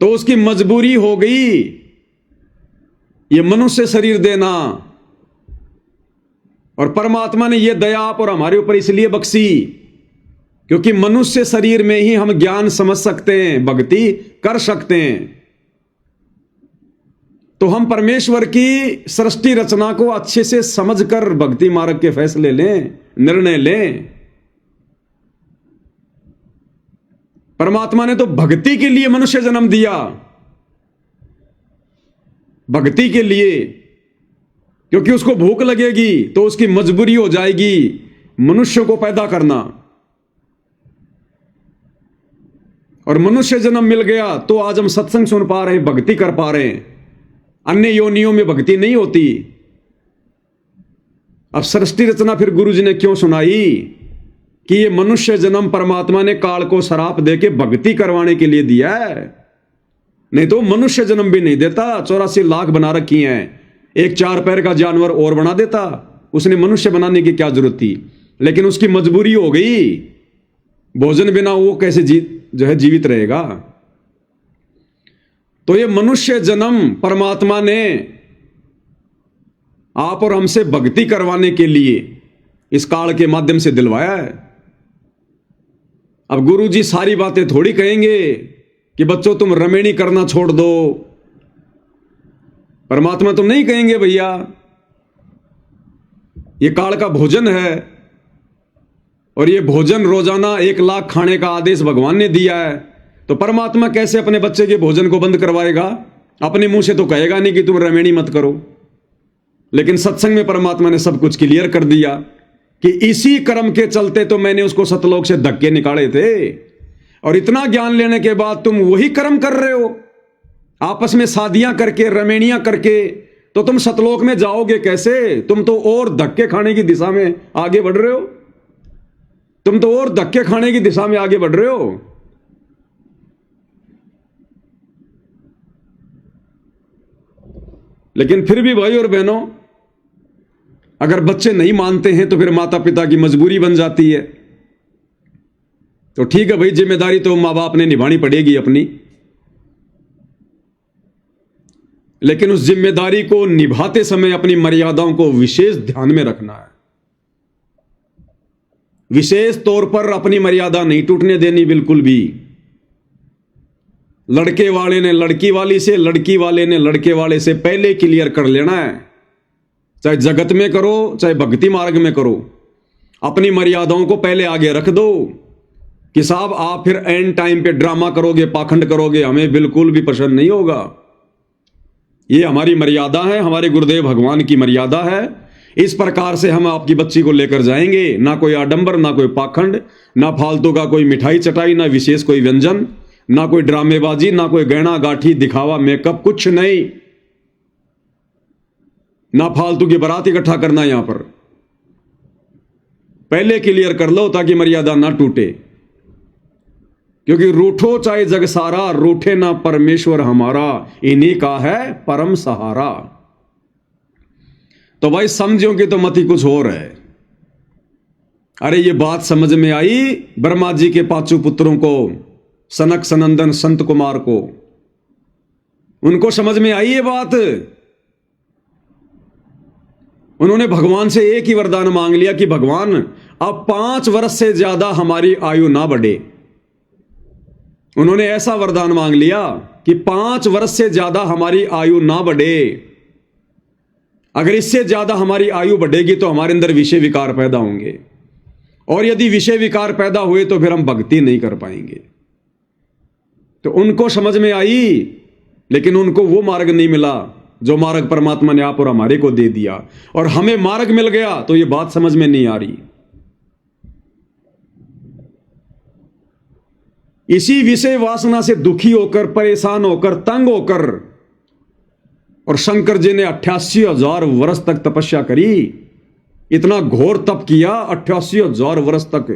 तो उसकी मजबूरी हो गई ये मनुष्य शरीर देना। और परमात्मा ने यह दया आप और हमारे ऊपर इसलिए बख्शी क्योंकि मनुष्य शरीर में ही हम ज्ञान समझ सकते हैं, भक्ति कर सकते हैं। तो हम परमेश्वर की सृष्टि रचना को अच्छे से समझकर भक्ति मार्ग के फैसले लें, निर्णय लें। परमात्मा ने तो भक्ति के लिए मनुष्य जन्म दिया, भक्ति के लिए, क्योंकि उसको भूख लगेगी तो उसकी मजबूरी हो जाएगी मनुष्य को पैदा करना। और मनुष्य जन्म मिल गया तो आज हम सत्संग सुन पा रहे हैं, भक्ति कर पा रहे हैं। अन्य योनियों में भक्ति नहीं होती। अब सृष्टि रचना फिर गुरु जी ने क्यों सुनाई कि ये मनुष्य जन्म परमात्मा ने काल को शराप देके भक्ति करवाने के लिए दिया है, नहीं तो मनुष्य जन्म भी नहीं देता। 84 लाख बना रखी हैं, एक 4 पैर का जानवर और बना देता, उसने मनुष्य बनाने की क्या जरूरत थी। लेकिन उसकी मजबूरी हो गई, भोजन बिना वो कैसे जीवित रहेगा। तो ये मनुष्य जन्म परमात्मा ने आप और हमसे भक्ति करवाने के लिए इस काल के माध्यम से दिलवाया है। अब गुरु जी सारी बातें थोड़ी कहेंगे कि बच्चों तुम रमेणी करना छोड़ दो। परमात्मा तो नहीं कहेंगे भैया ये काल का भोजन है और ये भोजन रोजाना 1 लाख खाने का आदेश भगवान ने दिया है, तो परमात्मा कैसे अपने बच्चे के भोजन को बंद करवाएगा। अपने मुंह से तो कहेगा नहीं कि तुम रमेणी मत करो, लेकिन सत्संग में परमात्मा ने सब कुछ क्लियर कर दिया कि इसी कर्म के चलते तो मैंने उसको सतलोक से धक्के निकाले थे। और इतना ज्ञान लेने के बाद तुम वही कर्म कर रहे हो, आपस में शादियां करके रमेणियां करके, तो तुम सतलोक में जाओगे कैसे। तुम तो और धक्के खाने की दिशा में आगे बढ़ रहे हो, तुम तो और धक्के खाने की दिशा में आगे बढ़ रहे हो। लेकिन फिर भी भाई और बहनों, अगर बच्चे नहीं मानते हैं तो फिर माता पिता की मजबूरी बन जाती है। तो ठीक है भाई, जिम्मेदारी तो मां बाप ने निभानी पड़ेगी अपनी, लेकिन उस जिम्मेदारी को निभाते समय अपनी मर्यादाओं को विशेष ध्यान में रखना है। विशेष तौर पर अपनी मर्यादा नहीं टूटने देनी बिल्कुल भी। लड़के वाले ने लड़की वाली से, लड़की वाले ने लड़के वाले से पहले क्लियर कर लेना है। चाहे जगत में करो चाहे भक्ति मार्ग में करो, अपनी मर्यादाओं को पहले आगे रख दो कि साहब आप फिर एंड टाइम पे ड्रामा करोगे, पाखंड करोगे, हमें बिल्कुल भी पसंद नहीं होगा। ये हमारी मर्यादा है, हमारे गुरुदेव भगवान की मर्यादा है। इस प्रकार से हम आपकी बच्ची को लेकर जाएंगे। ना कोई आडंबर, ना कोई पाखंड, ना फालतू का कोई मिठाई चटाई, ना विशेष कोई व्यंजन, ना कोई ड्रामेबाजी, ना कोई गहना गाठी दिखावा मेकअप, कुछ नहीं। ना फालतू की बारात इकट्ठा करना। यहां पर पहले क्लियर कर लो ताकि मर्यादा ना टूटे, क्योंकि रूठो चाहे जग सारा, रूठे ना परमेश्वर हमारा, इन्हीं का है परम सहारा। तो भाई समझो कि तो मती कुछ और है। अरे ये बात समझ में आई ब्रह्मा जी के 5 पुत्रों को, सनक सनंदन संत कुमार को, उनको समझ में आई ये बात। उन्होंने भगवान से एक ही वरदान मांग लिया कि भगवान अब 5 वर्ष से ज्यादा हमारी आयु ना बढ़े। उन्होंने ऐसा वरदान मांग लिया कि 5 वर्ष से ज्यादा हमारी आयु ना बढ़े। अगर इससे ज्यादा हमारी आयु बढ़ेगी तो हमारे अंदर विषय विकार पैदा होंगे, और यदि विषय विकार पैदा हुए तो फिर हम भक्ति नहीं कर पाएंगे। तो उनको समझ में आई, लेकिन उनको वो मार्ग नहीं मिला जो मार्ग परमात्मा ने आप और हमारे को दे दिया। और हमें मार्ग मिल गया तो ये बात समझ में नहीं आ रही। इसी विषय वासना से दुखी होकर, परेशान होकर, तंग होकर, और शंकर जी ने 88,000 वर्ष तक तपस्या करी। इतना घोर तप किया 88,000 वर्ष तक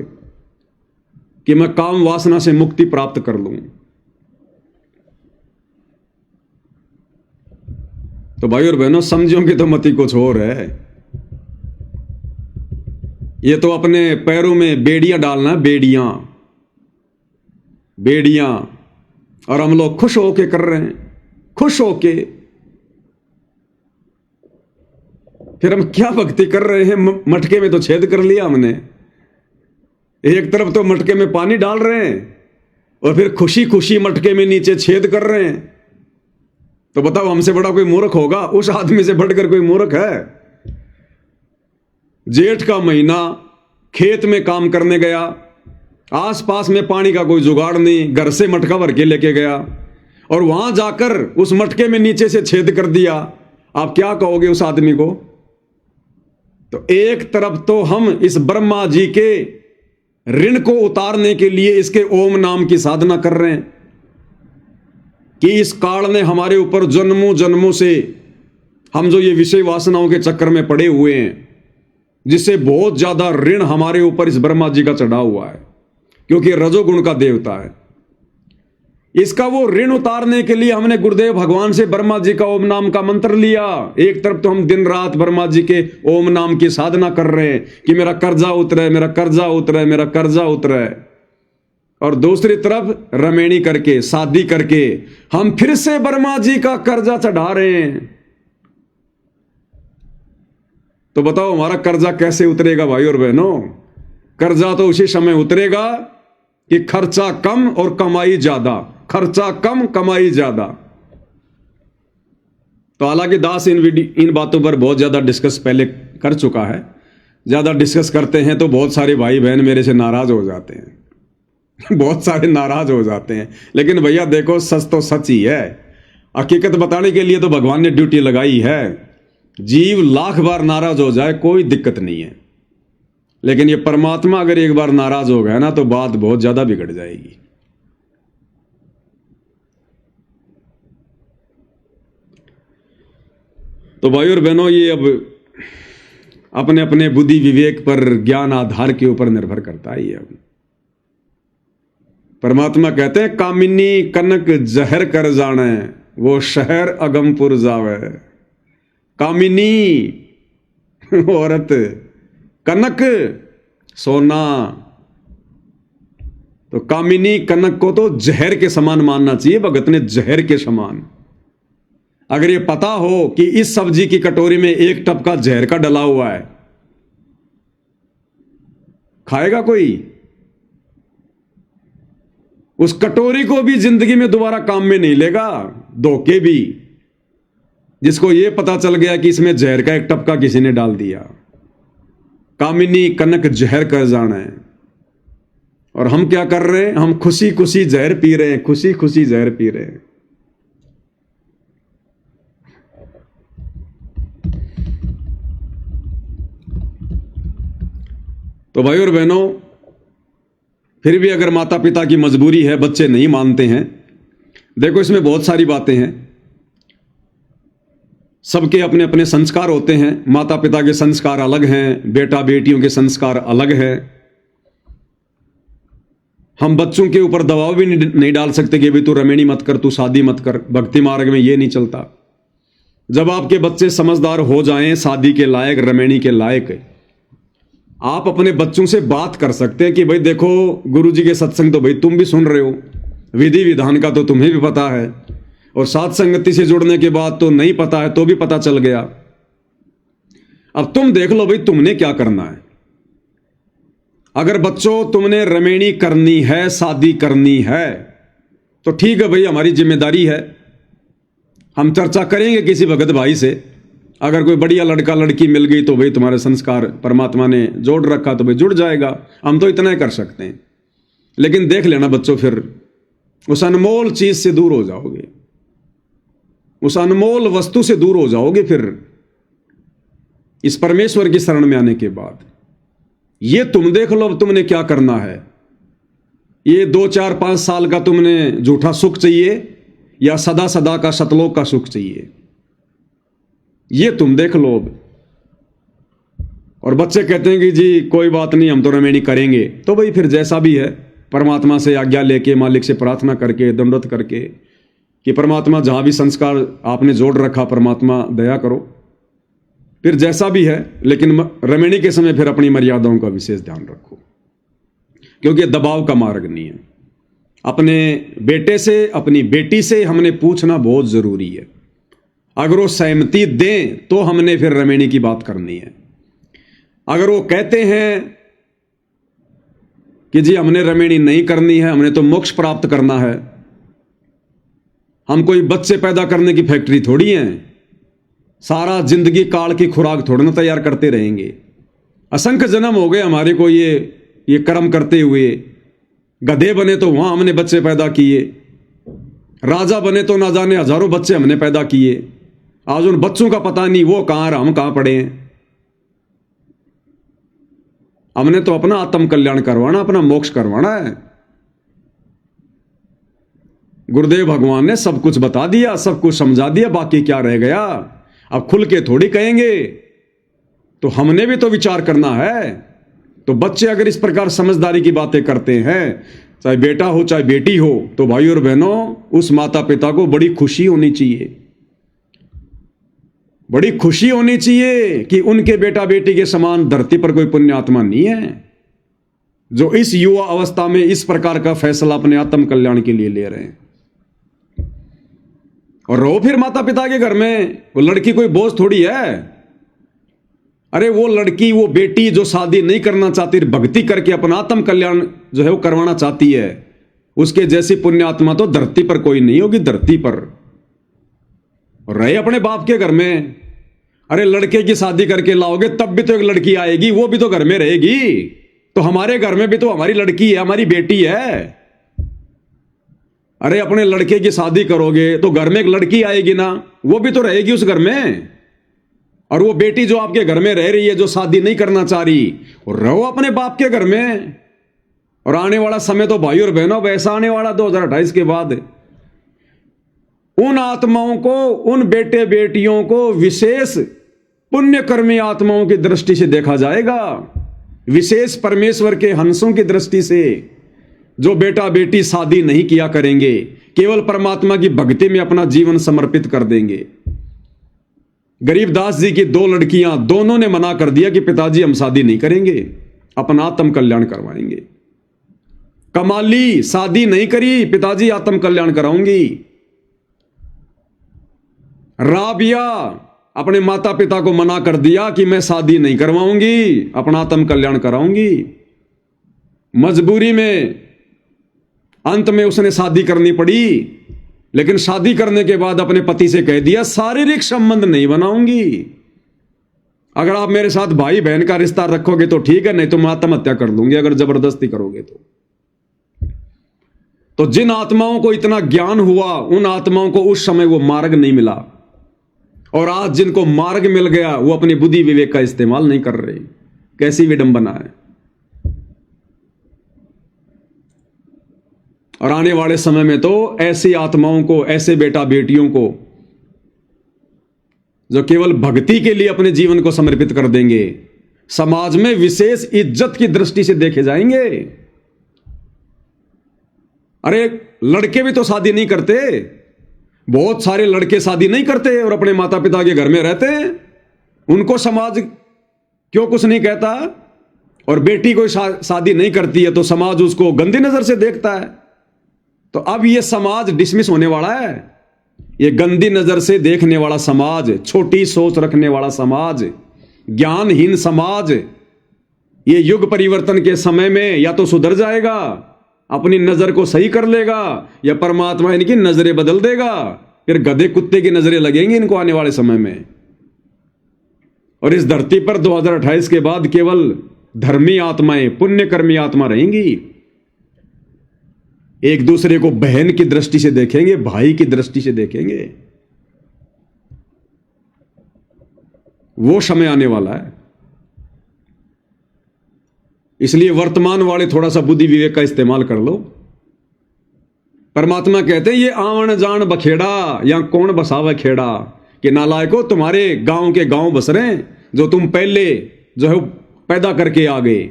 कि मैं काम वासना से मुक्ति प्राप्त कर लूं। तो भाई और बहनों समझो कि तो मती कुछ और है। ये तो अपने पैरों में बेड़ियां डालना, बेड़ियां बेड़ियां, और हम लोग खुश होके कर रहे हैं, खुश होके। फिर हम क्या भक्ति कर रहे हैं। मटके में तो छेद कर लिया हमने, एक तरफ तो मटके में पानी डाल रहे हैं और फिर खुशी खुशी मटके में नीचे छेद कर रहे हैं। तो बताओ हमसे बड़ा कोई मूर्ख होगा? उस आदमी से बढ़कर कोई मूर्ख है? जेठ का महीना, खेत में काम करने गया, आसपास में पानी का कोई जुगाड़ नहीं, घर से मटका भर के लेके गया और वहां जाकर उस मटके में नीचे से छेद कर दिया। आप क्या कहोगे उस आदमी को? तो एक तरफ तो हम इस ब्रह्मा जी के ऋण को उतारने के लिए इसके ओम नाम की साधना कर रहे हैं कि इस काल ने हमारे ऊपर जन्मों जन्मों से हम जो ये विषय वासनाओं के चक्कर में पड़े हुए हैं, जिससे बहुत ज्यादा ऋण हमारे ऊपर इस ब्रह्मा जी का चढ़ा हुआ है, क्योंकि रजोगुण का देवता है। इसका वो ऋण उतारने के लिए हमने गुरुदेव भगवान से ब्रह्मा जी का ओम नाम का मंत्र लिया। एक तरफ तो हम दिन रात ब्रह्मा जी के ओम नाम की साधना कर रहे हैं कि मेरा कर्जा उतरे, मेरा कर्जा उतरे, मेरा कर्जा उतरे, और दूसरी तरफ रमेणी करके, शादी करके हम फिर से ब्रह्मा जी का कर्जा चढ़ा रहे हैं। तो बताओ हमारा कर्जा कैसे उतरेगा भाई और बहनों? कर्जा तो उसी समय उतरेगा कि खर्चा कम और कमाई ज्यादा, खर्चा कम कमाई ज्यादा। तो हालांकि दास इन बातों पर बहुत ज्यादा डिस्कस पहले कर चुका है। ज्यादा डिस्कस करते हैं तो बहुत सारे भाई बहन मेरे से नाराज हो जाते हैं बहुत सारे नाराज हो जाते हैं। लेकिन भैया देखो, सच तो सच ही है। हकीकत बताने के लिए तो भगवान ने ड्यूटी लगाई है। जीव लाख बार नाराज हो जाए कोई दिक्कत नहीं है, लेकिन ये परमात्मा अगर एक बार नाराज हो गया ना तो बात बहुत ज्यादा बिगड़ जाएगी। तो भाई और बहनों, ये अब अपने अपने बुद्धि विवेक पर, ज्ञान आधार के ऊपर निर्भर करता है। ये अब परमात्मा कहते हैं, कामिनी कनक जहर कर जाने वो शहर अगमपुर जावे। कामिनी औरत, कनक सोना, तो कामिनी कनक को तो जहर के समान मानना चाहिए। भगत ने जहर के समान। अगर ये पता हो कि इस सब्जी की कटोरी में एक टपका जहर का डला हुआ है, खाएगा कोई? उस कटोरी को भी जिंदगी में दोबारा काम में नहीं लेगा। धोखे भी, जिसको यह पता चल गया कि इसमें जहर का एक टपका किसी ने डाल दिया। कामिनी कनक जहर कर जाना है। और हम क्या कर रहे हैं? हम खुशी खुशी जहर पी रहे हैं, खुशी खुशी जहर पी रहे हैं। तो भाई और बहनों, फिर भी अगर माता पिता की मजबूरी है, बच्चे नहीं मानते हैं, देखो इसमें बहुत सारी बातें हैं। सबके अपने अपने संस्कार होते हैं। माता पिता के संस्कार अलग हैं, बेटा बेटियों के संस्कार अलग हैं। हम बच्चों के ऊपर दबाव भी नहीं डाल सकते कि भाई तू रमेणी मत कर, तू शादी मत कर। भक्ति मार्ग में ये नहीं चलता। जब आपके बच्चे समझदार हो जाएं, शादी के लायक, रमेणी के लायक, आप अपने बच्चों से बात कर सकते हैं कि भाई देखो, गुरुजी के सत्संग तो भाई तुम भी सुन रहे हो, विधि विधान का तो तुम्हें भी पता है, और साथ संगति से जुड़ने के बाद तो नहीं पता है तो भी पता चल गया। अब तुम देख लो भाई तुमने क्या करना है। अगर बच्चों तुमने रमेणी करनी है, शादी करनी है, तो ठीक है भाई, हमारी जिम्मेदारी है। हम चर्चा करेंगे किसी भगत भाई से। अगर कोई बढ़िया लड़का लड़की मिल गई तो भाई तुम्हारे संस्कार परमात्मा ने जोड़ रखा तो भाई जुड़ जाएगा। हम तो इतना ही कर सकते हैं। लेकिन देख लेना बच्चों, फिर उस अनमोल चीज से दूर हो जाओगे, उस अनमोल वस्तु से दूर हो जाओगे। फिर इस परमेश्वर की शरण में आने के बाद ये तुम देख लो अब तुमने क्या करना है। ये 2, 4, 5 साल का तुमने झूठा सुख चाहिए या सदा सदा का सतलोक का सुख चाहिए, ये तुम देख लो अब। और बच्चे कहते हैं कि जी कोई बात नहीं, हम तो रमेणी करेंगे। तो भाई फिर जैसा भी है, परमात्मा से आज्ञा लेके, मालिक से प्रार्थना करके, दंडवत करके कि परमात्मा जहां भी संस्कार आपने जोड़ रखा, परमात्मा दया करो। फिर जैसा भी है, लेकिन रमेणी के समय फिर अपनी मर्यादाओं का विशेष ध्यान रखो, क्योंकि दबाव का मार्ग नहीं है। अपने बेटे से, अपनी बेटी से हमने पूछना बहुत जरूरी है। अगर वो सहमति दें तो हमने फिर रमेणी की बात करनी है। अगर वो कहते हैं कि जी हमने रमेणी नहीं करनी है, हमने तो मोक्ष प्राप्त करना है, हम कोई बच्चे पैदा करने की फैक्ट्री थोड़ी हैं। सारा जिंदगी काल की खुराक थोड़ी ना तैयार करते रहेंगे। असंख्य जन्म हो गए हमारे को ये कर्म करते हुए। गधे बने तो वहां हमने बच्चे पैदा किए, राजा बने तो ना जाने हजारों बच्चे हमने पैदा किए। आज उन बच्चों का पता नहीं वो कहां हम कहां पड़े हैं। हमने तो अपना आत्म कल्याण करवाना, अपना मोक्ष करवाना है। गुरुदेव भगवान ने सब कुछ बता दिया, सब कुछ समझा दिया, बाकी क्या रह गया। अब खुल के थोड़ी कहेंगे, तो हमने भी तो विचार करना है। तो बच्चे अगर इस प्रकार समझदारी की बातें करते हैं, चाहे बेटा हो चाहे बेटी हो, तो भाई और बहनों उस माता पिता को बड़ी खुशी होनी चाहिए। बड़ी खुशी होनी चाहिए कि उनके बेटा बेटी के समान धरती पर कोई पुण्य आत्मा नहीं है जो इस युवा अवस्था में इस प्रकार का फैसला अपने आत्म कल्याण के लिए ले रहे हैं। और रहो फिर माता पिता के घर में। वो लड़की कोई बोझ थोड़ी है। अरे वो लड़की, वो बेटी जो शादी नहीं करना चाहती, भक्ति करके अपना आत्म कल्याण जो है वो करवाना चाहती है, उसके जैसी पुण्य आत्मा तो धरती पर कोई नहीं होगी, धरती पर। और रहे अपने बाप के घर में। अरे लड़के की शादी करके लाओगे तब भी तो एक लड़की आएगी, वो भी तो घर में रहेगी। तो हमारे घर में भी तो हमारी लड़की है, हमारी बेटी है। अरे अपने लड़के की शादी करोगे तो घर में एक लड़की आएगी ना, वो भी तो रहेगी उस घर में। और वो बेटी जो आपके घर में रह रही है, जो शादी नहीं करना चाह रही, रहो अपने बाप के घर में। और आने वाला समय तो भाई और बहनों वैसा आने वाला 2028 के बाद, उन आत्माओं को, उन बेटे बेटियों को विशेष पुण्यकर्मी आत्माओं की दृष्टि से देखा जाएगा, विशेष परमेश्वर के हंसों की दृष्टि से। जो बेटा बेटी शादी नहीं किया करेंगे, केवल परमात्मा की भक्ति में अपना जीवन समर्पित कर देंगे। गरीबदास जी की 2 लड़कियां, दोनों ने मना कर दिया कि पिताजी हम शादी नहीं करेंगे, अपना आत्म कल्याण करवाएंगे। कमाली शादी नहीं करी, पिताजी आत्म कल्याण कराऊंगी। राबिया अपने माता पिता को मना कर दिया कि मैं शादी नहीं करवाऊंगी, अपना आत्म कल्याण कराऊंगी। मजबूरी में अंत में उसने शादी करनी पड़ी, लेकिन शादी करने के बाद अपने पति से कह दिया शारीरिक संबंध नहीं बनाऊंगी। अगर आप मेरे साथ भाई बहन का रिश्ता रखोगे तो ठीक है, नहीं तो मैं आत्महत्या कर लूंगी अगर जबरदस्ती करोगे तो जिन आत्माओं को इतना ज्ञान हुआ, उन आत्माओं को उस समय वो मार्ग नहीं मिला। और आज जिनको मार्ग मिल गया, वो अपनी बुद्धि विवेक का इस्तेमाल नहीं कर रहे। कैसी विडंबना है। और आने वाले समय में तो ऐसी आत्माओं को, ऐसे बेटा बेटियों को जो केवल भक्ति के लिए अपने जीवन को समर्पित कर देंगे, समाज में विशेष इज्जत की दृष्टि से देखे जाएंगे। अरे लड़के भी तो शादी नहीं करते, बहुत सारे लड़के शादी नहीं करते और अपने माता पिता के घर में रहते हैं। उनको समाज क्यों कुछ नहीं कहता। और बेटी कोई शादी नहीं करती है तो समाज उसको गंदी नजर से देखता है। तो अब ये समाज डिसमिस होने वाला है। ये गंदी नजर से देखने वाला समाज, छोटी सोच रखने वाला समाज, ज्ञानहीन समाज, ये युग परिवर्तन के समय में या तो सुधर जाएगा, अपनी नजर को सही कर लेगा, या परमात्मा इनकी नजरें बदल देगा। फिर गधे कुत्ते की नजरें लगेंगी इनको आने वाले समय में। और इस धरती पर 2028 के बाद केवल धर्मी आत्माएं, पुण्यकर्मी आत्मा रहेंगी। एक दूसरे को बहन की दृष्टि से देखेंगे, भाई की दृष्टि से देखेंगे। वो समय आने वाला है। इसलिए वर्तमान वाले थोड़ा सा बुद्धि विवेक का इस्तेमाल कर लो। परमात्मा कहते हैं ये आवन जान बखेड़ा या कौन बसावे खेड़ा, कि नालायको तुम्हारे गांव के गांव बस रहे हैं जो तुम पहले जो है पैदा करके आ गए।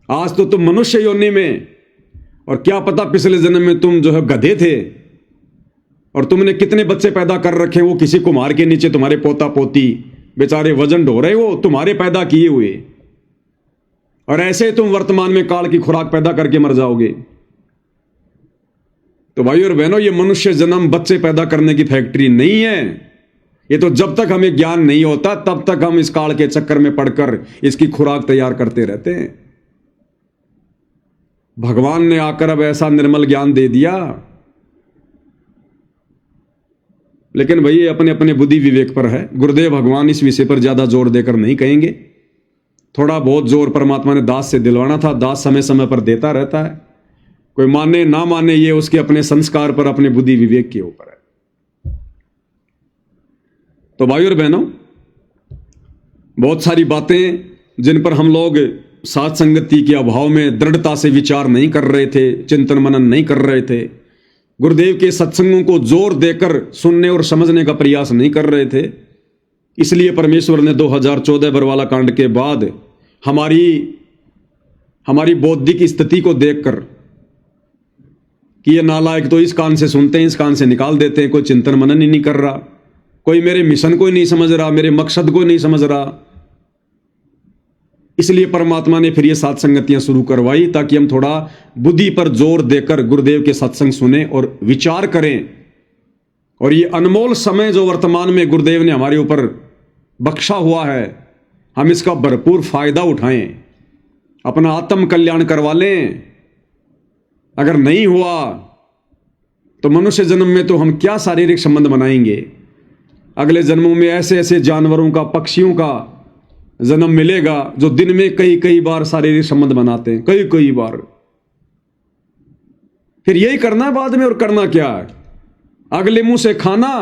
आज तो तुम मनुष्य योनि में, और क्या पता पिछले जन्म में तुम जो है गधे थे और तुमने कितने बच्चे पैदा कर रखे, वो किसी कुम्हार के नीचे तुम्हारे पोता पोती बेचारे वजन ढो रहे, वो तुम्हारे पैदा किए हुए। और ऐसे तुम वर्तमान में काल की खुराक पैदा करके मर जाओगे। तो भाई और बहनों, ये मनुष्य जन्म बच्चे पैदा करने की फैक्ट्री नहीं है। ये तो जब तक हमें ज्ञान नहीं होता तब तक हम इस काल के चक्कर में पड़कर इसकी खुराक तैयार करते रहते हैं। भगवान ने आकर अब ऐसा निर्मल ज्ञान दे दिया लेकिन भाई ये अपने अपने बुद्धि विवेक पर है। गुरुदेव भगवान इस विषय पर ज़्यादा जोर देकर नहीं कहेंगे। थोड़ा बहुत जोर परमात्मा ने दास से दिलवाना था, दास समय समय पर देता रहता है। कोई माने ना माने ये उसके अपने संस्कार पर, अपने बुद्धि विवेक के ऊपर है। तो भाई और बहनों, बहुत सारी बातें जिन पर हम लोग साथ संगति के अभाव में दृढ़ता से विचार नहीं कर रहे थे, चिंतन मनन नहीं कर रहे थे, गुरुदेव के सत्संगों को जोर देकर सुनने और समझने का प्रयास नहीं कर रहे थे, इसलिए परमेश्वर ने 2014 बरवाला कांड के बाद हमारी बौद्धिक स्थिति को देखकर कि ये नालायक तो इस कान से सुनते हैं, इस कान से निकाल देते हैं, कोई चिंतन मनन ही नहीं कर रहा, कोई मेरे मिशन को ही नहीं समझ रहा, मेरे मकसद को नहीं समझ रहा। इसलिए परमात्मा ने फिर ये सात संगतियां शुरू करवाई ताकि हम थोड़ा बुद्धि पर जोर देकर गुरुदेव के सत्संग सुने और विचार करें। और ये अनमोल समय जो वर्तमान में गुरुदेव ने हमारे ऊपर बख्शा हुआ है, हम इसका भरपूर फायदा उठाएं, अपना आत्म कल्याण करवा लें। अगर नहीं हुआ तो मनुष्य जन्म में तो हम क्या शारीरिक संबंध बनाएंगे, अगले जन्मों में ऐसे ऐसे जानवरों का, पक्षियों का जन्म मिलेगा जो दिन में कई कई बार शारीरिक संबंध बनाते हैं, कई कई बार। फिर यही करना है बाद में, और करना क्या है? अगले मुंह से खाना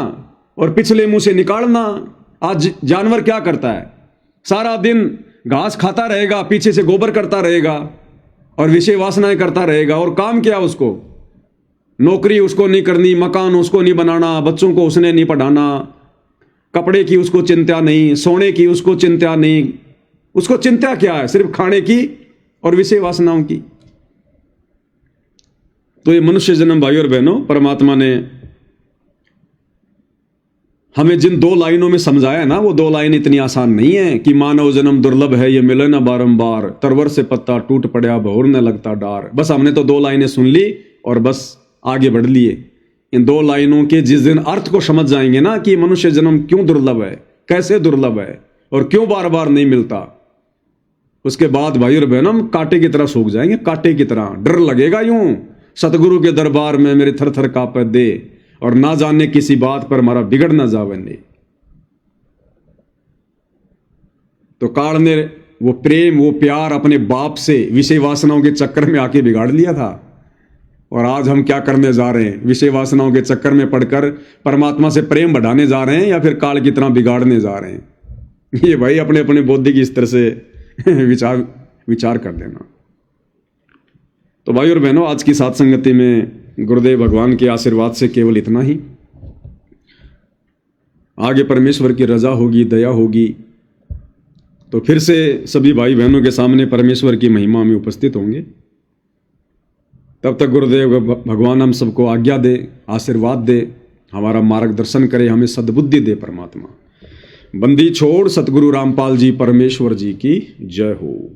और पिछले मुंह से निकालना। आज जानवर क्या करता है? सारा दिन घास खाता रहेगा, पीछे से गोबर करता रहेगा और विषय वासनाएं करता रहेगा। और काम क्या उसको? नौकरी उसको नहीं करनी, मकान उसको नहीं बनाना, बच्चों को उसने नहीं पढ़ाना, कपड़े की उसको चिंता नहीं, सोने की उसको चिंता नहीं। उसको चिंता क्या है? सिर्फ खाने की और विषय वासनाओं की। तो ये मनुष्य जन्म भाई और बहनों, परमात्मा ने हमें जिन 2 लाइनों में समझाया ना, वो 2 लाइन इतनी आसान नहीं है कि मानव जन्म दुर्लभ है, ये मिले ना बारंबार, तरवर से पत्ता टूट पड़ा, भौर न लगता डार। बस हमने तो 2 लाइनें सुन ली और बस आगे बढ़ लिए। इन 2 लाइनों के जिस दिन अर्थ को समझ जाएंगे ना कि मनुष्य जन्म क्यों दुर्लभ है, कैसे दुर्लभ है और क्यों बार बार नहीं मिलता, उसके बाद भाई और बहनों हम कांटे की तरह सूख जाएंगे, कांटे की तरह। डर लगेगा यूं, सतगुरु के दरबार में मेरे थर थर कांपे दे, और ना जाने किसी बात पर हमारा बिगड़ ना जावे। तो काल ने वो प्रेम, वो प्यार अपने बाप से विषय वासनाओं के चक्कर में आके बिगाड़ लिया था। और आज हम क्या करने जा रहे हैं? विषय वासनाओं के चक्कर में पड़कर परमात्मा से प्रेम बढ़ाने जा रहे हैं या फिर काल की तरह बिगाड़ने जा रहे हैं? ये भाई अपने अपने बौद्धिक स्तर से विचार कर लेना। तो भाई और बहनों, आज की सात संगति में गुरुदेव भगवान के आशीर्वाद से केवल इतना ही। आगे परमेश्वर की रजा होगी, दया होगी, तो फिर से सभी भाई बहनों के सामने परमेश्वर की महिमा में उपस्थित होंगे। तब तक गुरुदेव भगवान हम सबको आज्ञा दे, आशीर्वाद दे, हमारा मार्गदर्शन करे, हमें सद्बुद्धि दे परमात्मा। बंदी छोड़ सतगुरु रामपाल जी परमेश्वर जी की जय हो।